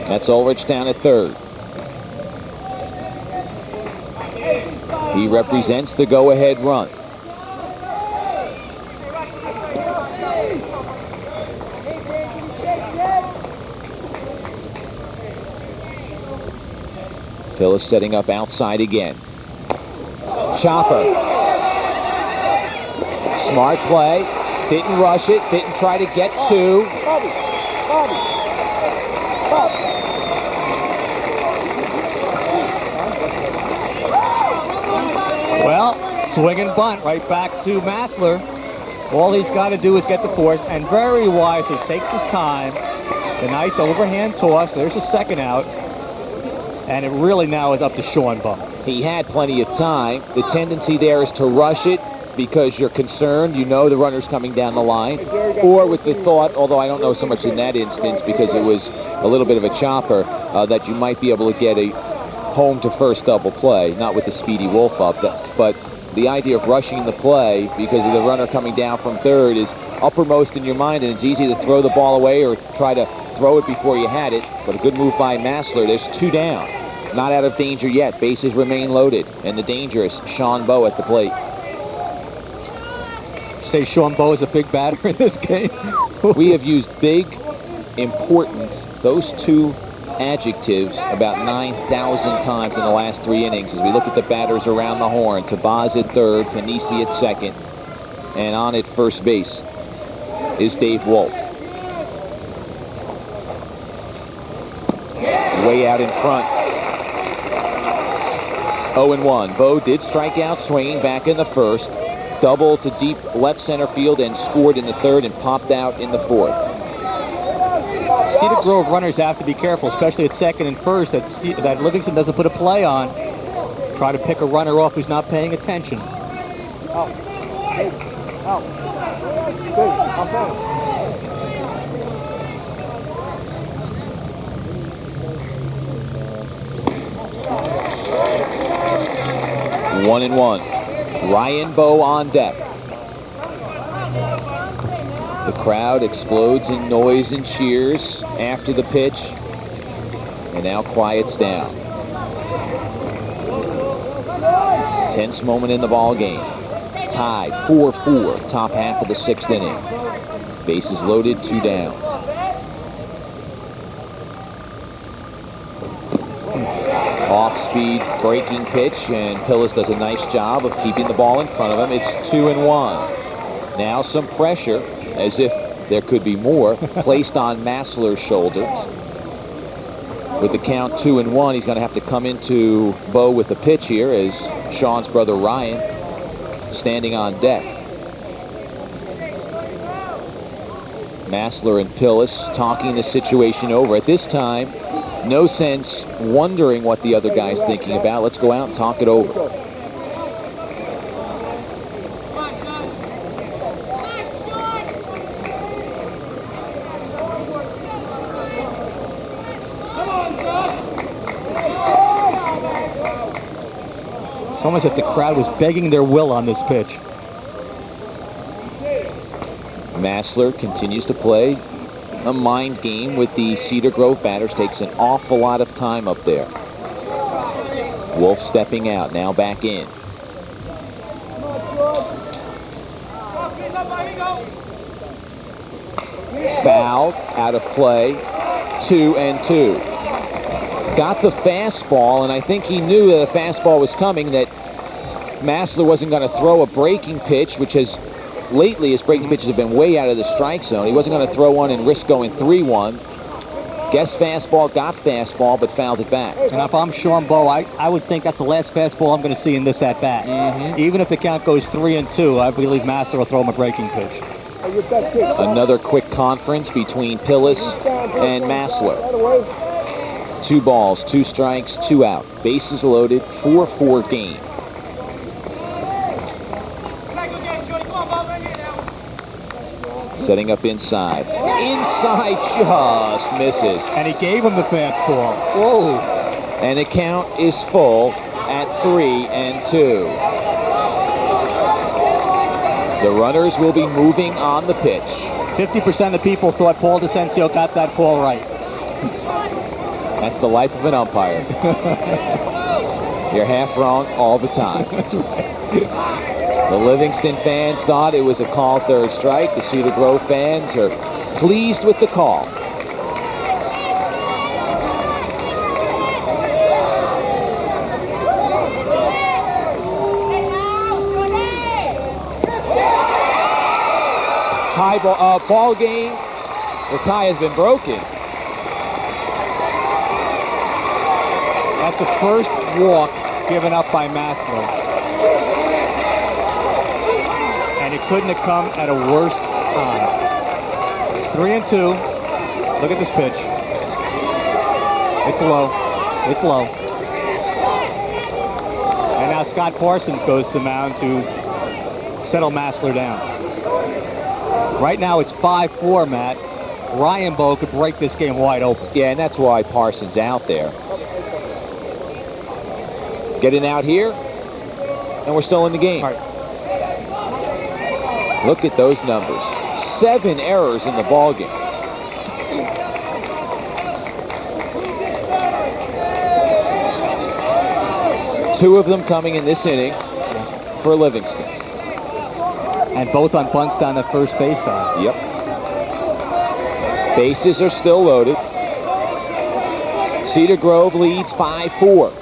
That's Ulrich down at third. He represents the go-ahead run. Phillips setting up outside again. Chopper. Smart play. Didn't rush it. Didn't try to get two. Well, swing and bunt right back to Massler. All he's got to do is get the force, and very wisely takes his time. The nice overhand toss. There's a second out. And it really now is up to Sean Bowe. He had plenty of time. The tendency there is to rush it because you're concerned. You know the runner's coming down the line. Or with the thought, although I don't know so much in that instance because it was a little bit of a chopper, that you might be able to get a home to first double play, not with the speedy Wolf up. But the idea of rushing the play because of the runner coming down from third is uppermost in your mind, and it's easy to throw the ball away or try to throw it before you had it. But a good move by Massler. There's two down. Not out of danger yet. Bases remain loaded. And the dangerous Sean Bowe at the plate. Say Sean Bowe is a big batter in this game. We have used big, important, those two adjectives about 9,000 times in the last 3 innings as we look at the batters around the horn. Tabaz at third, Panisi at second, and on at first base is Dave Wolf. Way out in front. 0-1. Bowe did strike out swinging back in the first, double to deep left center field, and scored in the third and popped out in the fourth. Cedar Grove runners have to be careful, especially at second and first, that Livingston doesn't put a play on. Try to pick a runner off who's not paying attention. Out. Hey. Out. Good. Okay. 1-1. Ryan Bowe on deck. The crowd explodes in noise and cheers after the pitch, and now quiets down. Tense moment in the ball game. Tied 4-4, top half of the 6th inning. Bases loaded, 2 down. Off-speed breaking pitch, and Pillis does a nice job of keeping the ball in front of him. It's 2-1. Now some pressure, as if there could be more, placed on Massler's shoulders. With the count 2-1, he's going to have to come into Bowe with the pitch here as Sean's brother Ryan standing on deck. Massler and Pillis talking the situation over. At this time, no sense wondering what the other guy's thinking about. Let's go out and talk it over. It's almost like the crowd was begging their will on this pitch. Massler continues to play a mind game with the Cedar Grove batters. Takes an awful lot of time up there. Wolf stepping out, now back in. Foul, out of play, 2-2. Got the fastball, and I think he knew that a fastball was coming, that Massler wasn't going to throw a breaking pitch, which has lately his breaking pitches have been way out of the strike zone. He wasn't going to throw one and risk going 3-1. Guess fastball, got fastball, but fouled it back. And if I'm Sean Bowe, I would think that's the last fastball I'm going to see in this at-bat. Even if the count goes 3-2, I believe Massler will throw him a breaking pitch. Another quick conference between Pillis and Massler. 2 balls, 2 strikes, 2 out. Bases loaded, 4-4 game. Setting up inside. Inside just misses. And he gave him the fastball. Whoa. And the count is full at 3-2. The runners will be moving on the pitch. 50% of the people thought Paul DeCencio got that call right. That's the life of an umpire. You're half wrong all the time. That's right. The Livingston fans thought it was a call third strike. The Cedar Grove fans are pleased with the call. Ball game. The tie has been broken. That's the first walk given up by Massler. And it couldn't have come at a worse time. It's 3-2. Look at this pitch. It's low. It's low. And now Scott Parsons goes to the mound to settle Massler down. Right now it's 5-4, Matt. Ryan Bowe could break this game wide open. Yeah, and that's why Parsons out there. Getting out here, and we're still in the game. All right. Look at those numbers. 7 errors in the ball game. Two of them coming in this inning for Livingston. And both on bunts down the first base side. Yep. Bases are still loaded. Cedar Grove leads 5-4.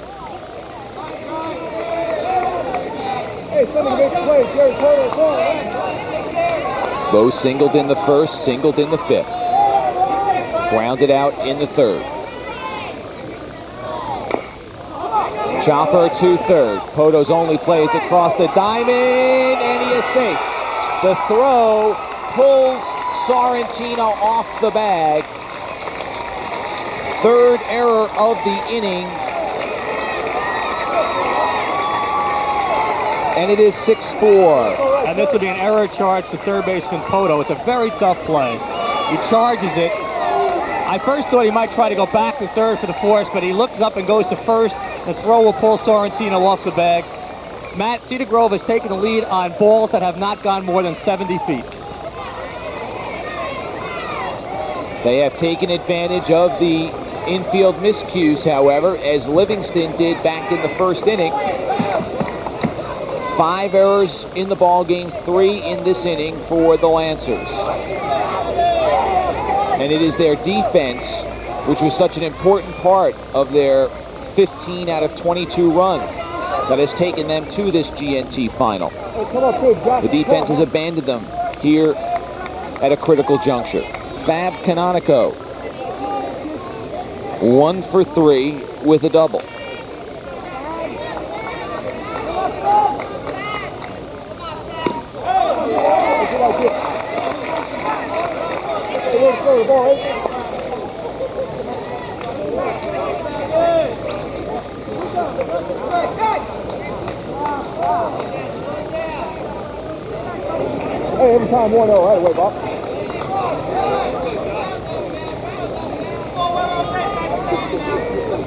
Bowe singled in the first, singled in the fifth. Grounded out in the third. Chopper to third. Poto's only plays across the diamond, and he is safe. The throw pulls Sorrentino off the bag. Third error of the inning. And it is 6-4. And this will be an error charge to third baseman Poto. It's a very tough play. He charges it. I first thought he might try to go back to third for the force, but he looks up and goes to first. The throw will pull Sorrentino off the bag. Matt, Cedar Grove has taken the lead on balls that have not gone more than 70 feet. They have taken advantage of the infield miscues, however, as Livingston did back in the first inning. 5 errors in the ball game, 3 in this inning for the Lancers. And it is their defense, which was such an important part of their 15 out of 22 run, that has taken them to this GNT final. The defense has abandoned them here at a critical juncture. Fab Canonico, 1 for 3 with a double. Hey, every time 1-0, right away, Bob.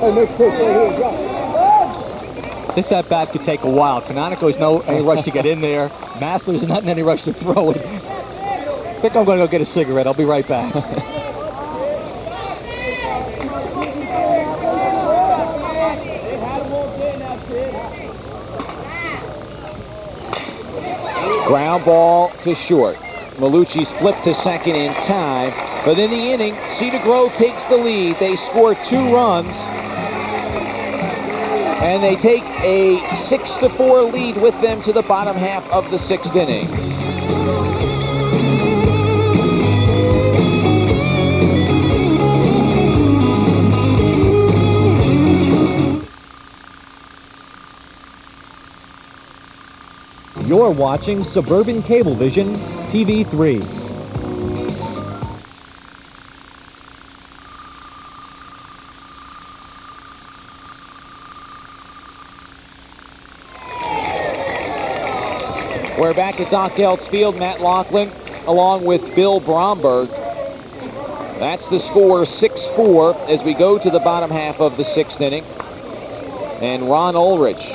Hey, next pitch right here, drop. This at-bat could take a while. Canonico's no any rush to get in there. Massler's not in any rush to throw it. I think I'm going to go get a cigarette. I'll be right back. Ground ball to short. Malucci's flipped to second in time. But in the inning, Cedar Grove takes the lead. They score 2 runs. And they take a 6-4 lead with them to the bottom half of the 6th inning. You're watching Suburban Cablevision TV3. We're back at Doc Eltz Field. Matt Loughlin along with Bill Bromberg. That's the score, 6-4, as we go to the bottom half of the 6th inning. And Ron Ulrich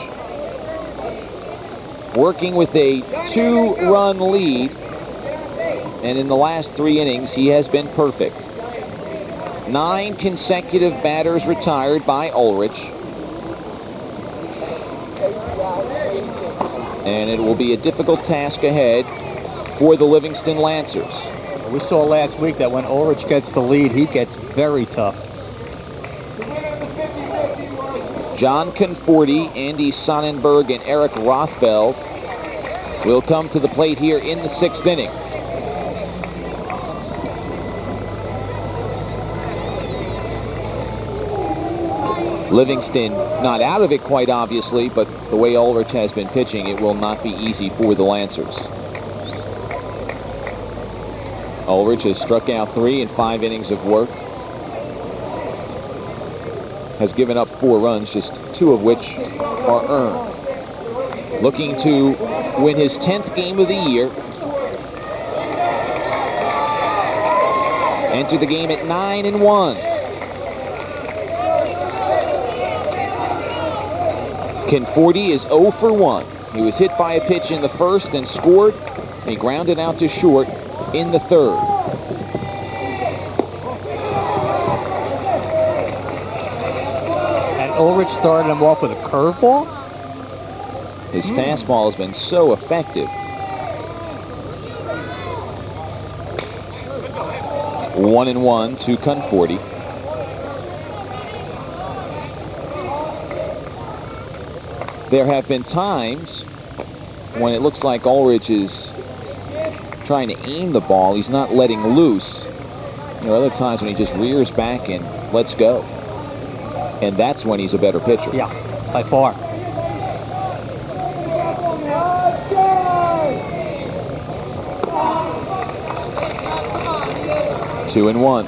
working with a 2-run lead. And in the last 3 innings, he has been perfect. 9 consecutive batters retired by Ulrich. And it will be a difficult task ahead for the Livingston Lancers. We saw last week that when Ulrich gets the lead, he gets very tough. John Conforti, Andy Sonnenberg, and Eric Rothfeld will come to the plate here in the 6th inning. Livingston not out of it quite obviously, but the way Ulrich has been pitching, it will not be easy for the Lancers. Ulrich has struck out 3 in 5 innings of work. Has given up 4 runs, just 2 of which are earned. Looking to win his 10th game of the year. Enter the game at 9-1. Conforti is 0 for 1. He was hit by a pitch in the first and scored. He grounded out to short in the 3rd. Ulrich started him off with a curveball. His fastball has been so effective. 1-1 to Conforti. There have been times when it looks like Ulrich is trying to aim the ball. He's not letting loose. There are other times when he just rears back and lets go. And that's when he's a better pitcher. Yeah, by far. Two and one.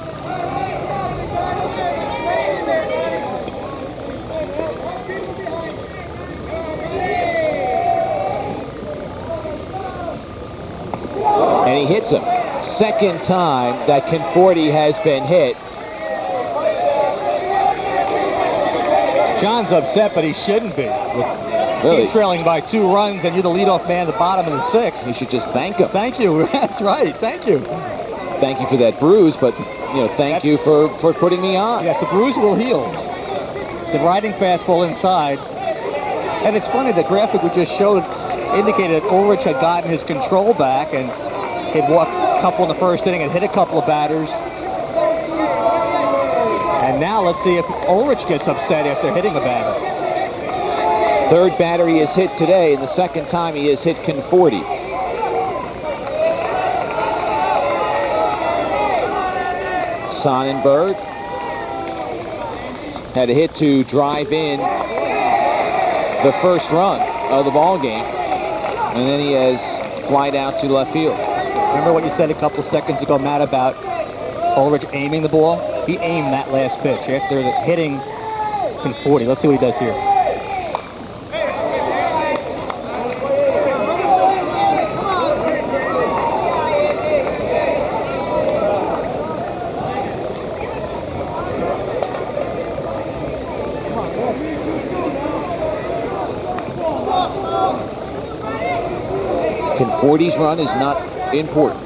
And he hits him. Second time that Conforti has been hit. John's upset, but he shouldn't be. Really? He's trailing by 2 runs, and you're the leadoff man at the bottom of the 6th. You should just thank him. Thank you. That's right. Thank you. Thank you for that bruise, but thank you for putting me on. Yes, the bruise will heal. The riding fastball inside. And it's funny, the graphic we just showed indicated that Ulrich had gotten his control back, and he'd walked a couple in the first inning and hit a couple of batters. And now let's see if Ulrich gets upset after hitting a batter. 3rd batter he has hit today, and the 2nd time he has hit Conforti. Sonnenberg had a hit to drive in the first run of the ball game, and then he has flied out to left field. Remember what you said a couple seconds ago, Matt, about Ulrich aiming the ball? He aimed that last pitch after hitting Conforti. Let's see what he does here. Conforti's run is not important.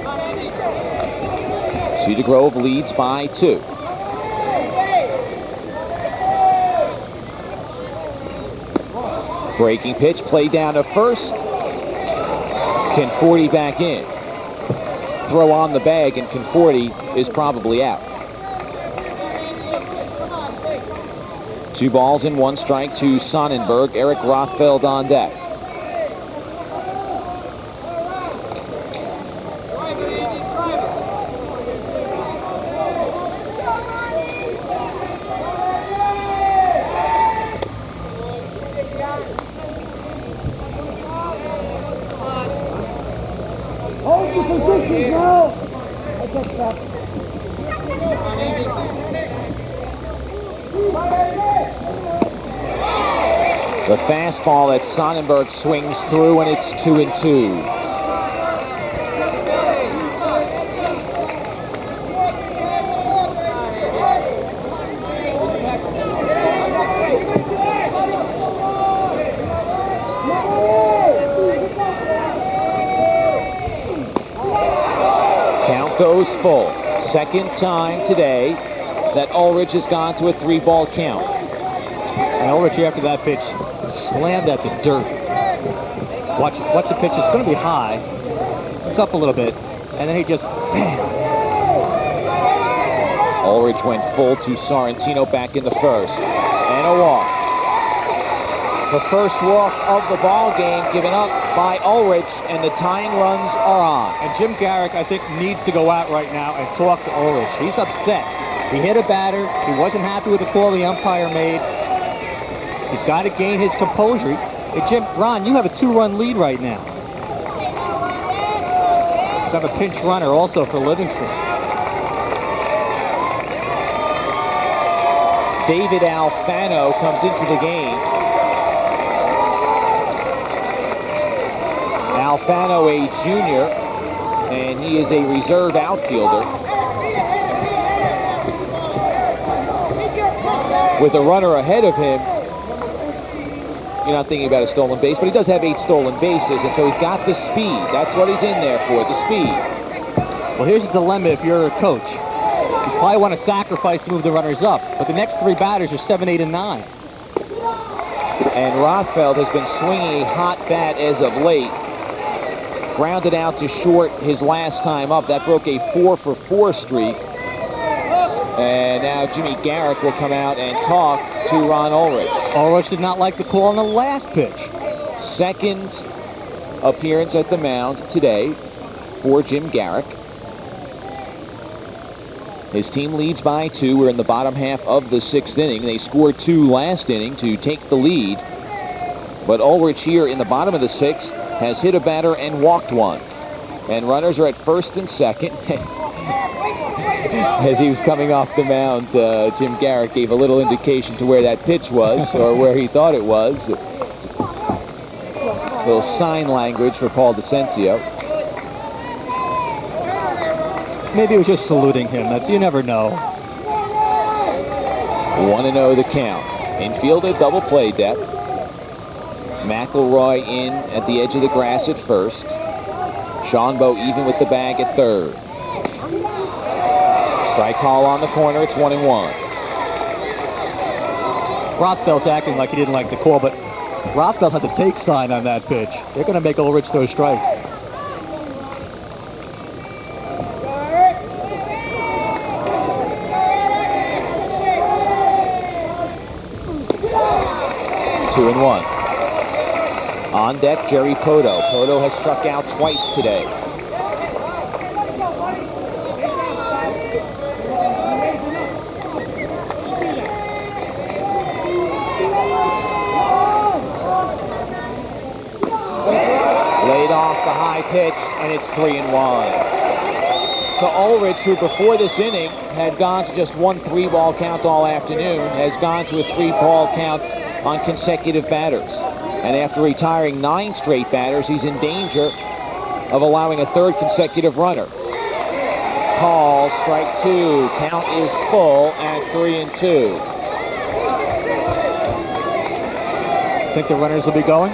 Cedar Grove leads by 2. Breaking pitch, play down to first. Conforti back in. Throw on the bag, and Conforti is probably out. 2 balls and 1 strike to Sonnenberg. Eric Rothfeld on deck. The fastball that Sonnenberg swings through, and it's 2-2. goes full. Second time today that Ulrich has gone to a 3-ball count. And Ulrich, after that pitch, slammed at the dirt. Watch the pitch. It's going to be high. It's up a little bit. And then he just, bam. Ulrich went full to Sorrentino back in the first. And a walk. The first walk of the ball game given up by Ulrich, and the tying runs are on. And Jim Garrick, I think, needs to go out right now and talk to Ulrich. He's upset. He hit a batter. He wasn't happy with the call the umpire made. He's got to gain his composure. Hey, Ron, you have a 2-run lead right now. You have a pinch runner also for Livingston. David Alfano comes into the game. Alfano, a junior, and he is a reserve outfielder. With a runner ahead of him, you're not thinking about a stolen base, but he does have 8 stolen bases, and so he's got the speed. That's what he's in there for, the speed. Well, here's a dilemma if you're a coach. You probably want to sacrifice to move the runners up, but the next 3 batters are 7, 8, and 9. And Rothfeld has been swinging a hot bat as of late. Grounded out to short his last time up. That broke a 4-for-4 streak. And now Jimmy Garrick will come out and talk to Ron Ulrich. Ulrich did not like the call on the last pitch. Second appearance at the mound today for Jim Garrick. His team leads by 2. We're in the bottom half of the 6th inning. They scored 2 last inning to take the lead. But Ulrich here in the bottom of the 6th has hit a batter and walked 1. And runners are at first and second. As he was coming off the mound, Jim Garrick gave a little indication to where that pitch was, or where he thought it was. A little sign language for Paul DeCencio. Maybe it was just saluting him. You never know. 1-0 the count. Infield a double play depth. McElroy in at the edge of the grass at first. Schaumbo even with the bag at third. Strike call on the corner. It's 1-1. Rothfeld's acting like he didn't like the call, but Rothfeld had the take sign on that pitch. They're going to make Ulrich throw strikes. Two and 1. On deck, Jerry Poto. Poto has struck out twice today. Laid off the high pitch, and it's 3-1. So Ulrich, who before this inning had gone to just 1 3-ball count all afternoon, has gone to a 3-ball count on consecutive batters. And after retiring 9 straight batters, he's in danger of allowing a 3rd consecutive runner. Call, strike 2. Count is full at 3-2. Think the runners will be going?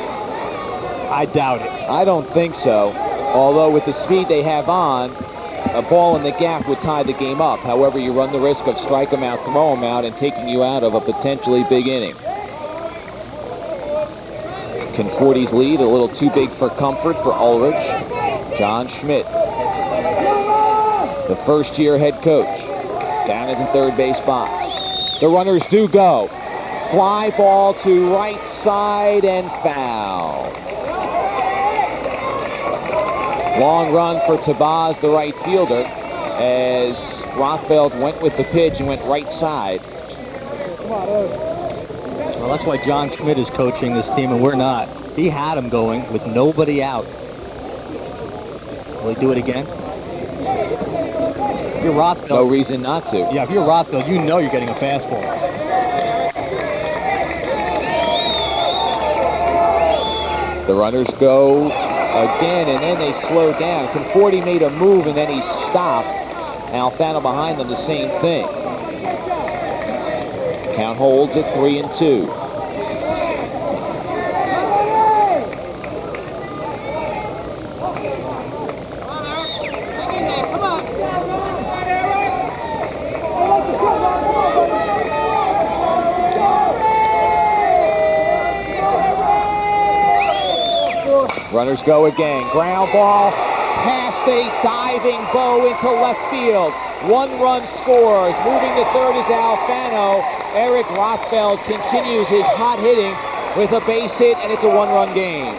I doubt it. I don't think so. Although with the speed they have on, a ball in the gap would tie the game up. However, you run the risk of strike them out, throw them out, and taking you out of a potentially big inning. Conforti's lead a little too big for comfort for Ulrich. John Schmidt, the first-year head coach, down at the third base box. The runners do go. Fly ball to right side and foul. Long run for Tabaz, the right fielder, as Rothfeld went with the pitch and went right side. Well, that's why John Schmidt is coaching this team, and we're not. He had him going with nobody out. Will he do it again? If you're Rothfeld, no reason not to. Yeah, if you're Rothfeld, you know you're getting a fastball. The runners go again, and then they slow down. Conforti made a move, and then he stopped. Alfano behind them, the same thing. Count holds at 3-2. Runners go again. Ground ball. Past a diving Bow into left field. 1 run scores. Moving to third is Alfano. Eric Rothfeld continues his hot hitting with a base hit, and it's a 1-run game.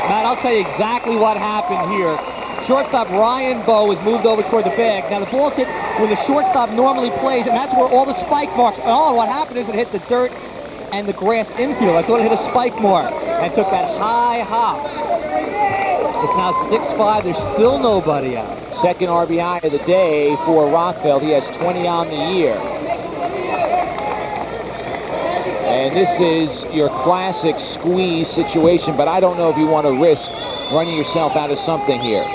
Matt, I'll tell you exactly what happened here. Shortstop Ryan Bow is moved over toward the bag. Now the ball's hit where the shortstop normally plays, and that's where all the spike marks. Oh, what happened is it hit the dirt and the grass infield. I thought it hit a spike mark and took that high hop. It's now 6-5. There's still nobody out. Second RBI of the day for Rothfeld. He has 20 on the year. And this is your classic squeeze situation, but I don't know if you want to risk running yourself out of something here.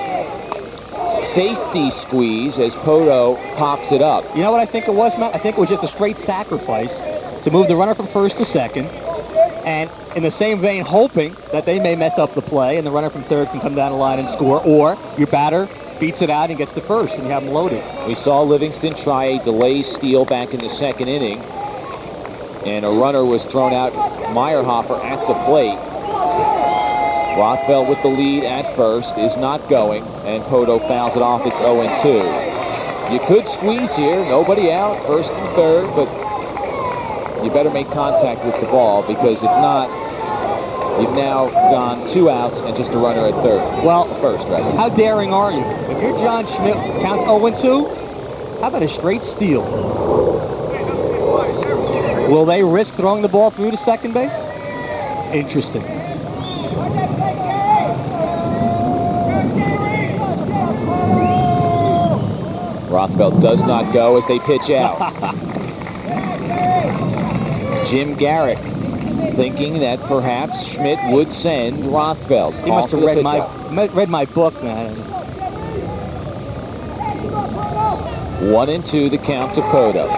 Safety squeeze as Poto pops it up. You know what I think it was, Matt? I think it was just a straight sacrifice to move the runner from first to second, and in the same vein, hoping that they may mess up the play and the runner from third can come down the line and score, or your batter beats it out and gets to first and you have him loaded. We saw Livingston try a delay steal back in the second inning, and a runner was thrown out, Meyerhofer at the plate. Rothfeld with the lead at first is not going, and Poto fouls it off. It's 0-2. You could squeeze here, nobody out, first and third, but you better make contact with the ball, because if not, you've now gone 2 outs and just a runner at third. Well, first, rather. How daring are you? If you're John Schmidt, counts 0-2, how about a straight steal? Will they risk throwing the ball through to second base? Interesting. Rothfeld does not go as they pitch out. Jim Garrick thinking that perhaps Schmidt would send Rothfeld. He must have read my book, man. 1-2 the count to Poto.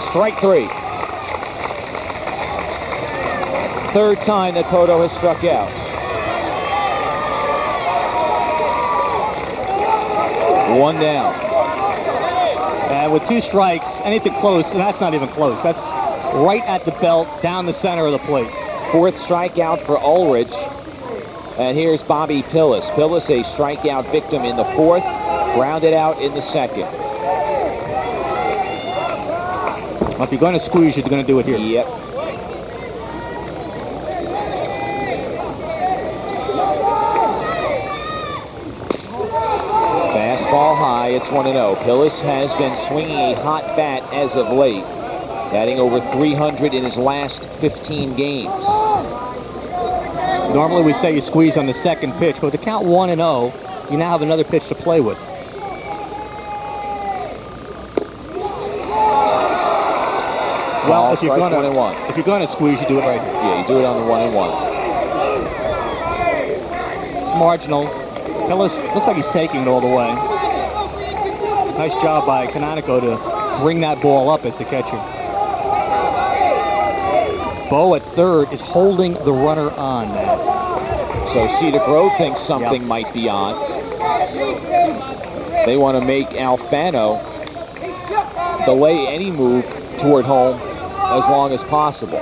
Strike 3. Third time that Poto has struck out. 1 down. And with 2 strikes, anything close, and that's not even close. That's right at the belt, down the center of the plate. 4th strikeout for Ulrich. And here's Bobby Pillis. Pillis, a strikeout victim in the 4th, grounded out in the 2nd. Well, if you're going to squeeze, you're going to do it here. Yep. Fastball high, it's 1-0. Pillis has been swinging a hot bat as of late, batting over 300 in his last 15 games. Normally we say you squeeze on the second pitch, but with the count 1-0, you now have another pitch to play with. Well, if you're going to squeeze, you do it right here. Yeah, you do it on the 1-1. Marginal. Pillis looks like he's taking it all the way. Nice job by Canonico to bring that ball up as the catcher. Bow at third is holding the runner on, Matt. So Cedar Grove thinks something might be on. They want to make Alfano delay any move toward home as long as possible.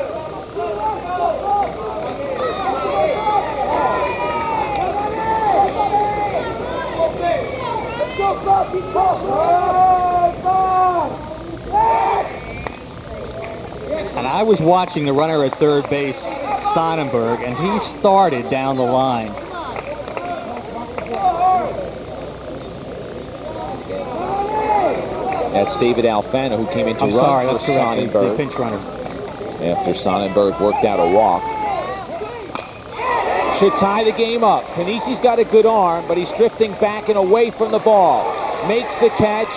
And I was watching the runner at third base, Sonnenberg, and he started down the line. That's David Alfano, who came in to run for Sonnenberg. The pinch runner. After Sonnenberg worked out a walk. Should tie the game up. Panisi's got a good arm, but he's drifting back and away from the ball. Makes the catch.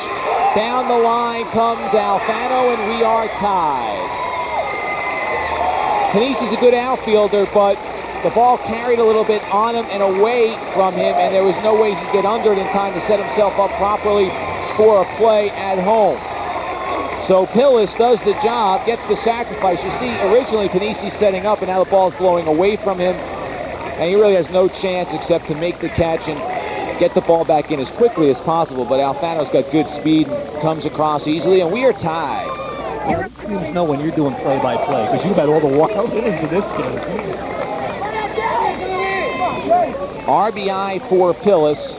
Down the line comes Alfano, and we are tied. Panisi's a good outfielder, but the ball carried a little bit on him and away from him, and there was no way he could get under it in time to set himself up properly for a play at home. So Pillis does the job, gets the sacrifice. You see, originally Panisi's setting up, and now the ball's blowing away from him, and he really has no chance except to make the catch and get the ball back in as quickly as possible. But Alfano's got good speed and comes across easily, and we are tied. You just know when you're doing play-by-play because you've had all the wild innings of this game. RBI for Pillis,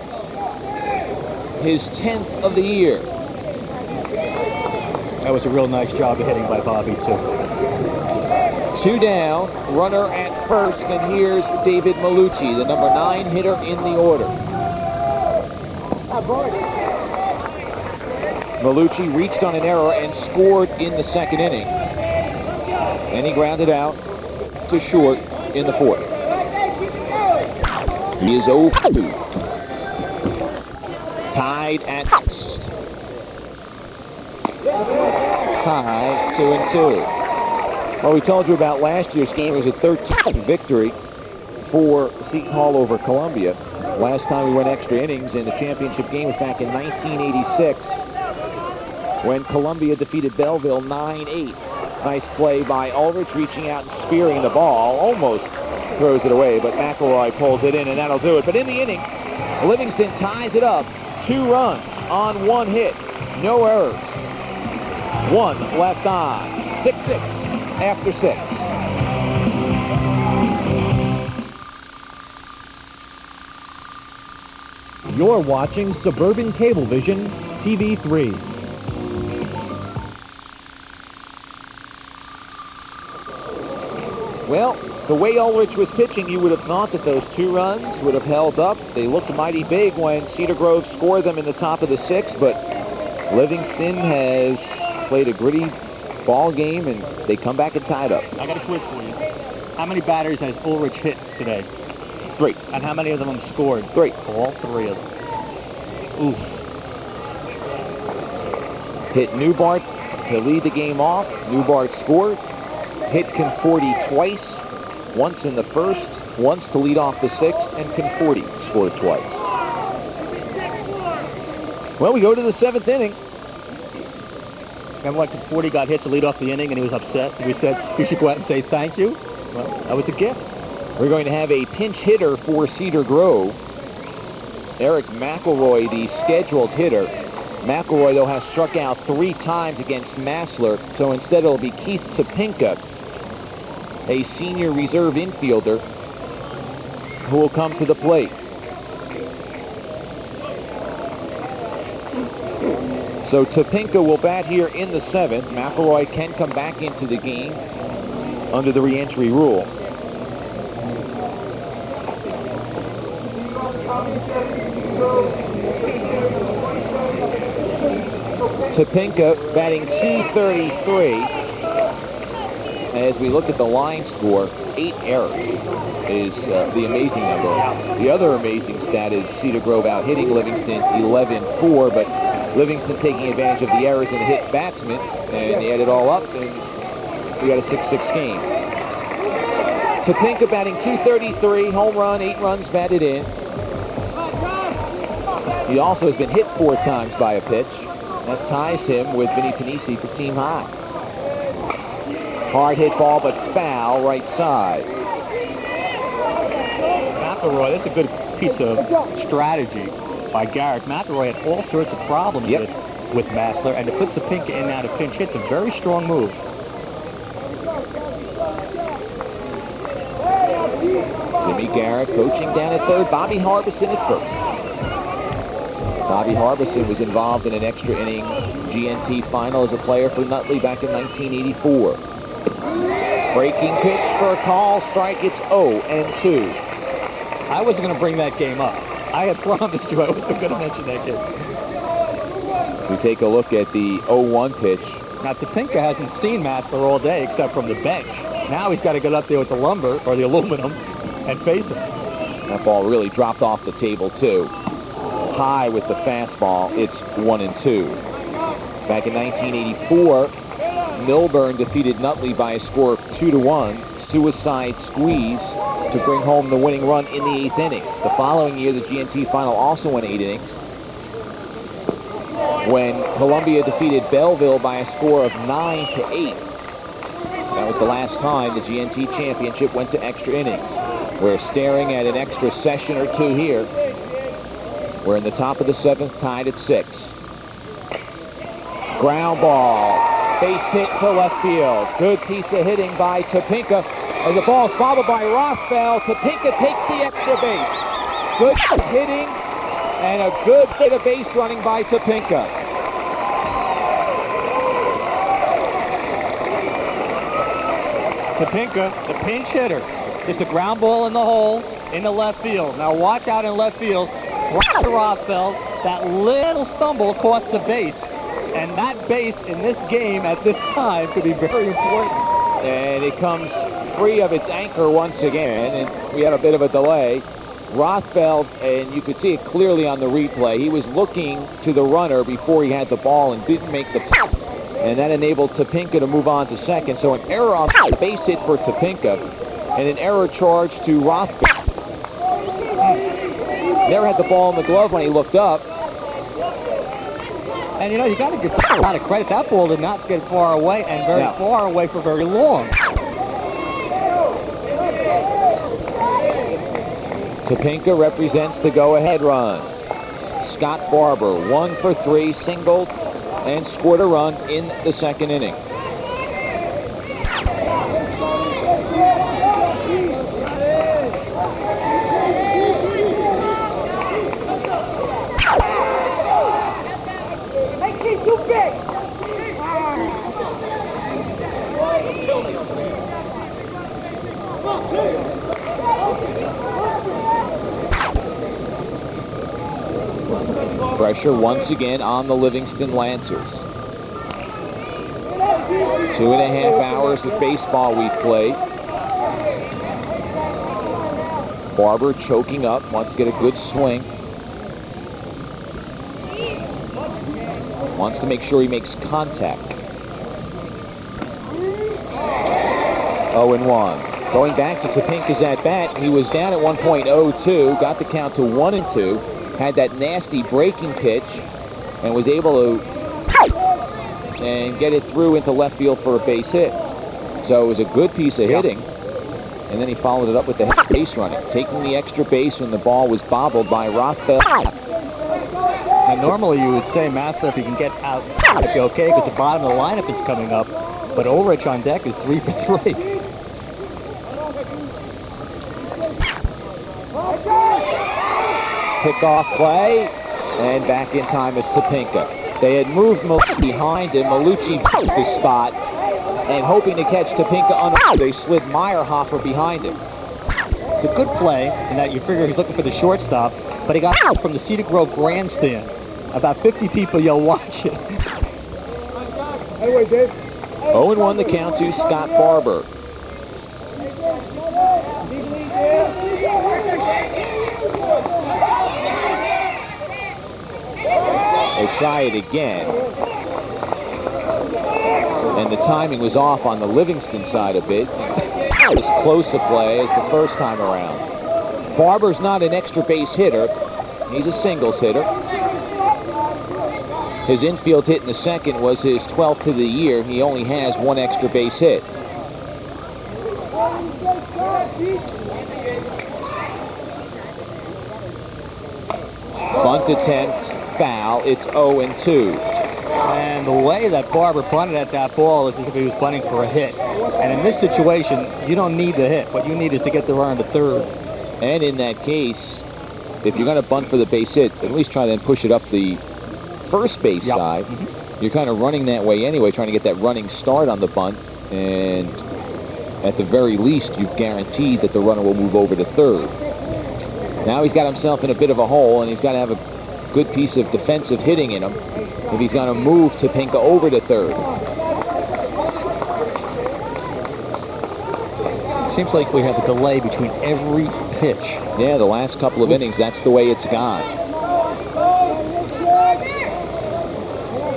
his 10th of the year. That was a real nice job of hitting by Bobby, too. 2 down, runner at first, and here's David Malucci, the number 9 hitter in the order. Malucci reached on an error and scored in the second inning. And he grounded out to short in the fourth. He is 0-2. Tied at tie 2-2. Well, we told you about last year's game. It was a 13th victory for Seton Hall over Columbia. Last time we went extra innings in the championship game was back in 1986 when Columbia defeated Belleville 9-8. Nice play by Ulrich, reaching out and spearing the ball. Almost throws it away, but McElroy pulls it in, and that'll do it. But in the inning, Livingston ties it up. 2 runs on 1 hit. No errors. 1 left on. 6-6 after 6. You're watching Suburban Cablevision TV3. Well, the way Ulrich was pitching, you would have thought that those 2 runs would have held up. They looked mighty big when Cedar Grove scored them in the top of the 6th, but Livingston has played a gritty ball game, and they come back and tied up. I got a quiz for you. How many batters has Ulrich hit today? 3. And how many of them scored? 3. All 3 of them. Oof. Hit Newbart to lead the game off. Newbart scored. Hit Conforti twice. Once in the first, once to lead off the 6th, and Conforti scored twice. Well, we go to the 7th inning. Remember when Conforti got hit to lead off the inning and he was upset? And we said, you should go out and say thank you? Well, that was a gift. We're going to have a pinch hitter for Cedar Grove. Eric McElroy, the scheduled hitter. McElroy, though, has struck out 3 times against Massler, so instead it'll be Keith Topinka, a senior reserve infielder, who will come to the plate. So Topinka will bat here in the 7th. McElroy can come back into the game under the re-entry rule. Topinka batting .233. As we look at the line score, 8 errors is the amazing number. The other amazing stat is Cedar Grove out hitting Livingston 11-4, but Livingston taking advantage of the errors and hit batsmen, and they add it all up, and we got a 6-6 game. Topinka batting .233, home run, 8 runs batted in. He also has been hit 4 times by a pitch. That ties him with Vinny Panisi for team high. Hard hit ball, but foul right side. McElroy, that's a good piece of strategy by Garrett. McElroy had all sorts of problems with Massler, and to put Topinka in now to pinch hit's a very strong move. Jimmy Garrett coaching down at third. Bobby Harbison at first. Bobby Harbison was involved in an extra inning GNT final as a player for Nutley back in 1984. Breaking pitch for a call strike. It's 0-2. I wasn't going to bring that game up. I had promised you I wasn't going to mention that game. We take a look at the 0-1 pitch. Now, Topinka hasn't seen Massler all day except from the bench. Now he's got to get up there with the lumber or the aluminum and face him. That ball really dropped off the table, too. High with the fastball. It's 1-2. Back in 1984, Milburn defeated Nutley by a score of 2-1. Suicide squeeze to bring home the winning run in the 8th inning. The following year, the GNT final also went 8 innings when Columbia defeated Belleville by a score of 9-8. That was the last time the GNT championship went to extra innings. We're staring at an extra session or 2 here. We're in the top of the 7th, tied at 6. Ground ball, Base hit to left field. Good piece of hitting by Topinka. As the ball's bobbled by Rothfeld, Topinka takes the extra base. Good hitting and a good bit of base running by Topinka. Topinka, the pinch hitter. Just a ground ball in the hole in the left field. Now watch out in left field. Right to Rothfeld. That little stumble cost the base. And that base in this game at this time could be very important. And it comes free of its anchor once again, and we had a bit of a delay. Rothfeld, and you could see it clearly on the replay, he was looking to the runner before he had the ball and didn't make the play. And that enabled Topinka to move on to second. So an error on the base hit for Topinka, and an error charge to Rothfeld. Never had the ball in the glove when he looked up. And you know, you got to give a lot of credit. That ball did not get far away, and very far away for very long. Topinka represents the go-ahead run. Scott Barber, 1 for 3, singled, and scored a run in the second inning. Pressure once again on the Livingston Lancers. 2.5 hours of baseball we've played. Barber choking up, wants to get a good swing. Wants to make sure he makes contact. 0-1. Going back to Topinka's at-bat, he was down at 1.02, got the count to 1-2. Had that nasty breaking pitch and was able to and get it through into left field for a base hit. So it was a good piece of hitting. And then he followed it up with the base running, taking the extra base when the ball was bobbled by Rothfeld. And normally you would say, Master, if you can get out, it'd be okay because the bottom of the lineup is coming up. But Ulrich on deck is 3 for 3. Pickoff play, and back in time is Topinka. They had moved Malucci behind him. Malucci took the spot, and hoping to catch Topinka on they slid Meyerhofer behind him. It's a good play in that you figure he's looking for the shortstop, but he got out from the Cedar Grove grandstand. About 50 people yell, watch it. Anyway, Dave. 0-1 the count to Scott Barber. They try it again. And the timing was off on the Livingston side a bit. Not as close a play as the first time around. Barber's not an extra base hitter. He's a singles hitter. His infield hit in the second was his 12th of the year. He only has 1 extra base hit. Bunt attempt, foul. It's 0-2. And the way that Barber bunted at that ball is as if he was bunting for a hit. And in this situation, you don't need the hit. What you need is to get the runner to third. And in that case, if you're going to bunt for the base hit, at least try to then push it up the first base side. You're kind of running that way anyway, trying to get that running start on the bunt. And at the very least, you've guaranteed that the runner will move over to third. Now he's got himself in a bit of a hole, and he's got to have a good piece of defensive hitting in him if he's going to move Topinka over to third. Seems like we have a delay between every pitch. Yeah, the last couple of innings, that's the way it's gone.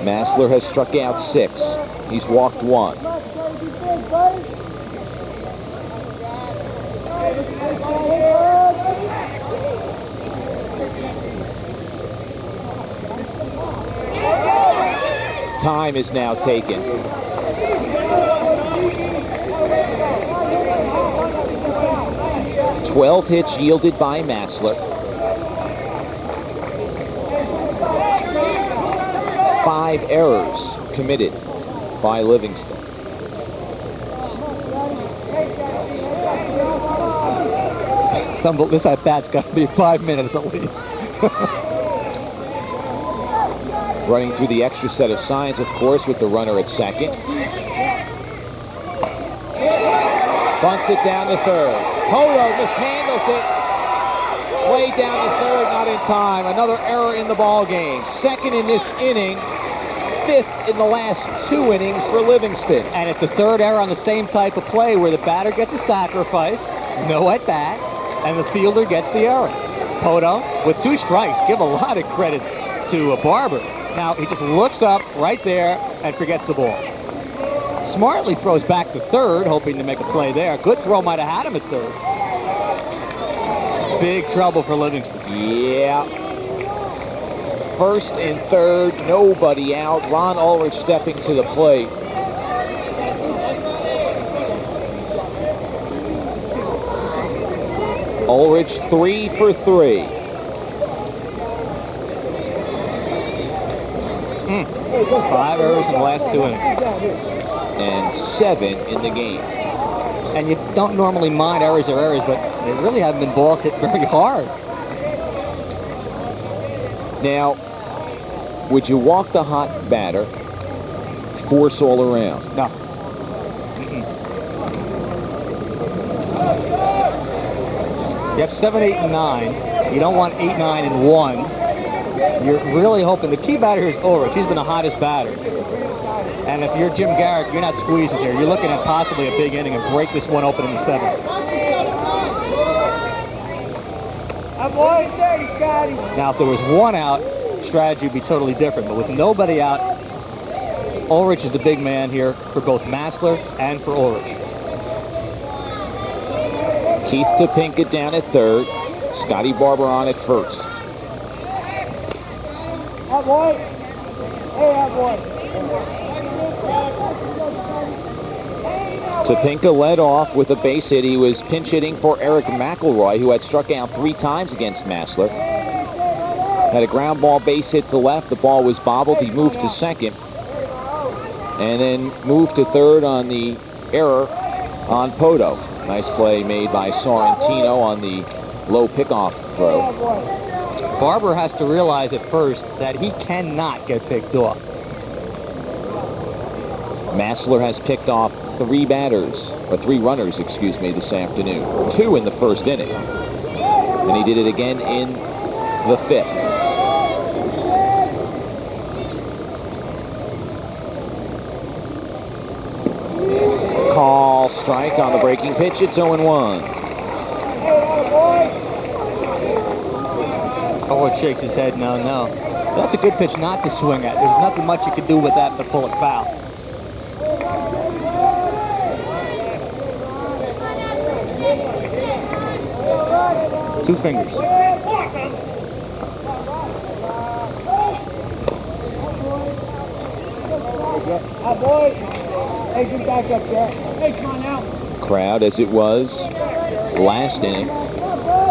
Massler has struck out 6. He's walked 1. Time is now taken. Twelve hits yielded by Massler. 5 errors committed. by Livingston. This at-bat's got to be 5 minutes at least. Running through the extra set of signs, of course, with the runner at second. Bunts it down to third. Poto mishandles it. Way down to third, not in time. Another error in the ball game. Second in this inning. Fifth in the last 2 innings for Livingston. And it's the third error on the same type of play where the batter gets a sacrifice, no at bat, and the fielder gets the error. Poto, with 2 strikes, give a lot of credit to Barber. Now, he just looks up right there and forgets the ball. Smartly throws back to third, hoping to make a play there. Good throw might have had him at third. Big trouble for Livingston. Yeah. First and third, nobody out. Ron Ulrich stepping to the plate. Ulrich 3 for 3. 5 errors in the last 2 innings. And 7 in the game. And you don't normally mind errors or errors, but they really haven't been balls hit very hard. Now, would you walk the hot batter, force all around? No. You have 7, 8, and 9. You don't want 8, 9, and 1. You're really hoping. The key batter here is Ulrich. He's been the hottest batter. And if you're Jim Garrick, you're not squeezing here. You're looking at possibly a big inning and break this one open in the 7th. Now, if there was 1 out, strategy would be totally different. But with nobody out, Ulrich is the big man here for both Massler and for Ulrich. Keith Topinka down at third. Scotty Barber on at first. Topinka led off with a base hit. He was pinch hitting for Eric McElroy, who had struck out 3 times against Massler. Had a ground ball base hit to left. The ball was bobbled. He moved to second. And then moved to third on the error on Poto. Nice play made by Sorrentino on the low pickoff throw. Barber has to realize at first that he cannot get picked off. Massler has picked off 3 runners, excuse me, this afternoon. 2 in the first inning. And he did it again in the 5th. Call strike on the breaking pitch. It's 0-1. Ulrich shakes his head, no. That's a good pitch not to swing at. There's nothing much you can do with that but pull it foul. Two fingers. Crowd, as it was last inning,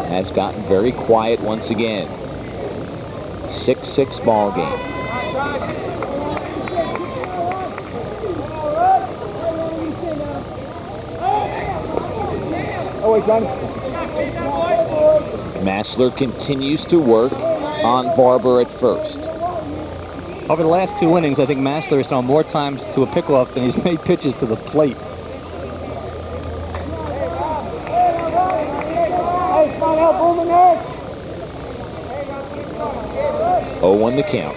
has gotten very quiet once again. 6-6 ball game. Massler continues to work on Barber at first. Over the last 2 innings, I think Massler has thrown more times to a pickoff than he's made pitches to the plate. 0-1 the count.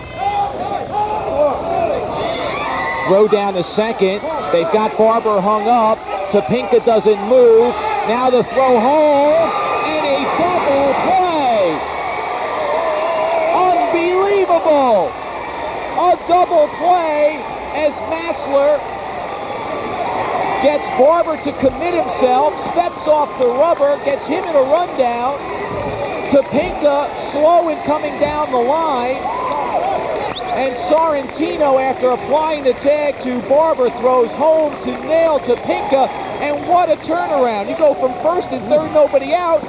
Throw down to second. They've got Barber hung up. Topinka doesn't move. Now the throw home and a double play. Unbelievable. A double play as Massler gets Barber to commit himself, steps off the rubber, gets him in a rundown. Topinka slow in coming down the line. And Sorrentino, after applying the tag to Barber, throws home to nail Topinka. And what a turnaround. You go from first and third, nobody out.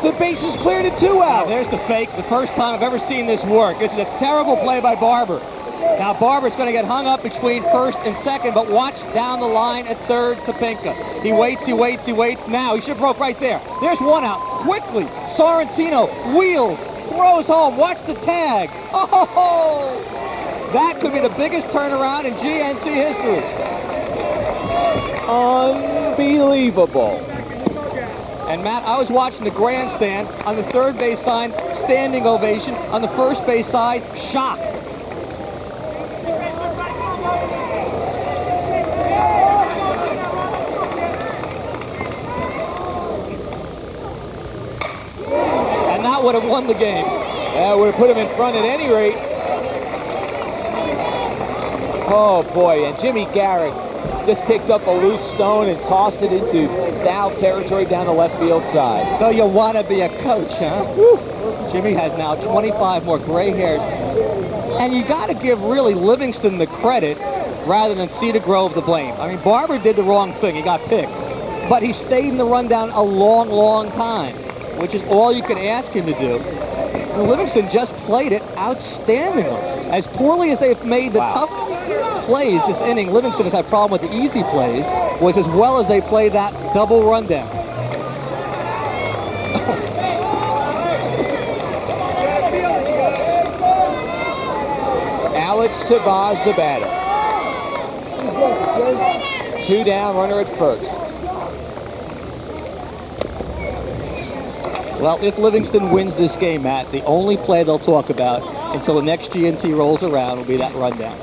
The bases cleared at 2 out. There's the fake. The first time I've ever seen this work. This is a terrible play by Barber. Now Barber's going to get hung up between first and second, but watch down the line at third to Pinka. He waits, he waits, he waits. Now he should have broke right there. There's one out. Quickly, Sorrentino wheels, throws home. Watch the tag. Oh, that could be the biggest turnaround in GNC history. Unbelievable. And Matt, I was watching the grandstand. On the third base side, standing ovation. On the first base side, shock. And that would have won the game. That would have put him in front at any rate. Oh boy, and Jimmy Garrett just picked up a loose stone and tossed it into foul territory down the left field side. So you want to be a coach, huh? Woo. Jimmy has now 25 more gray hairs. And you got to give really Livingston the credit rather than Cedar Grove the blame. I mean, Barber did the wrong thing. He got picked. But he stayed in the rundown a long, long time, which is all you can ask him to do. And Livingston just played it outstandingly. As poorly as they've made the tough plays this inning, Livingston has had a problem with the easy plays, was as well as they played that double rundown. Alex Tabaz, the batter. 2 down, runner at first. Well, if Livingston wins this game, Matt, the only play they'll talk about until the next GNC rolls around will be that rundown.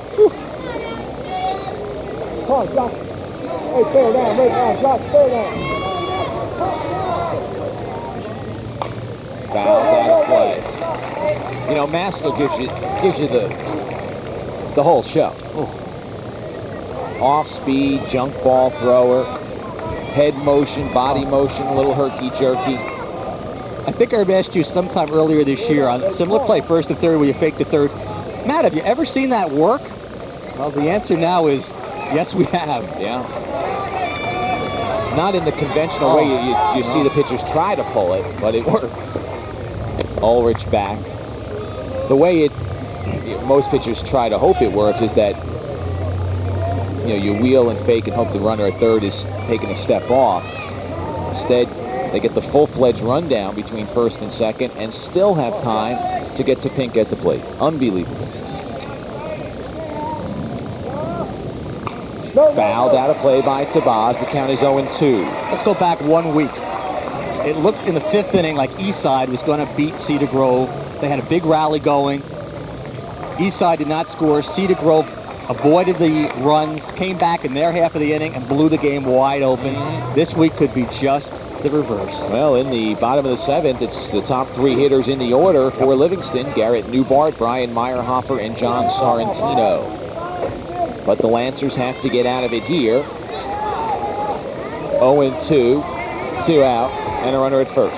Come on, Josh. Hey, fair down, right now, Josh, fair down. Foul down play. You know, Masco gives you the whole show. Ooh. Off speed, junk ball thrower, head motion, body motion, a little herky-jerky. I think I've asked you sometime earlier this year on a similar play, first and third, where you fake the third. Matt, have you ever seen that work? Well, the answer now is yes, we have. Yeah. Not in the conventional way you see the pitchers try to pull it, but it worked. Ulrich back. The way most pitchers try to hope it works is that you wheel and fake and hope the runner at third is taking a step off. Instead, they get the full-fledged rundown between first and second and still have time to get to Pink at the plate. Unbelievable. Fouled out of play by Tabaz. The count is 0-2. Let's go back 1 week. It looked in the fifth inning like Eastside was going to beat Cedar Grove. They had a big rally going. Eastside did not score. Cedar Grove avoided the runs, came back in their half of the inning, and blew the game wide open. This week could be just the reverse. Well, in the bottom of the seventh, it's the top 3 hitters in the order for Livingston: Garrett Newbart, Brian Meyerhofer, and John Sorrentino. But the Lancers have to get out of it here. 0-2, 2 out, and a runner at first.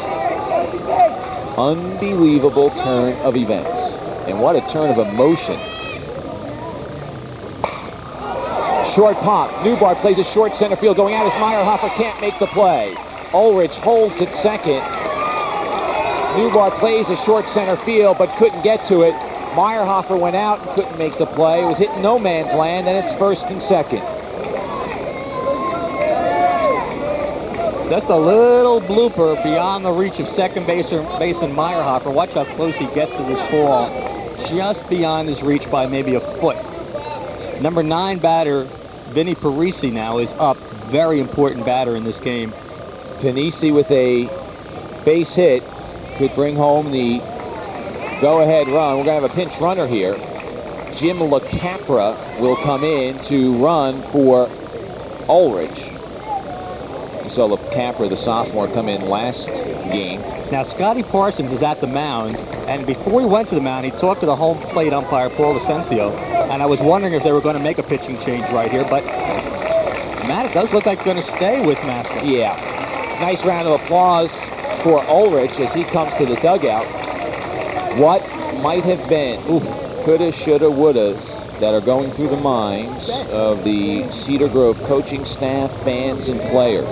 Unbelievable turn of events. And what a turn of emotion. Short pop. Newbart plays a short center field going out as Meyerhofer can't make the play. Ulrich holds at second. Newbart plays a short center field but couldn't get to it. Meyerhofer went out and couldn't make the play. It was hitting no man's land, and it's first and second. Just a little blooper beyond the reach of second baseman Meyerhofer. Watch how close he gets to this ball. Just beyond his reach by maybe a foot. Number 9 batter, Vinny Parisi, now is up. Very important batter in this game. Panisi with a base hit could bring home the go-ahead run. We're going to have a pinch runner here. Jim LaCapra will come in to run for Ulrich. You saw LaCapra, the sophomore, come in last game. Now, Scotty Parsons is at the mound, and before he went to the mound, he talked to the home plate umpire, Paul Asensio, and I was wondering if they were going to make a pitching change right here, but Matt, it does look like they're going to stay with Master. Yeah. Nice round of applause for Ulrich as he comes to the dugout. What might have been coulda, shoulda, wouldas that are going through the minds of the Cedar Grove coaching staff, fans, and players.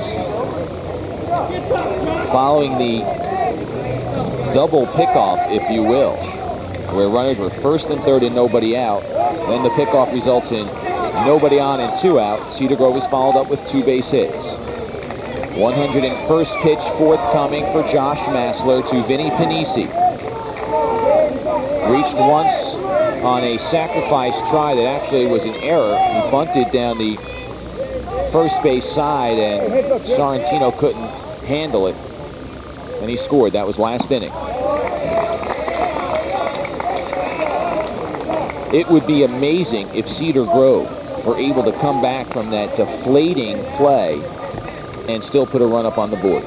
Following the double pickoff, if you will, where runners were first and third and nobody out, When the pickoff results in nobody on and 2 out, Cedar Grove is followed up with 2 base hits. 101st pitch forthcoming for Josh Massler to Vinny Panisi. Reached once on a sacrifice try that actually was an error. He bunted down the first base side, and Sorrentino couldn't handle it, and he scored. That was last inning. It would be amazing if Cedar Grove were able to come back from that deflating play and still put a run up on the board.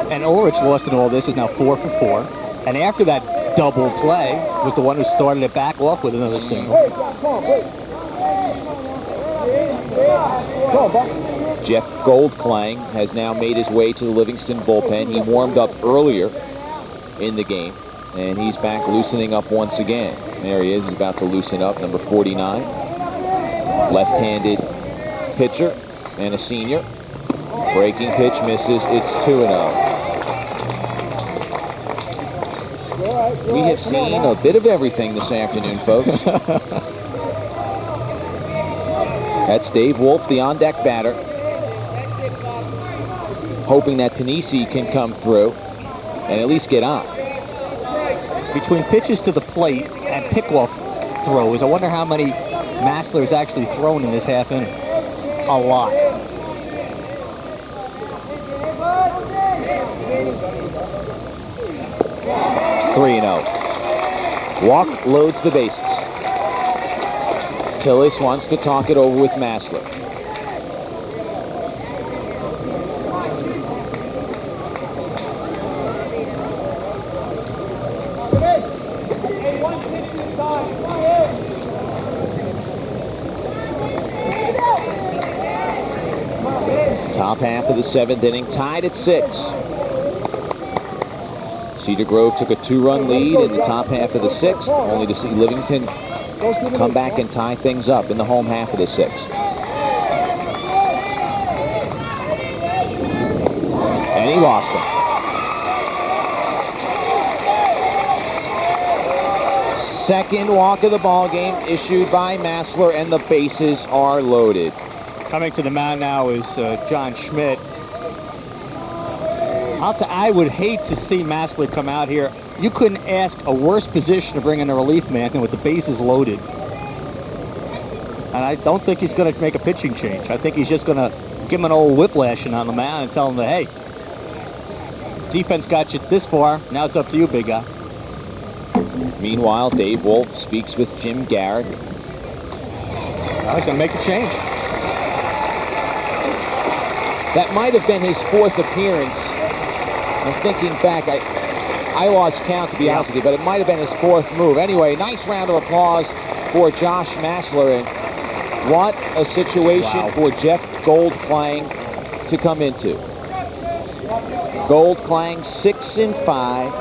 And Ulrich lost in all this is now 4 for 4. And after that double play was the one who started it back off with another single. Jeff Goldklang has now made his way to the Livingston bullpen. He warmed up earlier in the game, and he's back loosening up once again. There he is. He's about to loosen up, number 49. Left-handed pitcher and a senior. Breaking pitch misses. It's 2-0. We have seen a bit of everything this afternoon, folks. That's Dave Wolf, the on-deck batter, hoping that Panisi can come through and at least get on. Between pitches to the plate and pickoff throws, I wonder how many Massler's actually thrown in this half inning. A lot. Three and out. Walk loads the bases. Tillis wants to talk it over with Massler. Top half of the 7th inning, tied at 6. Cedar Grove took a 2-run lead in the top half of the 6th, only to see Livingston come back and tie things up in the home half of the 6th. And he lost him. Second walk of the ball game issued by Massler, and the bases are loaded. Coming to the mound now is John Schmidt. I would hate to see Massler come out here. You couldn't ask a worse position to bring in a relief man than with the bases loaded. And I don't think he's going to make a pitching change. I think he's just going to give him an old whiplashing on the mound and tell him that, hey, defense got you this far. Now it's up to you, big guy. Meanwhile, Dave Wolf speaks with Jim Garrick. Now he's going to make a change. That might have been his 4th appearance. I'm thinking back, I lost count, to be honest with you, but it might have been his 4th move. Anyway, nice round of applause for Josh Massler, and what a situation for Jeff Goldklang to come into. Goldklang 6-5,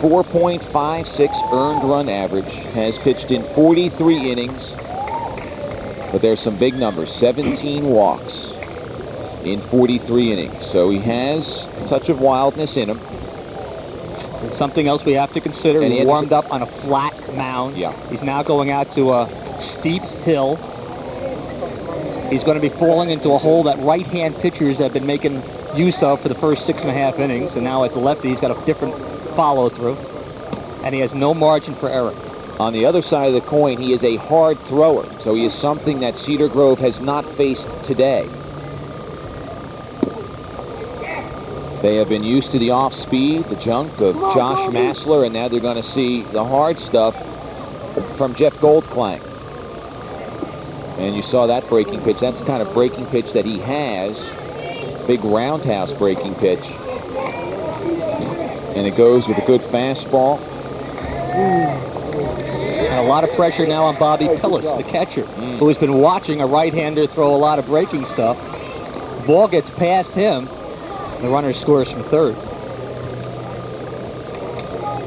4.56 earned run average, has pitched in 43 innings, but there's some big numbers, 17 walks in 43 innings. So he has a touch of wildness in him. It's something else we have to consider. And he warmed up on a flat mound. Yeah. He's now going out to a steep hill. He's going to be falling into a hole that right-hand pitchers have been making use of for the first 6.5 innings. And now as a lefty, he's got a different follow-through. And he has no margin for error. On the other side of the coin, he is a hard thrower. So he is something that Cedar Grove has not faced today. They have been used to the off-speed, the junk of Josh Massler, and now they're going to see the hard stuff from Jeff Goldklang. And you saw that breaking pitch. That's the kind of breaking pitch that he has. Big roundhouse breaking pitch. And it goes with a good fastball. And a lot of pressure now on Bobby Pillis, the catcher, who has been watching a right-hander throw a lot of breaking stuff. Ball gets past him. The runner scores from third.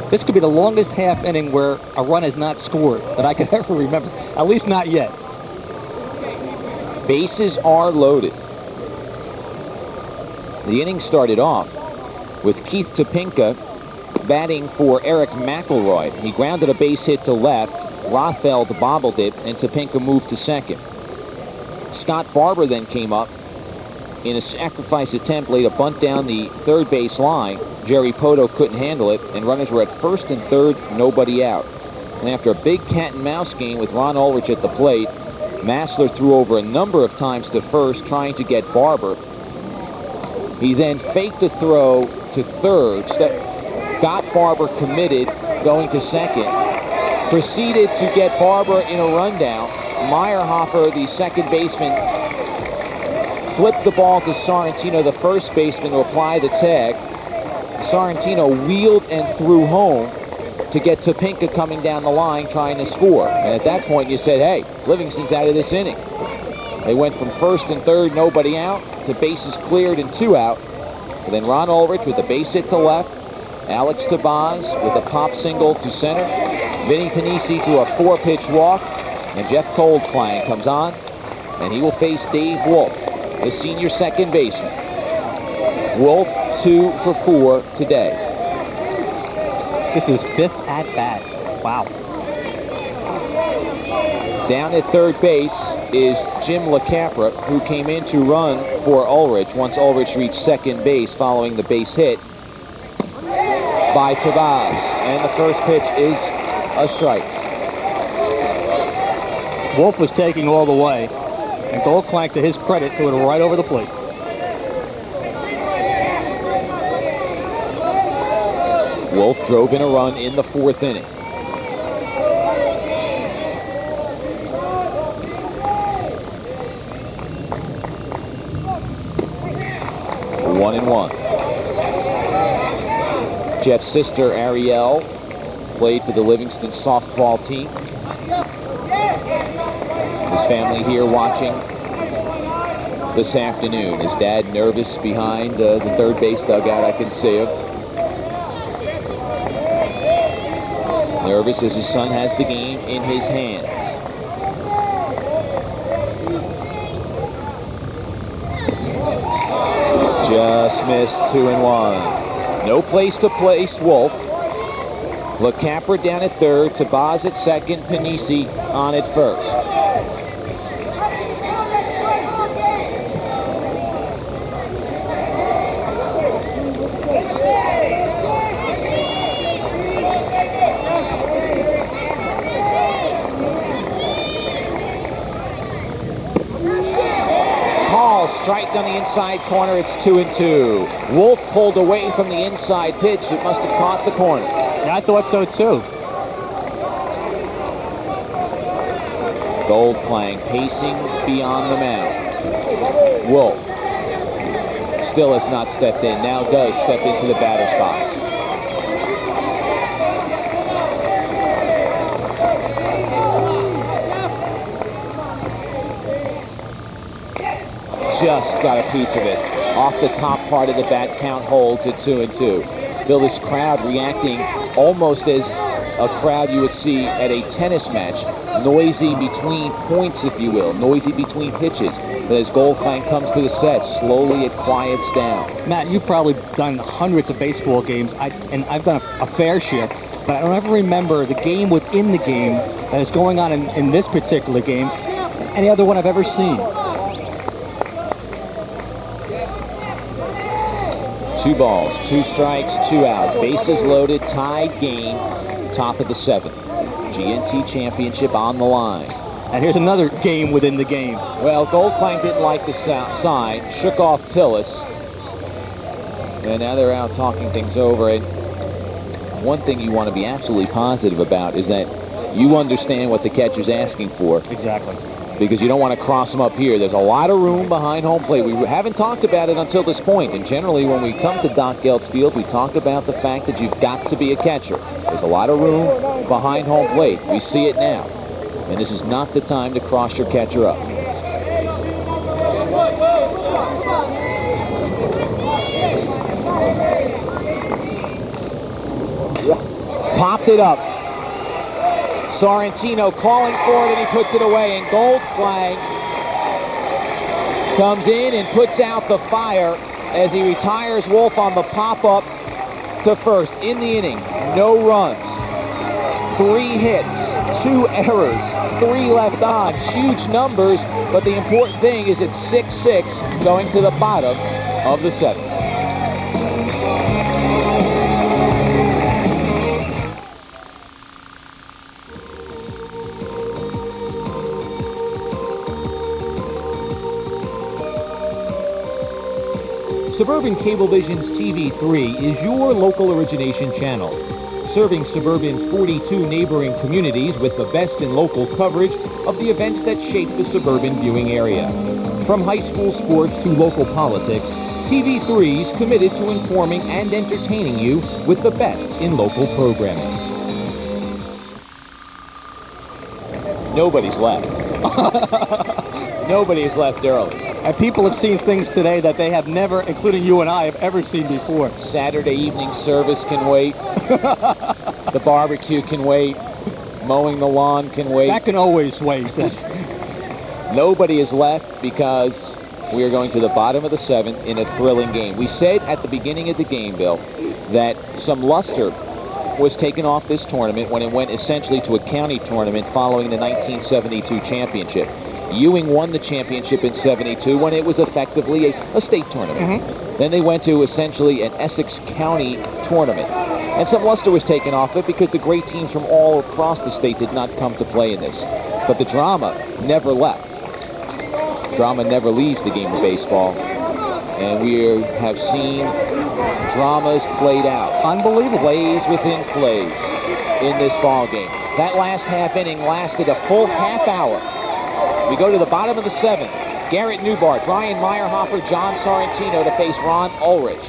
This could be the longest half inning where a run is not scored that I could ever remember. At least not yet. Bases are loaded. The inning started off with Keith Topinka batting for Eric McElroy. He grounded a base hit to left. Rothfeld bobbled it, and Topinka moved to second. Scott Barber then came up in a sacrifice attempt, laid a bunt down the third base line. Jerry Poto couldn't handle it, and runners were at first and third, nobody out. And after a big cat-and-mouse game with Ron Ulrich at the plate, Massler threw over a number of times to first, trying to get Barber. He then faked a throw to third, got Barber committed, going to second, proceeded to get Barber in a rundown. Meyerhofer, the second baseman, flipped the ball to Sorrentino, the first baseman, to apply the tag. Sorrentino wheeled and threw home to get Topinka coming down the line trying to score. And at that point you said, hey, Livingston's out of this inning. They went from first and third, nobody out, to bases cleared and 2 out. And then Ron Ulrich with a base hit to left, Alex Tabaz with a pop single to center, Vinny Panisi to a 4-pitch walk, and Jeff Goldklang comes on, and he will face Dave Wolf, the senior second baseman. Wolf 2 for 4 today. This is 5th at bat. Wow. Down at third base is Jim LaCapra, who came in to run for Ulrich once Ulrich reached second base following the base hit by Tabaz. And the first pitch is a strike. Wolf was taking all the way, and Goldklang, to his credit, threw it right over the plate. Wolf drove in a run in the 4th inning. One and one. Jeff's sister Ariel played for the Livingston softball team. His family here watching this afternoon. His dad nervous behind the third base dugout, I can see him. Nervous as his son has the game in his hands. Just missed 2-1. No place to place Wolf. LaCapra down at third, Tabaz at second, Panisi on at first. Strike on the inside corner. It's 2-2. Wolf pulled away from the inside pitch. It must have caught the corner. Yeah, I thought so too. Goldklang pacing beyond the mound. Wolf still has not stepped in. Now does step into the batter's box. Just got a piece of it. Off the top part of the bat, count holds at 2-2. Feel this crowd reacting almost as a crowd you would see at a tennis match. Noisy between points, if you will. Noisy between pitches. But as Goldklang comes to the set, slowly it quiets down. Matt, you've probably done hundreds of baseball games, and I've done a fair share, but I don't ever remember the game within the game that is going on in this particular game, any other one I've ever seen. 2 balls, 2 strikes, 2 out. Bases loaded, tied game, top of the 7th. GNT Championship on the line. And here's another game within the game. Well, Goldklang didn't like the sign, shook off Pillis. And now they're out talking things over. And one thing you want to be absolutely positive about is that you understand what the catcher's asking for. Exactly. Because you don't want to cross them up here. There's a lot of room behind home plate. We haven't talked about it until this point, and generally when we come to Doc Geltz Field, we talk about the fact that you've got to be a catcher. There's a lot of room behind home plate. We see it now, and this is not the time to cross your catcher up. Popped it up. Sorrentino calling for it, and he puts it away, and Goldklang comes in and puts out the fire as he retires Wolf on the pop-up to first in the inning. No runs, 3 hits, 2 errors, 3 left on. Huge numbers, but the important thing is it's 6-6 going to the bottom of the 7th. Suburban Cablevision's TV3 is your local origination channel, serving Suburban's 42 neighboring communities with the best in local coverage of the events that shape the suburban viewing area. From high school sports to local politics, TV3's committed to informing and entertaining you with the best in local programming. Nobody's left. Nobody is left early. And people have seen things today that they have never, including you and I, have ever seen before. Saturday evening service can wait. The barbecue can wait. Mowing the lawn can wait. That can always wait. Nobody is left because we are going to the bottom of the 7th in a thrilling game. We said at the beginning of the game, Bill, that some luster was taken off this tournament when it went essentially to a county tournament following the 1972 championship. Ewing won the championship in 72 when it was effectively a state tournament. Then they went to essentially an Essex County tournament. And some luster was taken off it because the great teams from all across the state did not come to play in this. But the drama never left. Drama never leaves the game of baseball. And we have seen dramas played out. Unbelievable. Plays within plays in this ball game. That last half inning lasted a full half hour. We go to the bottom of the 7th. Garrett Newbart, Brian Meyerhofer, John Sorrentino to face Ron Ulrich.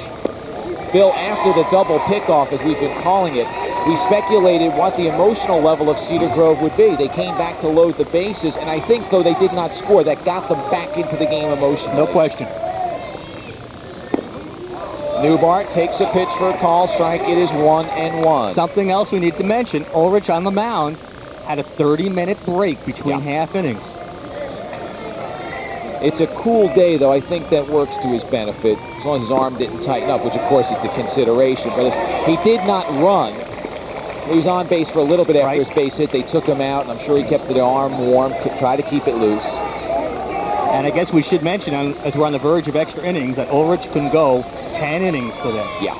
Bill, after the double pickoff, as we've been calling it, we speculated what the emotional level of Cedar Grove would be. They came back to load the bases, and I think, though they did not score, that got them back into the game emotionally. No question. Newbart takes a pitch for a call strike. It is 1-1. Something else we need to mention, Ulrich on the mound had a 30-minute break between half innings. It's a cool day, though. I think that works to his benefit, as long as his arm didn't tighten up, which, of course, is the consideration. But if he did not run, he was on base for a little bit after his base hit. They took him out, and I'm sure he kept the arm warm, try to keep it loose. And I guess we should mention, as we're on the verge of extra innings, that Ulrich can go 10 innings today. Yeah.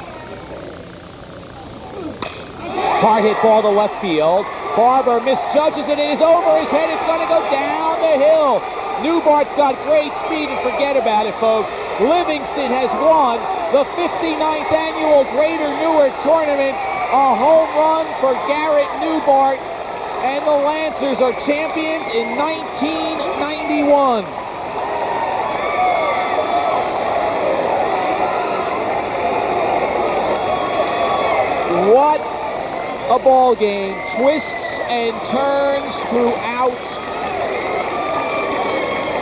Hard hit ball to left field. Barber misjudges it. It is over his head. It's going to go down the hill. Newbart's got great speed, and forget about it, folks. Livingston has won the 59th annual Greater Newark Tournament. A home run for Garrett Newbart, and the Lancers are champions in 1991. What a ball game. Twists and turns throughout.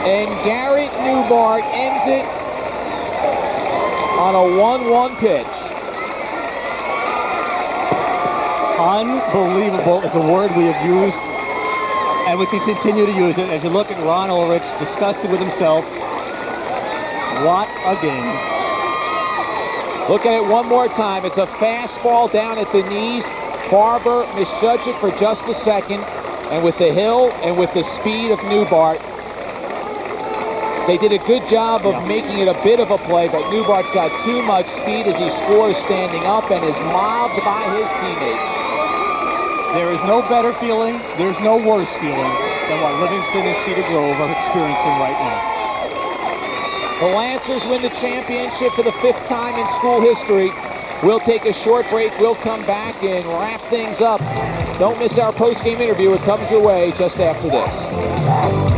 And Garrett Newbart ends it on a 1-1 pitch. Unbelievable is a word we have used, and we can continue to use it as you look at Ron Ulrich, disgusted with himself. What a game. Look at it one more time. It's a fastball down at the knees. Barber misjudged it for just a second, and with the hill and with the speed of Newbart, they did a good job of making it a bit of a play, but Newbart's got too much speed as he scores standing up and is mobbed by his teammates. There is no better feeling, there's no worse feeling than what Livingston and Cedar Grove are experiencing right now. The Lancers win the championship for the 5th time in school history. We'll take a short break. We'll come back and wrap things up. Don't miss our post-game interview. It comes your way just after this.